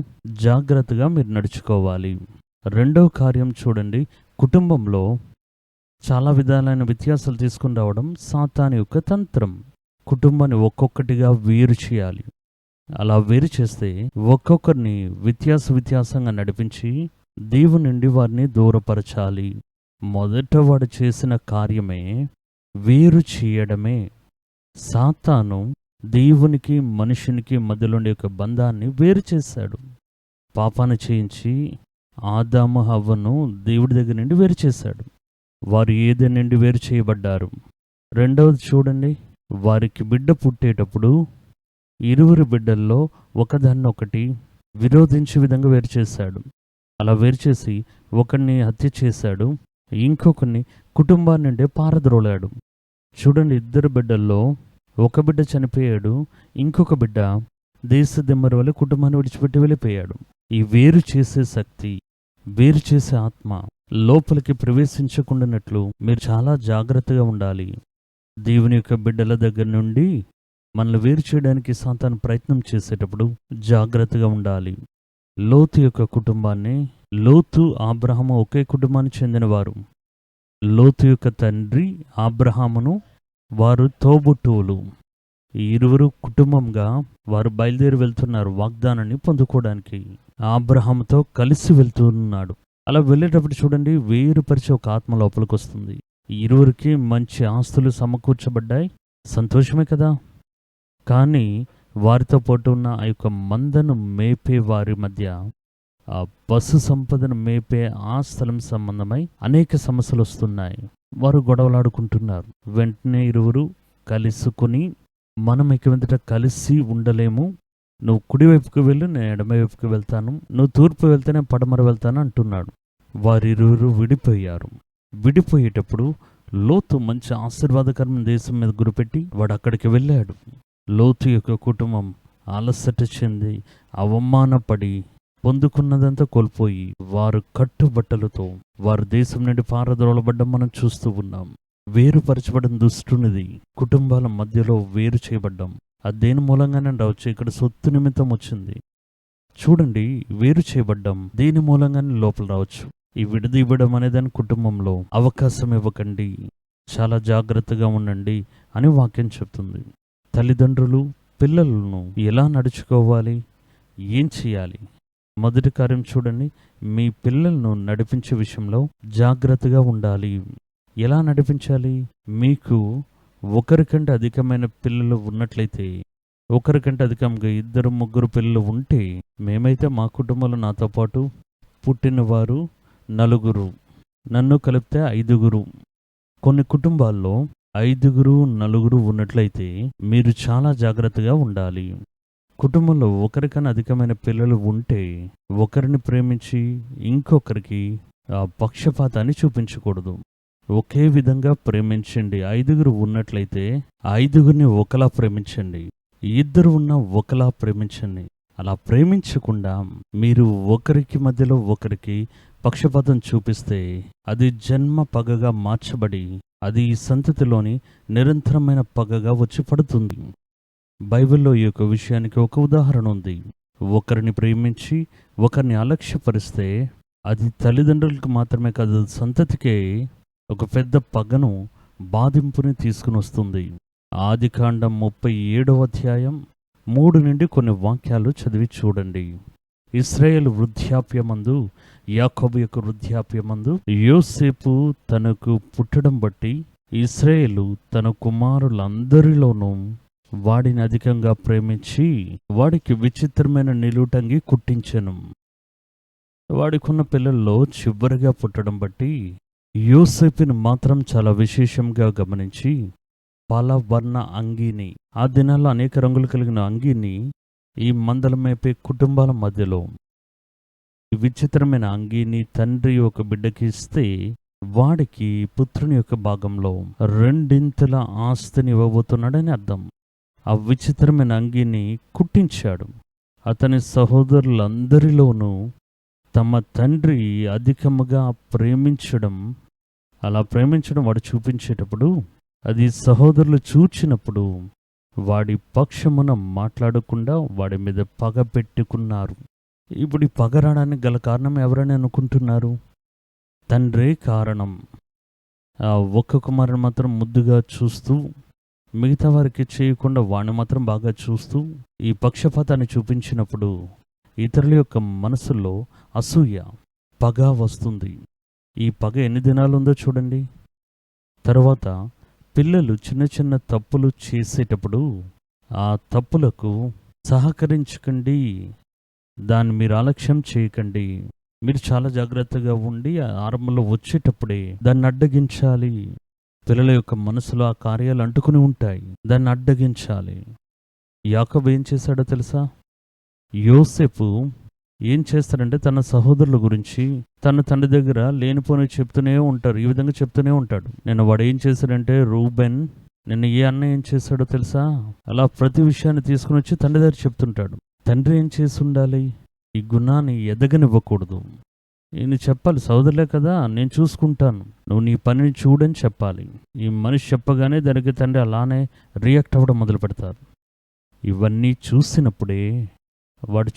జాగ్రత్తగా మీరు నడుచుకోవాలి. రెండవ కార్యం చూడండి, కుటుంబంలో చాలా విధాలైన వ్యత్యాసాలు తీసుకుని రావడం సాతాను యొక్క తంత్రం. కుటుంబాన్ని ఒక్కొక్కటిగా వేరు చేయాలి. అలా వేరు చేస్తే ఒక్కొక్కరిని వ్యత్యాసంగా నడిపించి దేవుని నుండి వారిని దూరపరచాలి. మొదట వాడు చేసిన కార్యమే వేరు చేయడమే. సాతాను దేవునికి మనుషునికి మధ్యలోని యొక్క బంధాన్ని వేరు చేశాడు. పాపాన్ని చేయించి ఆదాము హవ్వను దేవుడి దగ్గర నుండి వేరు చేశాడు. వారు ఏదైనా నుండి వేరు చేయబడ్డారు. రెండవది చూడండి, వారికి బిడ్డ పుట్టేటప్పుడు ఇరువురు బిడ్డల్లో ఒకదాన్నొకటి విరోధించే విధంగా వేరు చేశాడు. అలా వేరు చేసి ఒకరిని హత్య చేశాడు, ఇంకొకరిని కుటుంబాన్ని నుండే పారద్రోలాడు. చూడండి, ఇద్దరు బిడ్డల్లో ఒక బిడ్డ చనిపోయాడు, ఇంకొక బిడ్డ దేశదిమ్మరి వల్ల కుటుంబాన్ని విడిచిపెట్టి వెళ్ళిపోయాడు. ఈ వేరు చేసే శక్తి, వేరు చేసే ఆత్మ లోపలికి ప్రవేశించకుండానట్లు మీరు చాలా జాగ్రత్తగా ఉండాలి. దేవుని యొక్క బిడ్డల దగ్గర నుండి మనల్ని వేరు చేయడానికి సాతాను ప్రయత్నం చేసేటప్పుడు జాగ్రత్తగా ఉండాలి. లోతు యొక్క కుటుంబాన్ని, లోతు అబ్రహాము ఒకే కుటుంబానికి చెందినవారు. లోతు యొక్క తండ్రి అబ్రహామును, వారు తోబుట్టువులు. ఈ ఇరువురు కుటుంబంగా వారు బయలుదేరి వెళ్తున్నారు వాగ్దానాన్ని పొందుకోవడానికి. అబ్రహాముతో కలిసి వెళ్తున్నాడు. అలా వెళ్ళేటప్పుడు చూడండి, వేరుపరిచే ఒక ఆత్మ లోపలికి వస్తుంది. ఇరువురికి మంచి ఆస్తులు సమకూర్చబడ్డాయి, సంతోషమే కదా. కానీ వారితో పాటు ఉన్న ఆ యొక్క మందను మేపే వారి మధ్య, ఆ పశు సంపదను మేపే ఆ స్థలం సంబంధమై అనేక సమస్యలు వస్తున్నాయి. వారు గొడవలాడుకుంటున్నారు. వెంటనే ఇరువురు కలుసుకుని, మనం ఇక మీదట కలిసి ఉండలేము, నువ్వు కుడివైపుకి వెళ్ళు, నేను ఎడమవైపుకి వెళ్తాను, నువ్వు తూర్పు వెళ్తే నేను పడమర వెళ్తాను అంటున్నాడు. వారిరువురు విడిపోయారు. విడిపోయేటప్పుడు లోతు మంచి ఆశీర్వాదకరమైన దేశం మీద గురిపెట్టి వాడు అక్కడికి వెళ్ళాడు. లోతు యొక్క కుటుంబం అలసట చెంది అవమానపడి పొందుకున్నదంతా కోల్పోయి వారు కట్టుబట్టలతో వారు దేశం నుండి పారద్రోలబడ్డం మనం చూస్తూ ఉన్నాం. వేరుపరచబడిన దుష్టునిది కుటుంబాల మధ్యలో వేరు చేయబడ్డం. అది దేని మూలంగానే రావచ్చు, ఇక్కడ సొత్తు నిమిత్తం వచ్చింది. చూడండి, వేరు చేయబడ్డం దేని మూలంగానే లోపల రావచ్చు. ఈ విడదీయబడం అనేదాని కుటుంబంలో అవకాశం ఇవ్వకండి. చాలా జాగ్రత్తగా ఉండండి అని వాక్యం చెప్తుంది. తల్లిదండ్రులు పిల్లలను ఎలా నడుచుకోవాలి, ఏం చేయాలి? మొదటి కార్యం చూడండి, మీ పిల్లలను నడిపించే విషయంలో జాగ్రత్తగా ఉండాలి. ఎలా నడిపించాలి? మీకు ఒకరికంటే అధికమైన పిల్లలు ఉన్నట్లయితే, ఒకరికంటే అధికంగా 2-3 పిల్లలు ఉంటే, మేమైతే మా కుటుంబంలో నాతో పాటు పుట్టినవారు 4, నన్ను కలిపితే 5. కొన్ని కుటుంబాల్లో 5, 4 ఉన్నట్లయితే మీరు చాలా జాగ్రత్తగా ఉండాలి. కుటుంబంలో ఒకరికన్నా అధికమైన పిల్లలు ఉంటే ఒకరిని ప్రేమించి ఇంకొకరికి ఆ పక్షపాతాన్ని చూపించకూడదు. ఒకే విధంగా ప్రేమించండి. 5 ఉన్నట్లయితే 5 ఒకలా ప్రేమించండి. 2 ఉన్నా ఒకలా ప్రేమించండి. అలా ప్రేమించకుండా మీరు ఒకరికి మధ్యలో ఒకరికి పక్షపాతం చూపిస్తే అది జన్మ పగగా మార్చబడి అది ఈ సంతతిలోని నిరంతరమైన పగగా వచ్చి పడుతుంది. బైబిల్లో ఈ యొక్క విషయానికి ఒక ఉదాహరణ ఉంది. ఒకరిని ప్రేమించి ఒకరిని అలక్ష్యపరిస్తే అది తల్లిదండ్రులకు మాత్రమే కాదు, సంతతికే ఒక పెద్ద పగను, బాధింపుని తీసుకుని వస్తుంది. ఆదికాండం 37వ అధ్యాయం 3 నుండి కొన్ని వాక్యాలు చదివి చూడండి. ఇశ్రాయేలు వృద్ధాప్యమందు, యాకోబు యొక్క వృద్ధాప్యమందు యోసేపు తనకు పుట్టడం బట్టి ఇశ్రాయేలు తన కుమారులందరిలోనూ వాడిని అధికంగా ప్రేమించి వాడికి విచిత్రమైన నిలువుటంగి కుట్టించెను. వాడికున్న పిల్లల్లో చివరిగా పుట్టడం బట్టి యోసేపుని మాత్రం చాలా విశేషంగా గమనించి పాలవర్ణ అంగీని, ఆ దినాల్లో అనేక రంగులు కలిగిన అంగీని ఈ మందల మేపే కుటుంబాల మధ్యలో ఈ విచిత్రమైన అంగీని తండ్రి ఒక బిడ్డకి ఇస్తే వాడికి పుత్రుని యొక్క భాగంలో 2 ఆస్తిని ఇవ్వబోతున్నాడని అర్థం. ఆ విచిత్రమైన అంగీని కుట్టించాడు. అతని సహోదరులందరిలోనూ తమ తండ్రి అధికముగా ప్రేమించడం, అలా ప్రేమించడం వాడు చూపించేటప్పుడు అది సహోదరులు చూచినప్పుడు వాడి పక్షమున మాట్లాడకుండా వాడి మీద పగ పెట్టుకున్నారు. ఇప్పుడు ఈ పగ రావడానికి గల కారణం ఎవరని అనుకుంటున్నారు? తండ్రే కారణం. ఆ ఒక్క కుమారుని మాత్రం ముద్దుగా చూస్తూ మిగతా వారికి చేయకుండా వాడిని మాత్రం బాగా చూస్తూ ఈ పక్షపాతాన్ని చూపించినప్పుడు ఇతరుల యొక్క మనసుల్లో అసూయ, పగ వస్తుంది. ఈ పగ ఎన్ని దినాలు ఉందో చూడండి. తర్వాత పిల్లలు చిన్న చిన్న తప్పులు చేసేటప్పుడు ఆ తప్పులకు సహకరించకండి, దాన్ని మీరు అలక్ష్యం చేయకండి. మీరు చాలా జాగ్రత్తగా ఉండి ఆరంభంలో వచ్చేటప్పుడే దాన్ని అడ్డగించాలి. పిల్లల యొక్క మనసులో ఆ కార్యాలు అంటుకుని ఉంటాయి, దాన్ని అడ్డగించాలి. యాకోబు ఏం చేశాడో తెలుసా? యోసేపు ఏం చేస్తాడంటే తన సహోదరుల గురించి తన తండ్రి దగ్గర లేనిపోని చెప్తూనే ఉంటారు. ఈ విధంగా చెప్తూనే ఉంటాడు. నేను వాడు ఏం చేశాడంటే, రూబెన్ నిన్న ఏ అన్న ఏం చేశాడో తెలుసా? అలా ప్రతి విషయాన్ని తీసుకుని వచ్చి తండ్రి దగ్గర చెప్తుంటాడు. తండ్రి ఏం చేసి ఉండాలి? ఈ గుణాన్ని ఎదగనివ్వకూడదు. నేను చెప్పాలి, సోదరులే కదా, నేను చూసుకుంటాను, నువ్వు నీ పనిని చూడని చెప్పాలి. ఈ మనిషి చెప్పగానే దానికి తండ్రి అలానే రియాక్ట్ అవ్వడం మొదలు పెడతారు. ఇవన్నీ చూసినప్పుడే వాడు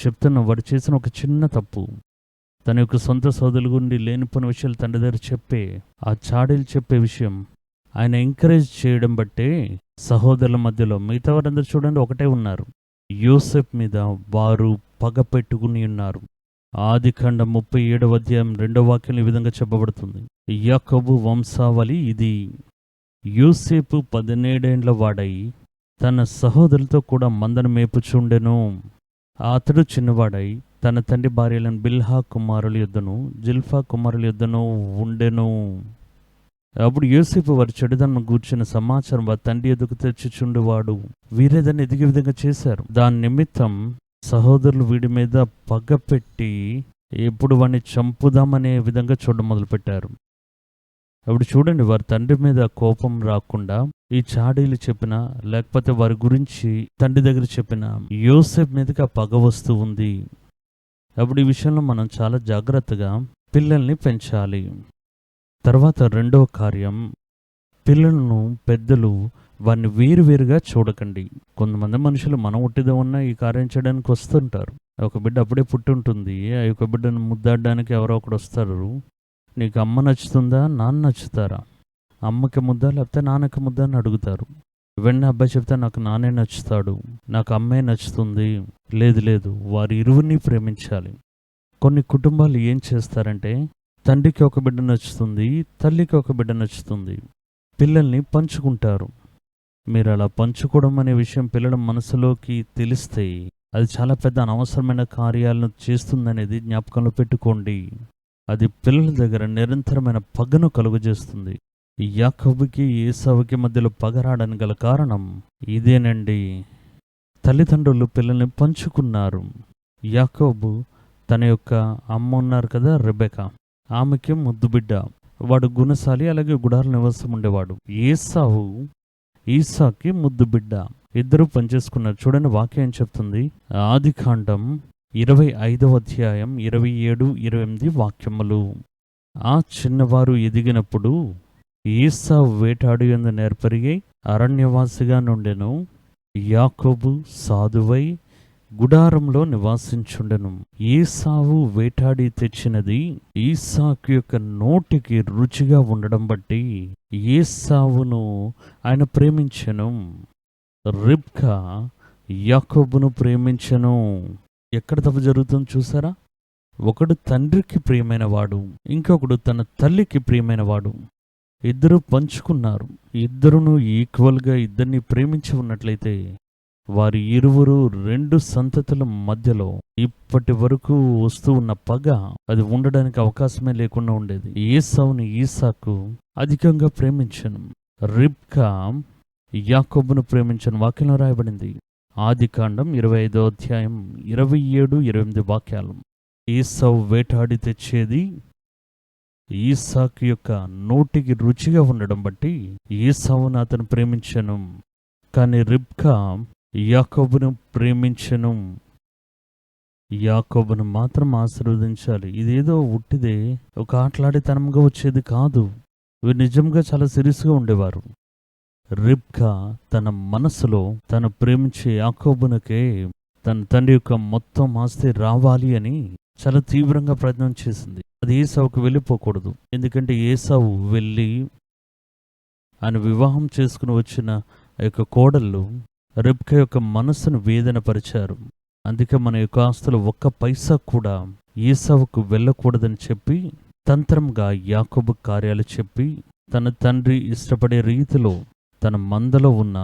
చేసిన ఒక చిన్న తప్పు, తన యొక్క సొంత సోదరుల గురించి లేనిపోయిన విషయాలు తండ్రి దగ్గర చెప్పే ఆ చాడీలు చెప్పే విషయం ఆయన ఎంకరేజ్ చేయడం బట్టే సహోదరుల మధ్యలో మిగతా వారందరూ చూడండి ఒకటే ఉన్నారు. యోసేపు మీద వారు పగ పెట్టుకుని ఉన్నారు. ఆదికాండం 37వ అధ్యాయం 2వ వాక్యం ఈ విధంగా చెప్పబడుతుంది. యాకోబు వంశావళి ఇది. యోసేపు 17 ఏండ్ల వాడై తన సహోదరులతో కూడా మందను మేపుచుండెను. అతడు చిన్నవాడై తన తండ్రి భార్యలను బిల్హా కుమారుల యొద్దను జిల్ఫా కుమారుల యొద్దను ఉండెను. అప్పుడు యోసేపు వారి చెడుదనం గూర్చిన సమాచారం వారి తండ్రి ఎదుగు తెచ్చుచుండేవాడు. వీరే దాన్ని ఎదిగే విధంగా చేశారు. దాని నిమిత్తం సహోదరులు వీడి మీద పగ పెట్టి ఎప్పుడు వాడిని చంపుదామనే విధంగా చూడడం మొదలుపెట్టారు. అప్పుడు చూడండి, వారి తండ్రి మీద కోపం రాకుండా ఈ చాడీలు చెప్పినా లేకపోతే వారి గురించి తండ్రి దగ్గర చెప్పిన యోసేపు మీదకి ఆ పగ వస్తూ ఉంది. అప్పుడు ఈ విషయంలో మనం చాలా జాగ్రత్తగా పిల్లల్ని పెంచాలి. తర్వాత 2వ కార్యం, పిల్లలను పెద్దలు వారిని వేరువేరుగా చూడకండి. కొంతమంది మనుషులు మనం ఒట్టిదో ఉన్న ఈ కార్యం చేయడానికి వస్తుంటారు. ఒక బిడ్డ అప్పుడే పుట్టుంటుంది, ఆ యొక్క బిడ్డను ముద్దాడడానికి ఎవరో ఒకడు వస్తారు. నీకు అమ్మ నచ్చుతుందా, నాన్న నచ్చుతారా? అమ్మకి ముద్ద లేకపోతే నాన్నకి ముద్ద అని అడుగుతారు. వెంటనే అబ్బాయి చెప్తే నాకు నాన్నే నచ్చుతాడు, నాకు అమ్మే నచ్చుతుంది. లేదు లేదు, వారి ఇరువురిని ప్రేమించాలి. కొన్ని కుటుంబాలు ఏం చేస్తారంటే తండ్రికి ఒక బిడ్డ నచ్చుతుంది, తల్లికి ఒక బిడ్డ నచ్చుతుంది, పిల్లల్ని పంచుకుంటారు. మీరు అలా పంచుకోవడం అనే విషయం పిల్లల మనసులోకి తెలిస్తే అది చాలా పెద్ద అనవసరమైన కార్యాలను చేస్తుందనేది జ్ఞాపకంలో పెట్టుకోండి. అది పిల్లల దగ్గర నిరంతరమైన పగను కలుగజేస్తుంది. యాకోబుకి ఏసావుకి మధ్యలో పగ రావడానికి గల కారణం ఇదేనండి. తల్లిదండ్రులు పిల్లల్ని పంచుకున్నారు. యాకోబు తన యొక్క అమ్మ ఉన్నారు కదా, రెబెకా, ఆమెకి ముద్దు బిడ్డ, వాడు గుణశాలి, అలాగే గుడార నివాసం ఉండేవాడు. ఏసావు ఈసాకి ముద్దు బిడ్డ, ఇద్దరు పనిచేసుకున్నారు. చూడండి వాక్యం ఏం చెప్తుంది. ఆదికాండం 25వ అధ్యాయం 27, 28 వాక్యములు. ఆ చిన్నవారు ఎదిగినప్పుడు ఏసావు వేటాడియందు నేర్పరిగై అరణ్యవాసిగా నుండెను. యాకోబు సాధువై గుడారంలో నివాసించుండెను. ఏసావు వేటాడి తెచ్చినది ఈసాకు యొక్క నోటికి రుచిగా ఉండడం బట్టి ఏసావును ఆయన ప్రేమించెను. రిబ్కా యాకోబును ప్రేమించెను. ఎక్కడ తప్పు జరుగుతుంది చూసారా? ఒకడు తండ్రికి ప్రియమైన వాడు, ఇంకొకడు తన తల్లికి ప్రియమైన వాడు. ఇద్దరు పంచుకున్నారు. ఇద్దరును ఈక్వల్గా ఇద్దరిని ప్రేమించి ఉన్నట్లయితే వారి ఇరువురు 2 సంతతుల మధ్యలో ఇప్పటి వరకు వస్తూ ఉన్న పగ అది ఉండడానికి అవకాశమే లేకుండా ఉండేది. ఏసావుని ఈసాకు అధికంగా ప్రేమించను. రిబ్కా యాకోబును ప్రేమించను. వాక్యంలో రాయబడింది. ఆదికాండం 25వ అధ్యాయం 27, 28 వాక్యాలు. ఏసావు వేటాడి తెచ్చేది ఈసాకు యొక్క నోటికి రుచిగా ఉండడం బట్టి ఏసావును అతను ప్రేమించను. కానీ రిబ్కా యాకోబును ప్రేమించను. యాకోబును మాత్రం ఆశీర్వదించాలి. ఇదేదో ఉట్టిదే ఒక ఆటలాడితనంగా వచ్చేది కాదు. వీరు నిజంగా చాలా సీరియస్గా ఉండేవారు. రిబ్కా తన మనసులో తను ప్రేమించే యాకోబునకే తన తండ్రి యొక్క మొత్తం ఆస్తి రావాలి అని చాలా తీవ్రంగా ప్రయత్నం చేసింది. అది ఏసావుకు వెళ్ళిపోకూడదు. ఎందుకంటే ఏసావు వెళ్ళి ఆయన వివాహం చేసుకుని వచ్చిన ఆ యొక్క కోడళ్ళు రిబ్కా యొక్క మనస్సును వేదన పరిచారు. అందుకే మన యొక్క ఆస్తులు 1 పైసా కూడా ఏసావుకు వెళ్ళకూడదని చెప్పి తంత్రంగా యాకోబు కార్యాలు చెప్పి తన తండ్రి ఇష్టపడే రీతిలో తన మందలో ఉన్న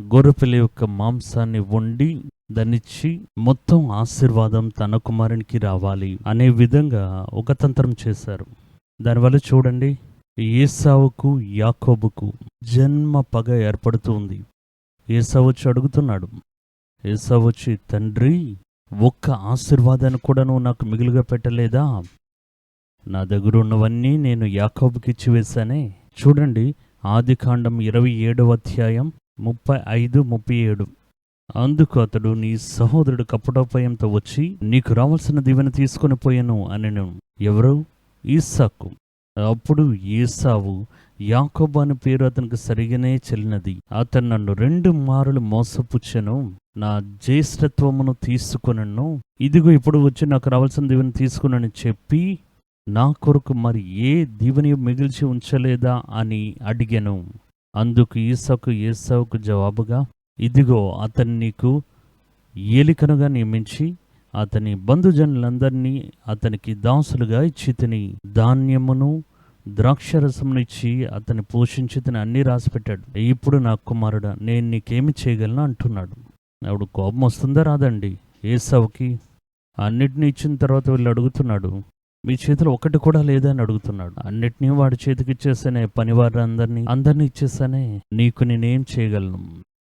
గొర్రెపిల్ల యొక్క మాంసాన్ని వండి దాన్నిచ్చి మొత్తం ఆశీర్వాదం తన కుమారునికి రావాలి అనే విధంగా ఒక తంత్రం చేశారు. దానివల్ల చూడండి, ఏసావుకు యాకోబుకు జన్మ పగ ఏర్పడుతుంది. ఏసావు వచ్చి అడుగుతున్నాడు. ఏసావు వచ్చి, తండ్రి, 1 ఆశీర్వాదాన్ని కూడా నువ్వు నాకు మిగులుగా పెట్టలేదా? నా దగ్గర ఉన్నవన్నీ నేను యాకోబుకి ఇచ్చి వేశానే. చూడండి ఆదికాండం 27వ అధ్యాయం 35, 37. అందుకు అతడు, నీ సహోదరుడు కపటోపాయంతో వచ్చి నీకు రావాల్సిన దీవెన తీసుకొని పోయాను అనెను. ఎవరు? ఈసాకు. అప్పుడు ఏసావు, యాకోబు అని పేరు అతనికి సరిగానే చెల్లినది, అతను నన్ను 2 మారులు మోసపుచ్చెను, నా జ్యేష్ఠత్వమును తీసుకొనను, ఇదిగో ఇప్పుడు వచ్చి నాకు రావాల్సిన దీవెన తీసుకునని చెప్పి నా కొరకు మరి ఏ దీవెని మిగిల్చి ఉంచలేదా అని అడిగాను. అందుకు ఈసాకు ఏసావుకు జవాబుగా, ఇదిగో అతన్ని నీకు ఏలికనుగా నియమించి అతని బంధుజనులందరినీ అతనికి దాసులుగా ఇచ్చి తిని ధాన్యమును ద్రాక్షరసమును ఇచ్చి అతన్ని పోషించి తిని అన్నీ రాసిపెట్టాడు. ఇప్పుడు నా కుమారుడా, నేను నీకేమి చేయగలను అంటున్నాడు. అప్పుడు కోపం వస్తుందా రాదండి ఏసావుకి? అన్నిటినీ ఇచ్చిన తర్వాత వీళ్ళు అడుగుతున్నాడు, మీ చేతిలో 1 కూడా లేదని అడుగుతున్నాడు. అన్నిటినీ వాడి చేతికి ఇచ్చేసానే, పనివారు అందరినీ ఇచ్చేసానే, నీకు నేనేం చేయగలను?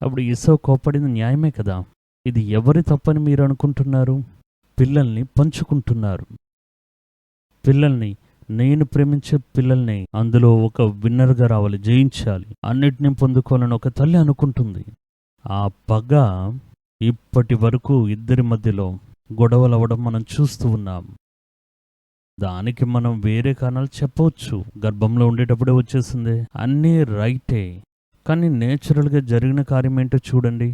అప్పుడు ఏసావు కోపడింది న్యాయమే కదా. ఇది ఎవరి తప్పని మీరు అనుకుంటున్నారు? పిల్లల్ని పంచుకుంటున్నారు. పిల్లల్ని, నేను ప్రేమించే పిల్లల్ని అందులో ఒక విన్నర్గా రావాలి, జయించాలి, అన్నిటినీ పొందుకోవాలని ఒక తల్లి అనుకుంటుంది. ఆ పగ ఇప్పటి వరకు ఇద్దరి మధ్యలో గొడవలు అవ్వడం మనం చూస్తూ ఉన్నాం. దానికి మనం వేరే కారణాలు చెప్పవచ్చు. గర్భంలో ఉండేటప్పుడే వచ్చేసింది, అన్నీ రైటే. కానీ నేచురల్గా జరిగిన కార్యం ఏంటో చూడండి.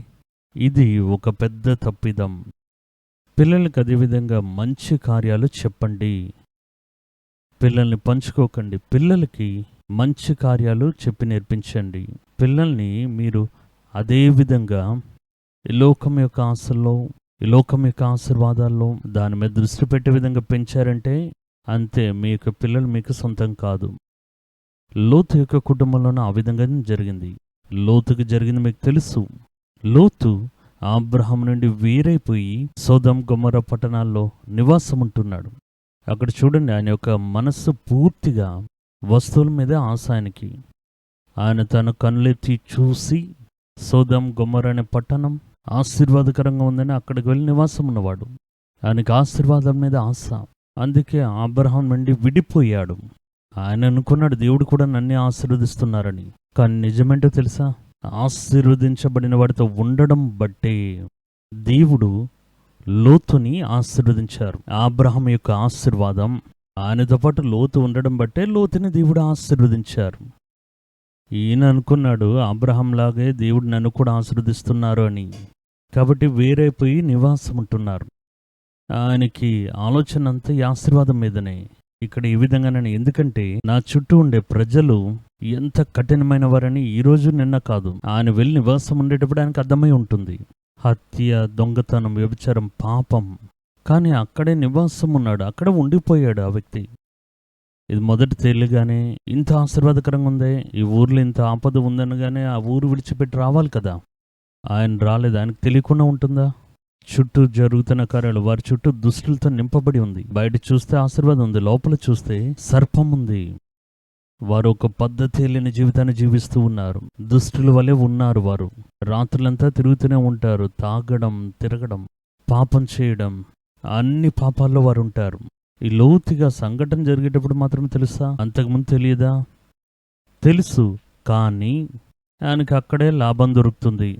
ఇది ఒక పెద్ద తప్పిదం. పిల్లలకి అదేవిధంగా మంచి కార్యాలు చెప్పండి. పిల్లల్ని పంచుకోకండి. పిల్లలకి మంచి కార్యాలు చెప్పి నేర్పించండి. పిల్లల్ని మీరు అదే విధంగా ఈ లోకం యొక్క ఆశల్లో, ఈ లోకం యొక్క ఆశీర్వాదాల్లో దాని మీద దృష్టి పెట్టే విధంగా పెంచారంటే అంతే, మీ యొక్క పిల్లలు మీకు సొంతం కాదు. లోతు యొక్క కుటుంబంలోనూ ఆ విధంగానే జరిగింది. లోతుకి జరిగింది మీకు తెలుసు. లోతు అబ్రహాము నుండి వేరైపోయి సొదొమ గొమొర్రా పట్టణాల్లో నివాసం ఉంటున్నాడు. అక్కడ చూడండి, ఆయన యొక్క మనస్సు పూర్తిగా వస్తువుల మీద ఆశ ఆయనకి. ఆయన తన కన్నులెత్తి చూసి సొదొమ గొమొర్రా అనే పట్టణం ఆశీర్వాదకరంగా ఉందని అక్కడికి వెళ్ళి నివాసం ఉన్నవాడు. ఆయనకి ఆశీర్వాదం మీద ఆశ. అందుకే అబ్రహాం నుండి విడిపోయాడు. ఆయన అనుకున్నాడు దేవుడు కూడా నన్నే ఆశీర్వదిస్తున్నారని. కానీ నిజమేంటో తెలుసా? ఆశీర్వదించబడిన వాడితో ఉండడం బట్టే దేవుడు లోతుని ఆశీర్వదించారు. అబ్రహాం యొక్క ఆశీర్వాదం ఆయనతో పాటు లోతు ఉండడం బట్టే లోతుని దేవుడు ఆశీర్వదించారు. ఈయన అనుకున్నాడు అబ్రహాం లాగే దేవుడు నన్ను కూడా ఆశీర్వదిస్తున్నారు అని. కాబట్టి వేరైపోయి నివాసం ఉంటున్నారు. ఆయనకి ఆలోచన అంతా ఈ ఆశీర్వాదం మీదనే. ఇక్కడ ఈ విధంగానే, ఎందుకంటే నా చుట్టూ ఉండే ప్రజలు ఎంత కఠినమైన వారని ఈరోజు నిన్న కాదు, ఆయన వెళ్ళి నివాసం ఉండేటప్పుడు ఆయనకు అర్థమై ఉంటుంది. హత్య, దొంగతనం, వ్యభిచారం, పాపం. కానీ అక్కడే నివాసం ఉన్నాడు, అక్కడ ఉండిపోయాడు ఆ వ్యక్తి. ఇది మొదటి తేలిగానే ఇంత ఆశీర్వాదకరంగా ఉందే, ఈ ఊర్లో ఇంత ఆపద ఉందనగానే ఆ ఊరు విడిచిపెట్టి రావాలి కదా. ఆయన రాలేదు. ఆయనకు తెలియకుండా ఉంటుందా? చుట్టూ జరుగుతున్న కార్యాలు, వారి చుట్టూ దుష్టులతో నింపబడి ఉంది. బయట చూస్తే ఆశీర్వాదం ఉంది, లోపల చూస్తే సర్పం ఉంది. వారు ఒక పద్ధతి లేని జీవితాన్ని జీవిస్తూ ఉన్నారు. దుష్టుల వలె ఉన్నారు వారు. రాత్రులంతా తిరుగుతూనే ఉంటారు, తాగడం, తిరగడం, పాపం చేయడం, అన్ని పాపాల్లో వారు ఉంటారు. ఈ లోతుగా సంఘటన జరిగేటప్పుడు మాత్రం తెలుసా? అంతకుముందు తెలియదా? తెలుసు. కానీ ఆయనకి అక్కడే లాభం దొరుకుతుంది.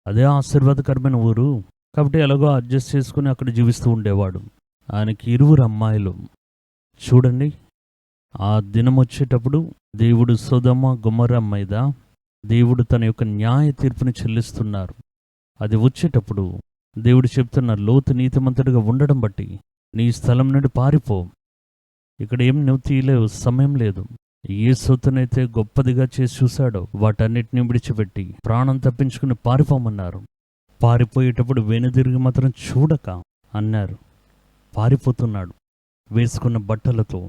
అదే ఆశీర్వాదకరమైన ఊరు కాబట్టి ఎలాగో అడ్జస్ట్ చేసుకుని అక్కడ జీవిస్తూ ఉండేవాడు. ఆయనకి 2 అమ్మాయిలు. చూడండి, ఆ దినం వచ్చేటప్పుడు దేవుడు సొదొమ గొమొర్రా మీద దేవుడు తన యొక్క న్యాయ తీర్పుని చెల్లిస్తున్నారు. అది వచ్చేటప్పుడు దేవుడు చెప్తున్నారు, లోతు నీతిమంతుడిగా ఉండడం బట్టి నీ స్థలం నుండి పారిపో. ఇక్కడ ఏం నువ్వు తీయలేవు, సమయం లేదు. ఏ సొత్తునైతే గొప్పదిగా చేసి చూశాడో వాటన్నిటిని విడిచిపెట్టి ప్రాణం తప్పించుకుని పారిపోమన్నారు. పారిపోయేటప్పుడు వెనుదిరిగి మాత్రం చూడక అన్నారు. పారిపోతున్నాడు వేసుకున్న బట్టలతో.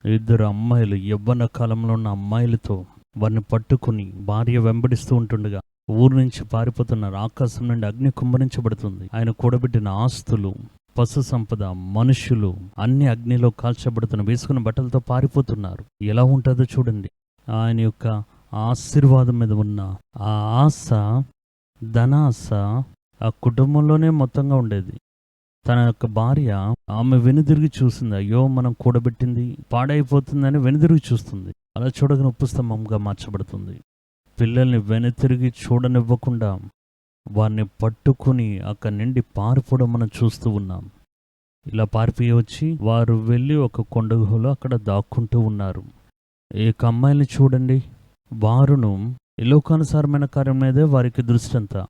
2 అమ్మాయిలు, యవ్వన కాలంలో ఉన్న అమ్మాయిలతో వారిని పట్టుకుని భార్య వెంబడిస్తూ ఉంటుండగా ఊరు నుంచి పారిపోతున్నారు. ఆకాశం నుండి అగ్ని కుమ్మరించబడుతుంది. ఆయన కూడబెట్టిన ఆస్తులు, పశు సంపద, మనుషులు అన్ని అగ్నిలో కాల్చబడుతున్న వేసుకున్న బట్టలతో పారిపోతున్నారు. ఎలా ఉంటుందో చూడండి. ఆయన యొక్క ఆశీర్వాదం మీద ఉన్న ఆ ఆశ, ధనాశ ఆ కుటుంబంలోనే మొత్తంగా ఉండేది. తన యొక్క భార్య ఆమె వెనుదిరిగి చూసింది. అయ్యో, మనం కూడబెట్టింది పాడైపోతుందని వెనుదిరిగి చూస్తుంది. అలా చూడగానే ఉప్పు స్తంభంగా మార్చబడుతుంది. పిల్లల్ని వెనుతిరిగి చూడనివ్వకుండా వారిని పట్టుకుని అక్కడి నుండి పారిపోవడం మనం చూస్తూ ఉన్నాం. ఇలా పారిపోయి వచ్చి వారు వెళ్ళి ఒక కొండ గుహలో అక్కడ దాక్కుంటూ ఉన్నారు. ఈ అమ్మాయిని చూడండి, వారును ఈ లోకానుసారమైన కార్యం మీదే వారికి దృష్టి అంతా.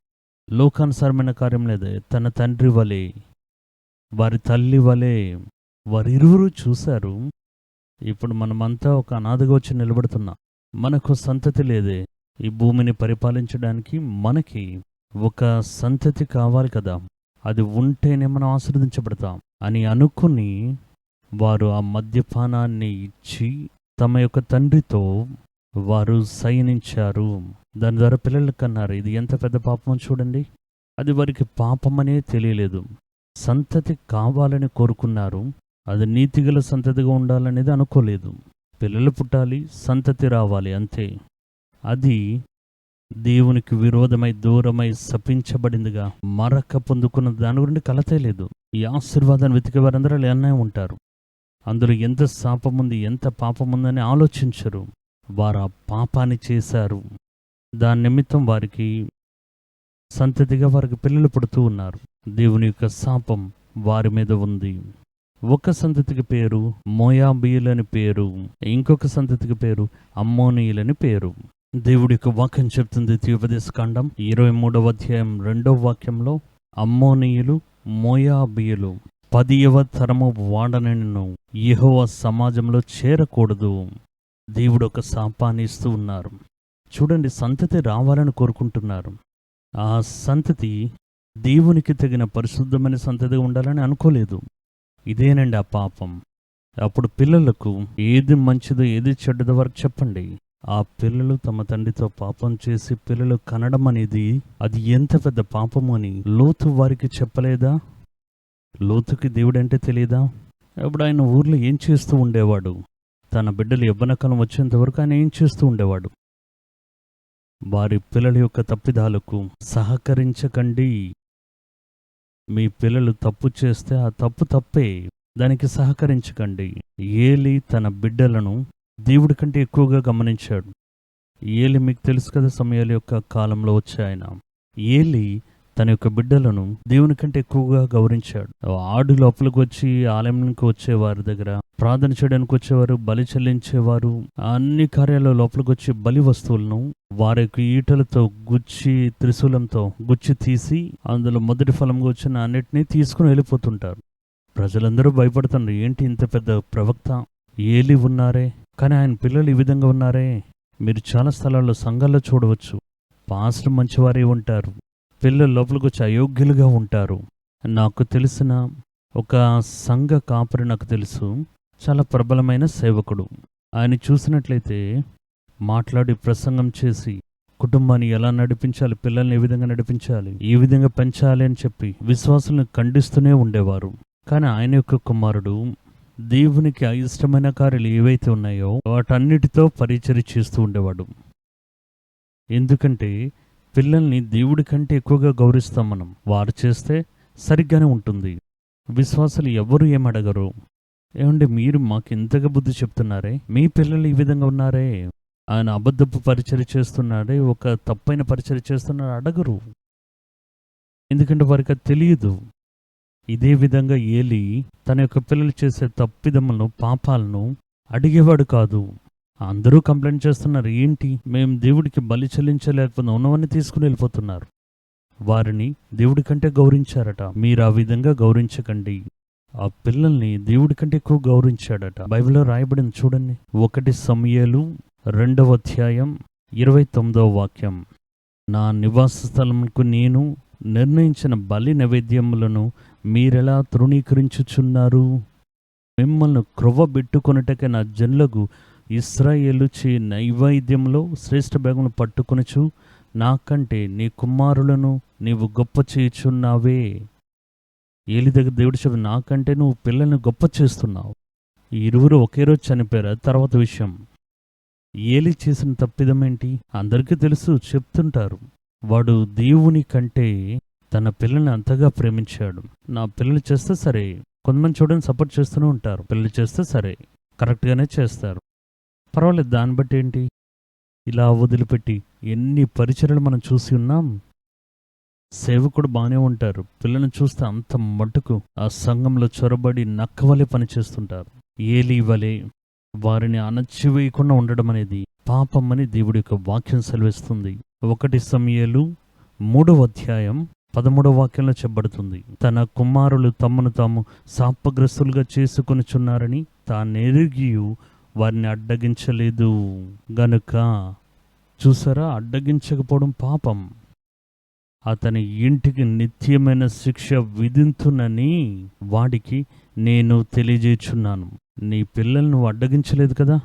లోకానుసారమైన కార్యం లేదే, తన తండ్రి వలె, వారి తల్లి వలె వారిరువురు చూశారు. ఇప్పుడు మనమంతా ఒక అనాథగా వచ్చి నిలబడుతున్నాం. మనకు సంతతి లేదే, ఈ భూమిని పరిపాలించడానికి మనకి ఒక సంతతి కావాలి కదా, అది ఉంటేనే మనం ఆశీర్వదించబడతాం అని అనుకుని వారు ఆ మద్యపానాన్ని ఇచ్చి తమ యొక్క తండ్రితో వారు సైనించారు. దాని ద్వారా పిల్లలు కన్నారు. ఇది ఎంత పెద్ద పాపమో చూడండి. అది వారికి పాపమనే తెలియలేదు. సంతతి కావాలని కోరుకున్నారు. అది నీతిగల సంతతిగా ఉండాలనేది అనుకోలేదు. పిల్లలు పుట్టాలి, సంతతి రావాలి, అంతే. అది దేవునికి విరోధమై దూరమై శపించబడిందిగా మరక పొందుకున్న దాని గురించి కలతే లేదు. ఈ ఆశీర్వాదాన్ని వెతికే వారందరూ అలానే ఉంటారు. అందులో ఎంత శాపముంది, ఎంత పాపముందని ఆలోచించరు. వారు ఆ పాపాన్ని చేశారు. దాని నిమిత్తం వారికి సంతతిగా వారికి పిల్లలు పుడుతూ ఉన్నారు. దేవుని యొక్క శాపం వారి మీద ఉంది. ఒక సంతతికి పేరు మోయాబీయులని పేరు, ఇంకొక సంతతికి పేరు అమ్మోనీయులని పేరు. దేవుడి యొక్క వాక్యం చెప్తుంది. ద్విపదేశకాండం 23వ అధ్యాయం 2వ వాక్యంలో, అమ్మోనీయులు, మోయాబీయులు 10వ తరము వాడనను యెహోవా సమాజంలో చేరకూడదు. దేవుడు ఒక శాపాన్ని ఇస్తూ ఉన్నారు. చూడండి, సంతతి రావాలని కోరుకుంటున్నారు. ఆ సంతతి దేవునికి తగిన పరిశుద్ధమైన సంతతిగా ఉండాలని అనుకోలేదు. ఇదేనండి ఆ పాపం. అప్పుడు పిల్లలకు ఏది మంచిదో ఏది చెడ్డదో వరకు చెప్పండి. ఆ పిల్లలు తమ తండ్రితో పాపం చేసి పిల్లలు కనడం అనేది అది ఎంత పెద్ద పాపము అని లోతు వారికి చెప్పలేదా? లోతుకి దేవుడంటే తెలియదా? అప్పుడు ఆయన ఊర్లో ఏం చేస్తూ ఉండేవాడు? తన బిడ్డలు యవ్వనకాలం వచ్చేంత వరకు ఆయన ఏం చేస్తూ ఉండేవాడు? వారి పిల్లల యొక్క తప్పిదాలకు సహకరించకండి. మీ పిల్లలు తప్పు చేస్తే ఆ తప్పు తప్పే, దానికి సహకరించకండి. ఏలి తన బిడ్డలను దేవుడి కంటే ఎక్కువగా గమనించాడు. ఏలి మీకు తెలుసు కదా, సమయాల యొక్క కాలంలో వచ్చే ఆయన. ఏలి తన యొక్క బిడ్డలను దేవుని కంటే ఎక్కువగా గౌరవించాడు. ఆడు లోపలికి వచ్చి ఆలయానికి వచ్చేవారి దగ్గర ప్రార్థన చేయడానికి వచ్చేవారు, బలి చెల్లించేవారు. అన్ని కార్యాల లోపలికి వచ్చి బలి వస్తువులను వారి యొక్క ఈటలతో గుచ్చి, త్రిశూలంతో గుచ్చి తీసి అందులో మొదటి ఫలంగా వచ్చిన అన్నిటినీ తీసుకుని వెళ్ళిపోతుంటారు. ప్రజలందరూ భయపడుతున్నారు, ఏంటి ఇంత పెద్ద ప్రవక్త ఏలి ఉన్నారే, కానీ ఆయన పిల్లలు ఈ విధంగా ఉన్నారే. మీరు చాలా స్థలాల్లో సంఘాల్లో చూడవచ్చు, పాస్టర్ మంచివారే ఉంటారు, పిల్లలు లోపలికి వచ్చి అయోగ్యులుగా ఉంటారు. నాకు తెలిసిన ఒక సంఘ కాపరి నాకు తెలుసు, చాలా ప్రబలమైన సేవకుడు. ఆయన చూసినట్లయితే మాట్లాడి ప్రసంగం చేసి కుటుంబాన్ని ఎలా నడిపించాలి, పిల్లల్ని ఏ విధంగా నడిపించాలి, ఏ విధంగా పెంచాలి అని చెప్పి విశ్వాసులను ఖండిస్తూనే ఉండేవారు. కానీ ఆయన యొక్క కుమారుడు దేవునికి అయిష్టమైన కార్యాలు ఏవైతే ఉన్నాయో వాటన్నిటితో పరిచర్య చేస్తూ ఉండేవాడు. ఎందుకంటే పిల్లల్ని దేవుడి కంటే ఎక్కువగా గౌరవిస్తాం మనం. వారు చేస్తే సరిగ్గానే ఉంటుంది. విశ్వాసులు ఎవరు ఏమడగరు. ఏమంటే మీరు మాకు ఇంతగా బుద్ధి చెప్తున్నారే, మీ పిల్లలు ఈ విధంగా ఉన్నారే, ఆయన అబద్ధపు పరిచర్య చేస్తున్నాడే, ఒక తప్పైన పరిచర్య చేస్తున్నాడు, అడగరు. ఎందుకంటే వారికి అది తెలియదు. ఇదే విధంగా ఏలి తన యొక్క పిల్లలు చేసే తప్పిదములను, పాపాలను అడిగేవాడు కాదు. అందరూ కంప్లైంట్ చేస్తున్నారు, ఏంటి మేము దేవుడికి బలి చెల్లించలేకపోతే ఉన్నవన్నీ తీసుకుని వెళ్ళిపోతున్నారు. వారిని దేవుడి కంటే గౌరవించారట. మీరు ఆ విధంగా గౌరవించకండి. ఆ పిల్లల్ని దేవుడి కంటే ఎక్కువ గౌరవించాడట. బైబిల్లో రాయబడింది చూడండి, 1 సమూయేలు 2వ అధ్యాయం 29వ వాక్యం. నా నివాస స్థలముకు నేను నిర్ణయించిన బలి నైవేద్యములను మీరెలా తృణీకరించుచున్నారు? మిమ్మల్ని క్రొవ్వబెట్టుకొనుటకే నా జనులకు ఇశ్రాయేలు చే నైవేద్యంలో శ్రేష్ఠ భాగమును పట్టుకొనుచు నాకంటే నీ కుమారులను నీవు గొప్ప చేయుచున్నావే. ఏలి దగ్గర దేవుడు చెప్పి, నాకంటే నువ్వు పిల్లల్ని గొప్ప చేస్తున్నావు. ఈ ఇరువురు ఒకే రోజు చనిపోయారు, అది తర్వాత విషయం. ఏలి చేసిన తప్పిదం ఏంటి? అందరికీ తెలుసు, చెప్తుంటారు. వాడు దేవుని కంటే తన పిల్లల్ని అంతగా ప్రేమించాడు. నా పిల్లలు చేస్తే సరే, కొంతమంది చూడని సపోర్ట్ చేస్తూనే ఉంటారు, పిల్లలు చేస్తే సరే కరెక్ట్గానే చేస్తారు, పర్వాలేదు, దాన్ని బట్టి ఏంటి, ఇలా వదిలిపెట్టి ఎన్ని పరిచర్యలు మనం చూసి ఉన్నాం. సేవకుడు బాగానే ఉంటారు, పిల్లల్ని చూస్తే అంత మట్టుకు ఆ సంఘంలో చొరబడి నక్కవలే పనిచేస్తుంటారు. ఏలి వలె వారిని అణచివేయకుండా ఉండడం అనేది పాపం అని దేవుడి యొక్క వాక్యం సెలవిస్తుంది. 1 సమూయేలు 3వ అధ్యాయం 13వ వాక్యంలో చెప్పబడుతుంది, తన కుమారులు తమను తాము శాపగ్రస్తులుగా చేసుకొనుచున్నారని తానెరిగి వారిని అడ్డగించలేదు గనుక. చూసారా, అడ్డగించకపోవడం పాపం. అతని ఇంటికి నిత్యమైన శిక్ష విధింతునని వాడికి నేను తెలియజేయుచున్నాను. నీ పిల్లల్ని నువ్వు అడ్డగించలేదు కదా,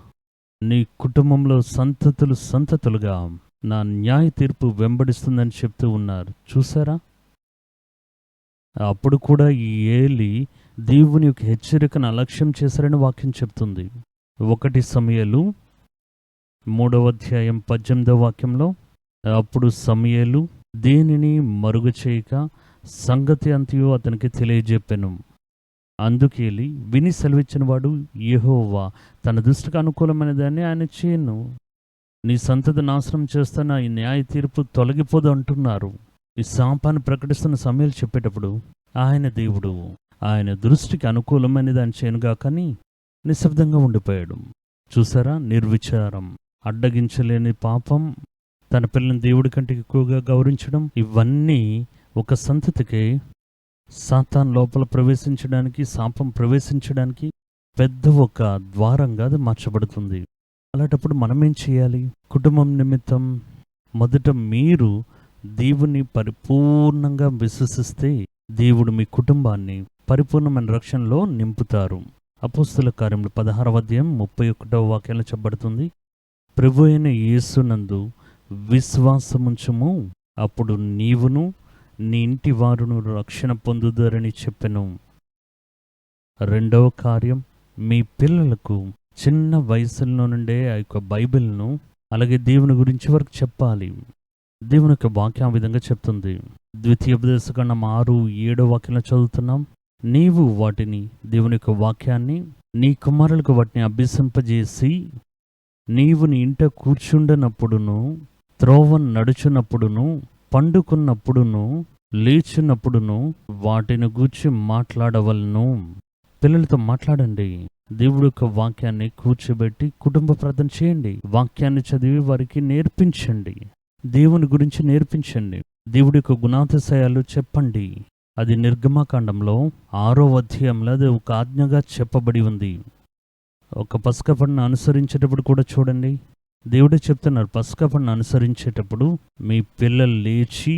నీ కుటుంబంలో సంతతులుగా నా న్యాయ తీర్పు వెంబడిస్తుందని చెప్తూ ఉన్నారు. చూసారా, అప్పుడు కూడా ఈ ఏలి దేవుని యొక్క హెచ్చరికను అలక్ష్యం చేశారని వాక్యం చెప్తుంది. 1 సమూయేలు 3వ అధ్యాయం 18వ వాక్యంలో, అప్పుడు సమూయేలు దేనిని మరుగు చేయక సంగతి అంతయు అతనికి తెలియజెప్పెను. అందుకేలి విని సెలవిచ్చిన వాడు, యెహోవా తన దృష్టికి అనుకూలమైన దాన్ని ఆయన చేయను, నీ సంతతి నాశనం చేస్తున్న ఈ న్యాయ తీర్పు తొలగిపోదు అంటున్నారు. ఈ శాపాన్ని ప్రకటిస్తున్న సమయాలు చెప్పేటప్పుడు ఆయన దేవుడు ఆయన దృష్టికి అనుకూలమైన దాన్ని చేయనుగా కానీ నిశ్శబ్దంగా ఉండిపోయాడు. చూసారా, నిర్విచారం, అడ్డగించలేని పాపం, తన పిల్లల్ని దేవుడి కంటే ఎక్కువగా గౌరవించడం, ఇవన్నీ ఒక సంతతికి సాతాన్ లోపల ప్రవేశించడానికి, శాపం ప్రవేశించడానికి పెద్ద ఒక ద్వారంగా అది మార్చబడుతుంది. అలాంటప్పుడు మనమేం చేయాలి? కుటుంబం నిమిత్తం మొదట మీరు దేవుని పరిపూర్ణంగా విశ్వసిస్తే దేవుడు మీ కుటుంబాన్ని పరిపూర్ణమైన రక్షణలో నింపుతారు. అపోస్తల కార్యములు 16వ అధ్యాయం 31వ వాక్యంలో చెప్పబడుతుంది, ప్రభు అయిన యేసునందు విశ్వాసముంచుము, అప్పుడు నీవును నీ ఇంటి వారును రక్షణ పొందుతారని చెప్పెను. రెండవ కార్యం, మీ పిల్లలకు చిన్న వయసులో నుండే ఆ యొక్క బైబిల్ను అలాగే దేవుని గురించి వరకు చెప్పాలి. దేవుని యొక్క వాక్యం ఆ విధంగా చెప్తుంది. ద్వితీయోపదేశకాండం 6:7 వాక్యంలో చదువుతున్నాం, నీవు వాటిని, దేవుని యొక్క వాక్యాన్ని నీ కుమారులకు వాటిని అభ్యసింపజేసి, నీవు నీ ఇంట కూర్చుండనప్పుడును, త్రోవ నడుచునప్పుడును, పండుకున్నప్పుడును, లేచినప్పుడును వాటిని గూర్చి మాట్లాడవలను. పిల్లలతో మాట్లాడండి. దేవుడి యొక్క వాక్యాన్ని కూర్చోబెట్టి కుటుంబ ప్రార్థన చేయండి. వాక్యాన్ని చదివి వారికి నేర్పించండి. దేవుని గురించి నేర్పించండి. దేవుడి యొక్క గుణాతిశయాలు చెప్పండి. అది నిర్గమకాండంలో 6వ అధ్యాయంలో అది ఒక ఆజ్ఞగా చెప్పబడి ఉంది. ఒక పస్కా పండుగను అనుసరించేటప్పుడు కూడా చూడండి, దేవుడే చెప్తున్నారు, పస్కా పండుగను అనుసరించేటప్పుడు మీ పిల్లలు లేచి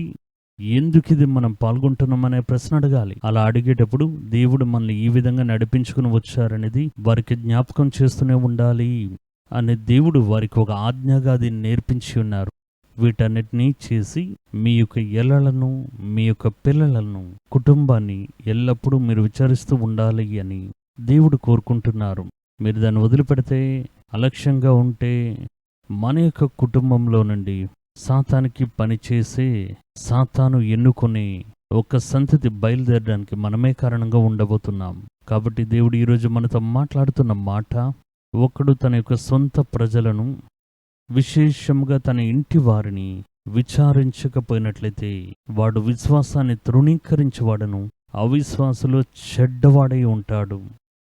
ఎందుకు ఇది మనం పాల్గొంటున్నామనే ప్రశ్న అడగాలి. అలా అడిగేటప్పుడు దేవుడు మనల్ని ఈ విధంగా నడిపించుకుని వచ్చారనేది వారికి జ్ఞాపకం చేస్తూనే ఉండాలి అని దేవుడు వారికి ఒక ఆజ్ఞగా అది నేర్పించి ఉన్నారు. వీటన్నిటినీ చేసి మీ యొక్క ఎల్లలను, మీ యొక్క పిల్లలను, కుటుంబాన్ని ఎల్లప్పుడూ మీరు విచారిస్తూ ఉండాలి అని దేవుడు కోరుకుంటున్నారు. మీరు దాన్ని వదిలిపెడితే, అలక్ష్యంగా ఉంటే మన యొక్క కుటుంబంలో నుండి సాతానికి పనిచేసే, సాతాను ఎన్నుకునే ఒక సంతతి బయలుదేరడానికి మనమే కారణంగా ఉండబోతున్నాం. కాబట్టి దేవుడు ఈరోజు మనతో మాట్లాడుతున్న మాట, ఒకడు తన యొక్క సొంత ప్రజలను, విశేషంగా తన ఇంటి వారిని విచారించకపోయినట్లయితే వాడు విశ్వాసాన్ని తృణీకరించేవాడను, అవిశ్వాసులో చెడ్డవాడై ఉంటాడు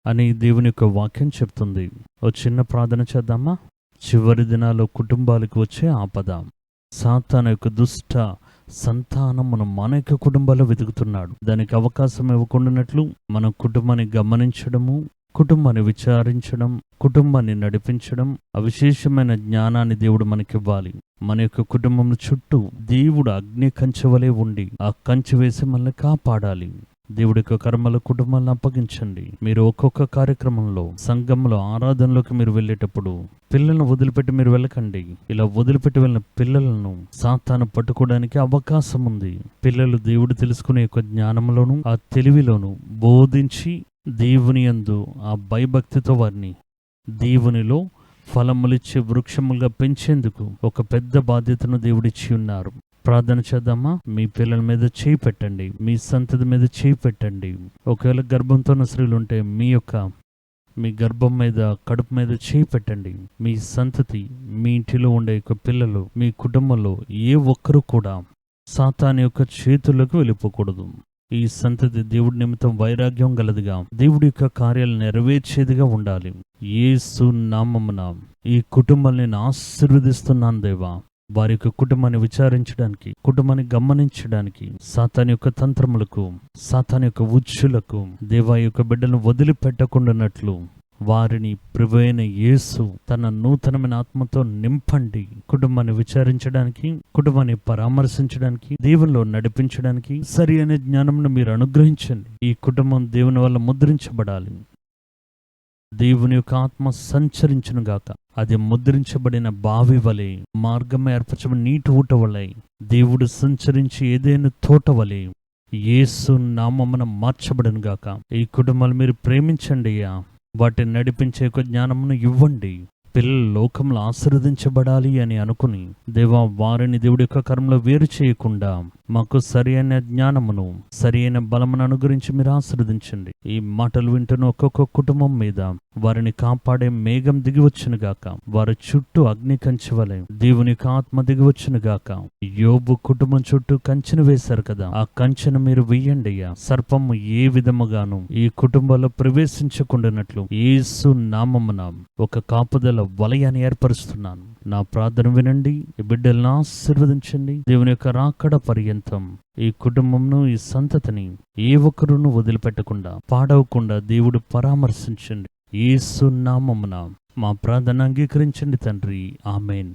అని దేవుని యొక్క వాక్యం చెప్తుంది. ఓ చిన్న ప్రార్థన చేద్దామా? చివరి దినాల్లో కుటుంబాలకు వచ్చే ఆపద, సాతాను యొక్క దుష్ట సంతానమును మన యొక్క కుటుంబాల్లో వెతుకుతున్నాడు. దానికి అవకాశం ఇవ్వకుండానట్లు మనం కుటుంబాన్ని గమనించడము, కుటుంబాన్ని విచారించడం, కుటుంబాన్ని నడిపించడం, అవిశేషమైన జ్ఞానాన్ని దేవుడు మనకివ్వాలి. మన యొక్క కుటుంబం చుట్టూ దేవుడు అగ్ని కంచె వలె ఉండి ఆ కంచె వేసి మనల్ని కాపాడాలి. దేవుడి యొక్క కర్మల కుటుంబాలను అప్పగించండి. మీరు ఒక్కొక్క కార్యక్రమంలో, సంఘంలో, ఆరాధనలోకి మీరు వెళ్ళేటప్పుడు పిల్లలను వదిలిపెట్టి మీరు వెళ్ళకండి. ఇలా వదిలిపెట్టి వెళ్ళిన పిల్లలను సాతాను పట్టుకోవడానికి అవకాశం ఉంది. పిల్లలు దేవుడు తెలుసుకునే యొక్క జ్ఞానంలోను, ఆ తెలివిలోను బోధించి దేవుని యందు ఆ భయభక్తితో వారిని దేవునిలో ఫలములిచ్చే వృక్షములుగా పెంచేందుకు ఒక పెద్ద బాధ్యతను దేవుడిచ్చి ఉన్నారు. ప్రార్థన చేద్దామా? మీ పిల్లల మీద చేయి పెట్టండి, మీ సంతతి మీద చేయి పెట్టండి. ఒకవేళ గర్భంతో ఉన్న స్త్రీలు ఉంటే మీ గర్భం మీద, కడుపు మీద చేయి పెట్టండి. మీ సంతతి, మీ ఇంటిలో ఉండే యొక్క పిల్లలు, మీ కుటుంబంలో ఏ ఒక్కరూ కూడా సాతాను యొక్క చేతుల్లోకి వెళ్ళిపోకూడదు. ఈ సంతతి దేవుడి నిమిత్తం వైరాగ్యం గలదిగా, దేవుడి యొక్క కార్యాలు నెరవేర్చేదిగా ఉండాలి. యేసు నామమున ఈ కుటుంబాన్ని నేను ఆశీర్వదిస్తున్నాను దేవా. వారి యొక్క కుటుంబాన్ని విచారించడానికి, కుటుంబాన్ని గమనించడానికి, సాతాను యొక్క తంత్రములకు, సాతాను యొక్క ఉచ్చులకు దేవా యొక్క బిడ్డలను వదిలిపెట్టకుండానట్లు వారిని ప్రభువైన యేసు తన నూతనమైన ఆత్మతో నింపండి. కుటుంబాన్ని విచారించడానికి, కుటుంబాన్ని పరామర్శించడానికి, దేవునిలో నడిపించడానికి సరి అనే జ్ఞానంను మీరు అనుగ్రహించండి. ఈ కుటుంబం దేవుని వల్ల ముద్రించబడాలి. దేవుని యొక్క ఆత్మ సంచరించును గాక. అది ముద్రించబడిన బావి వలె, మార్గం ఏర్పరచబడిన నీటి ఊట వలె, దేవుడు సంచరించి ఏదైనా తోట వలె యేసు నామమున మార్చబడను గాక. ఈ కుటుంబాలు మీరు ప్రేమించండి అయ్యా. వాటిని నడిపించే యొక్క జ్ఞానమును ఇవ్వండి. పిల్లలు లోకంలో ఆశీర్వదించబడాలి అని అనుకుని దేవా వారిని దేవుడి యొక్క కర్మలో వేరు చేయకుండా మాకు సరి అయిన జ్ఞానమును, సరి అయిన బలమును అనుగ్రహించి మీరు ఆశీర్వదించండి. ఈ మాటలు వింటున్న ఒక్కొక్క కుటుంబం మీద వారిని కాపాడే మేఘం దిగివచ్చును గాక. వారి చుట్టూ అగ్ని కంచె వలె దేవుని యొక్క ఆత్మ దిగివచ్చును గాక. యోబు కుటుంబం చుట్టూ కంచెను వేశారు కదా, ఆ కంచెను మీరు వెయ్యండి అయ్యా. సర్పము ఏ విధముగాను ఈ కుటుంబంలో ప్రవేశించకుండానట్లు యేసు నామమున ఒక కాపుదల వలయాన్ని ఏర్పరుస్తున్నాను. నా ప్రార్థన వినండి. ఈ బిడ్డలను ఆశీర్వదించండి. దేవుని యొక్క రాకడ పర్యంతం ఈ కుటుంబంను, ఈ సంతతిని ఏ ఒక్కరును వదిలిపెట్టకుండా, పాడవకుండా దేవుడు పరామర్శించండి. యేసు నామమున మా ప్రార్థన అంగీకరించండి తండ్రి. ఆమెన్.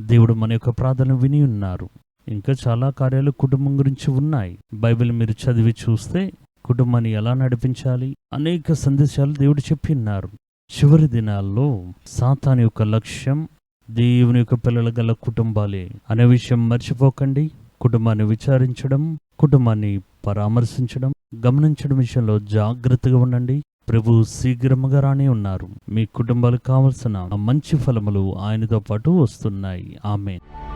దేవుడు మన యొక్క ప్రార్థన విని ఉన్నారు. ఇంకా చాలా కార్యాలు కుటుంబం గురించి ఉన్నాయి. బైబిల్ మీరు చదివి చూస్తే కుటుంబాన్ని ఎలా నడిపించాలి అనేక సందేశాలు దేవుడు చెప్పి ఉన్నారు. చివరి దినాల్లో సాతాను యొక్క లక్ష్యం దేవుని యొక్క పిల్లల గల కుటుంబాలే అనే విషయం మర్చిపోకండి. కుటుంబాన్ని విచారించడం, కుటుంబాన్ని పరామర్శించడం, గమనించడం విషయంలో జాగ్రత్తగా ఉండండి. ప్రభు శీఘ్రముగా రానే ఉన్నారు. మీ కుటుంబాలకు కావలసిన మంచి ఫలములు ఆయనతో పాటు వస్తున్నాయి. ఆమేన్.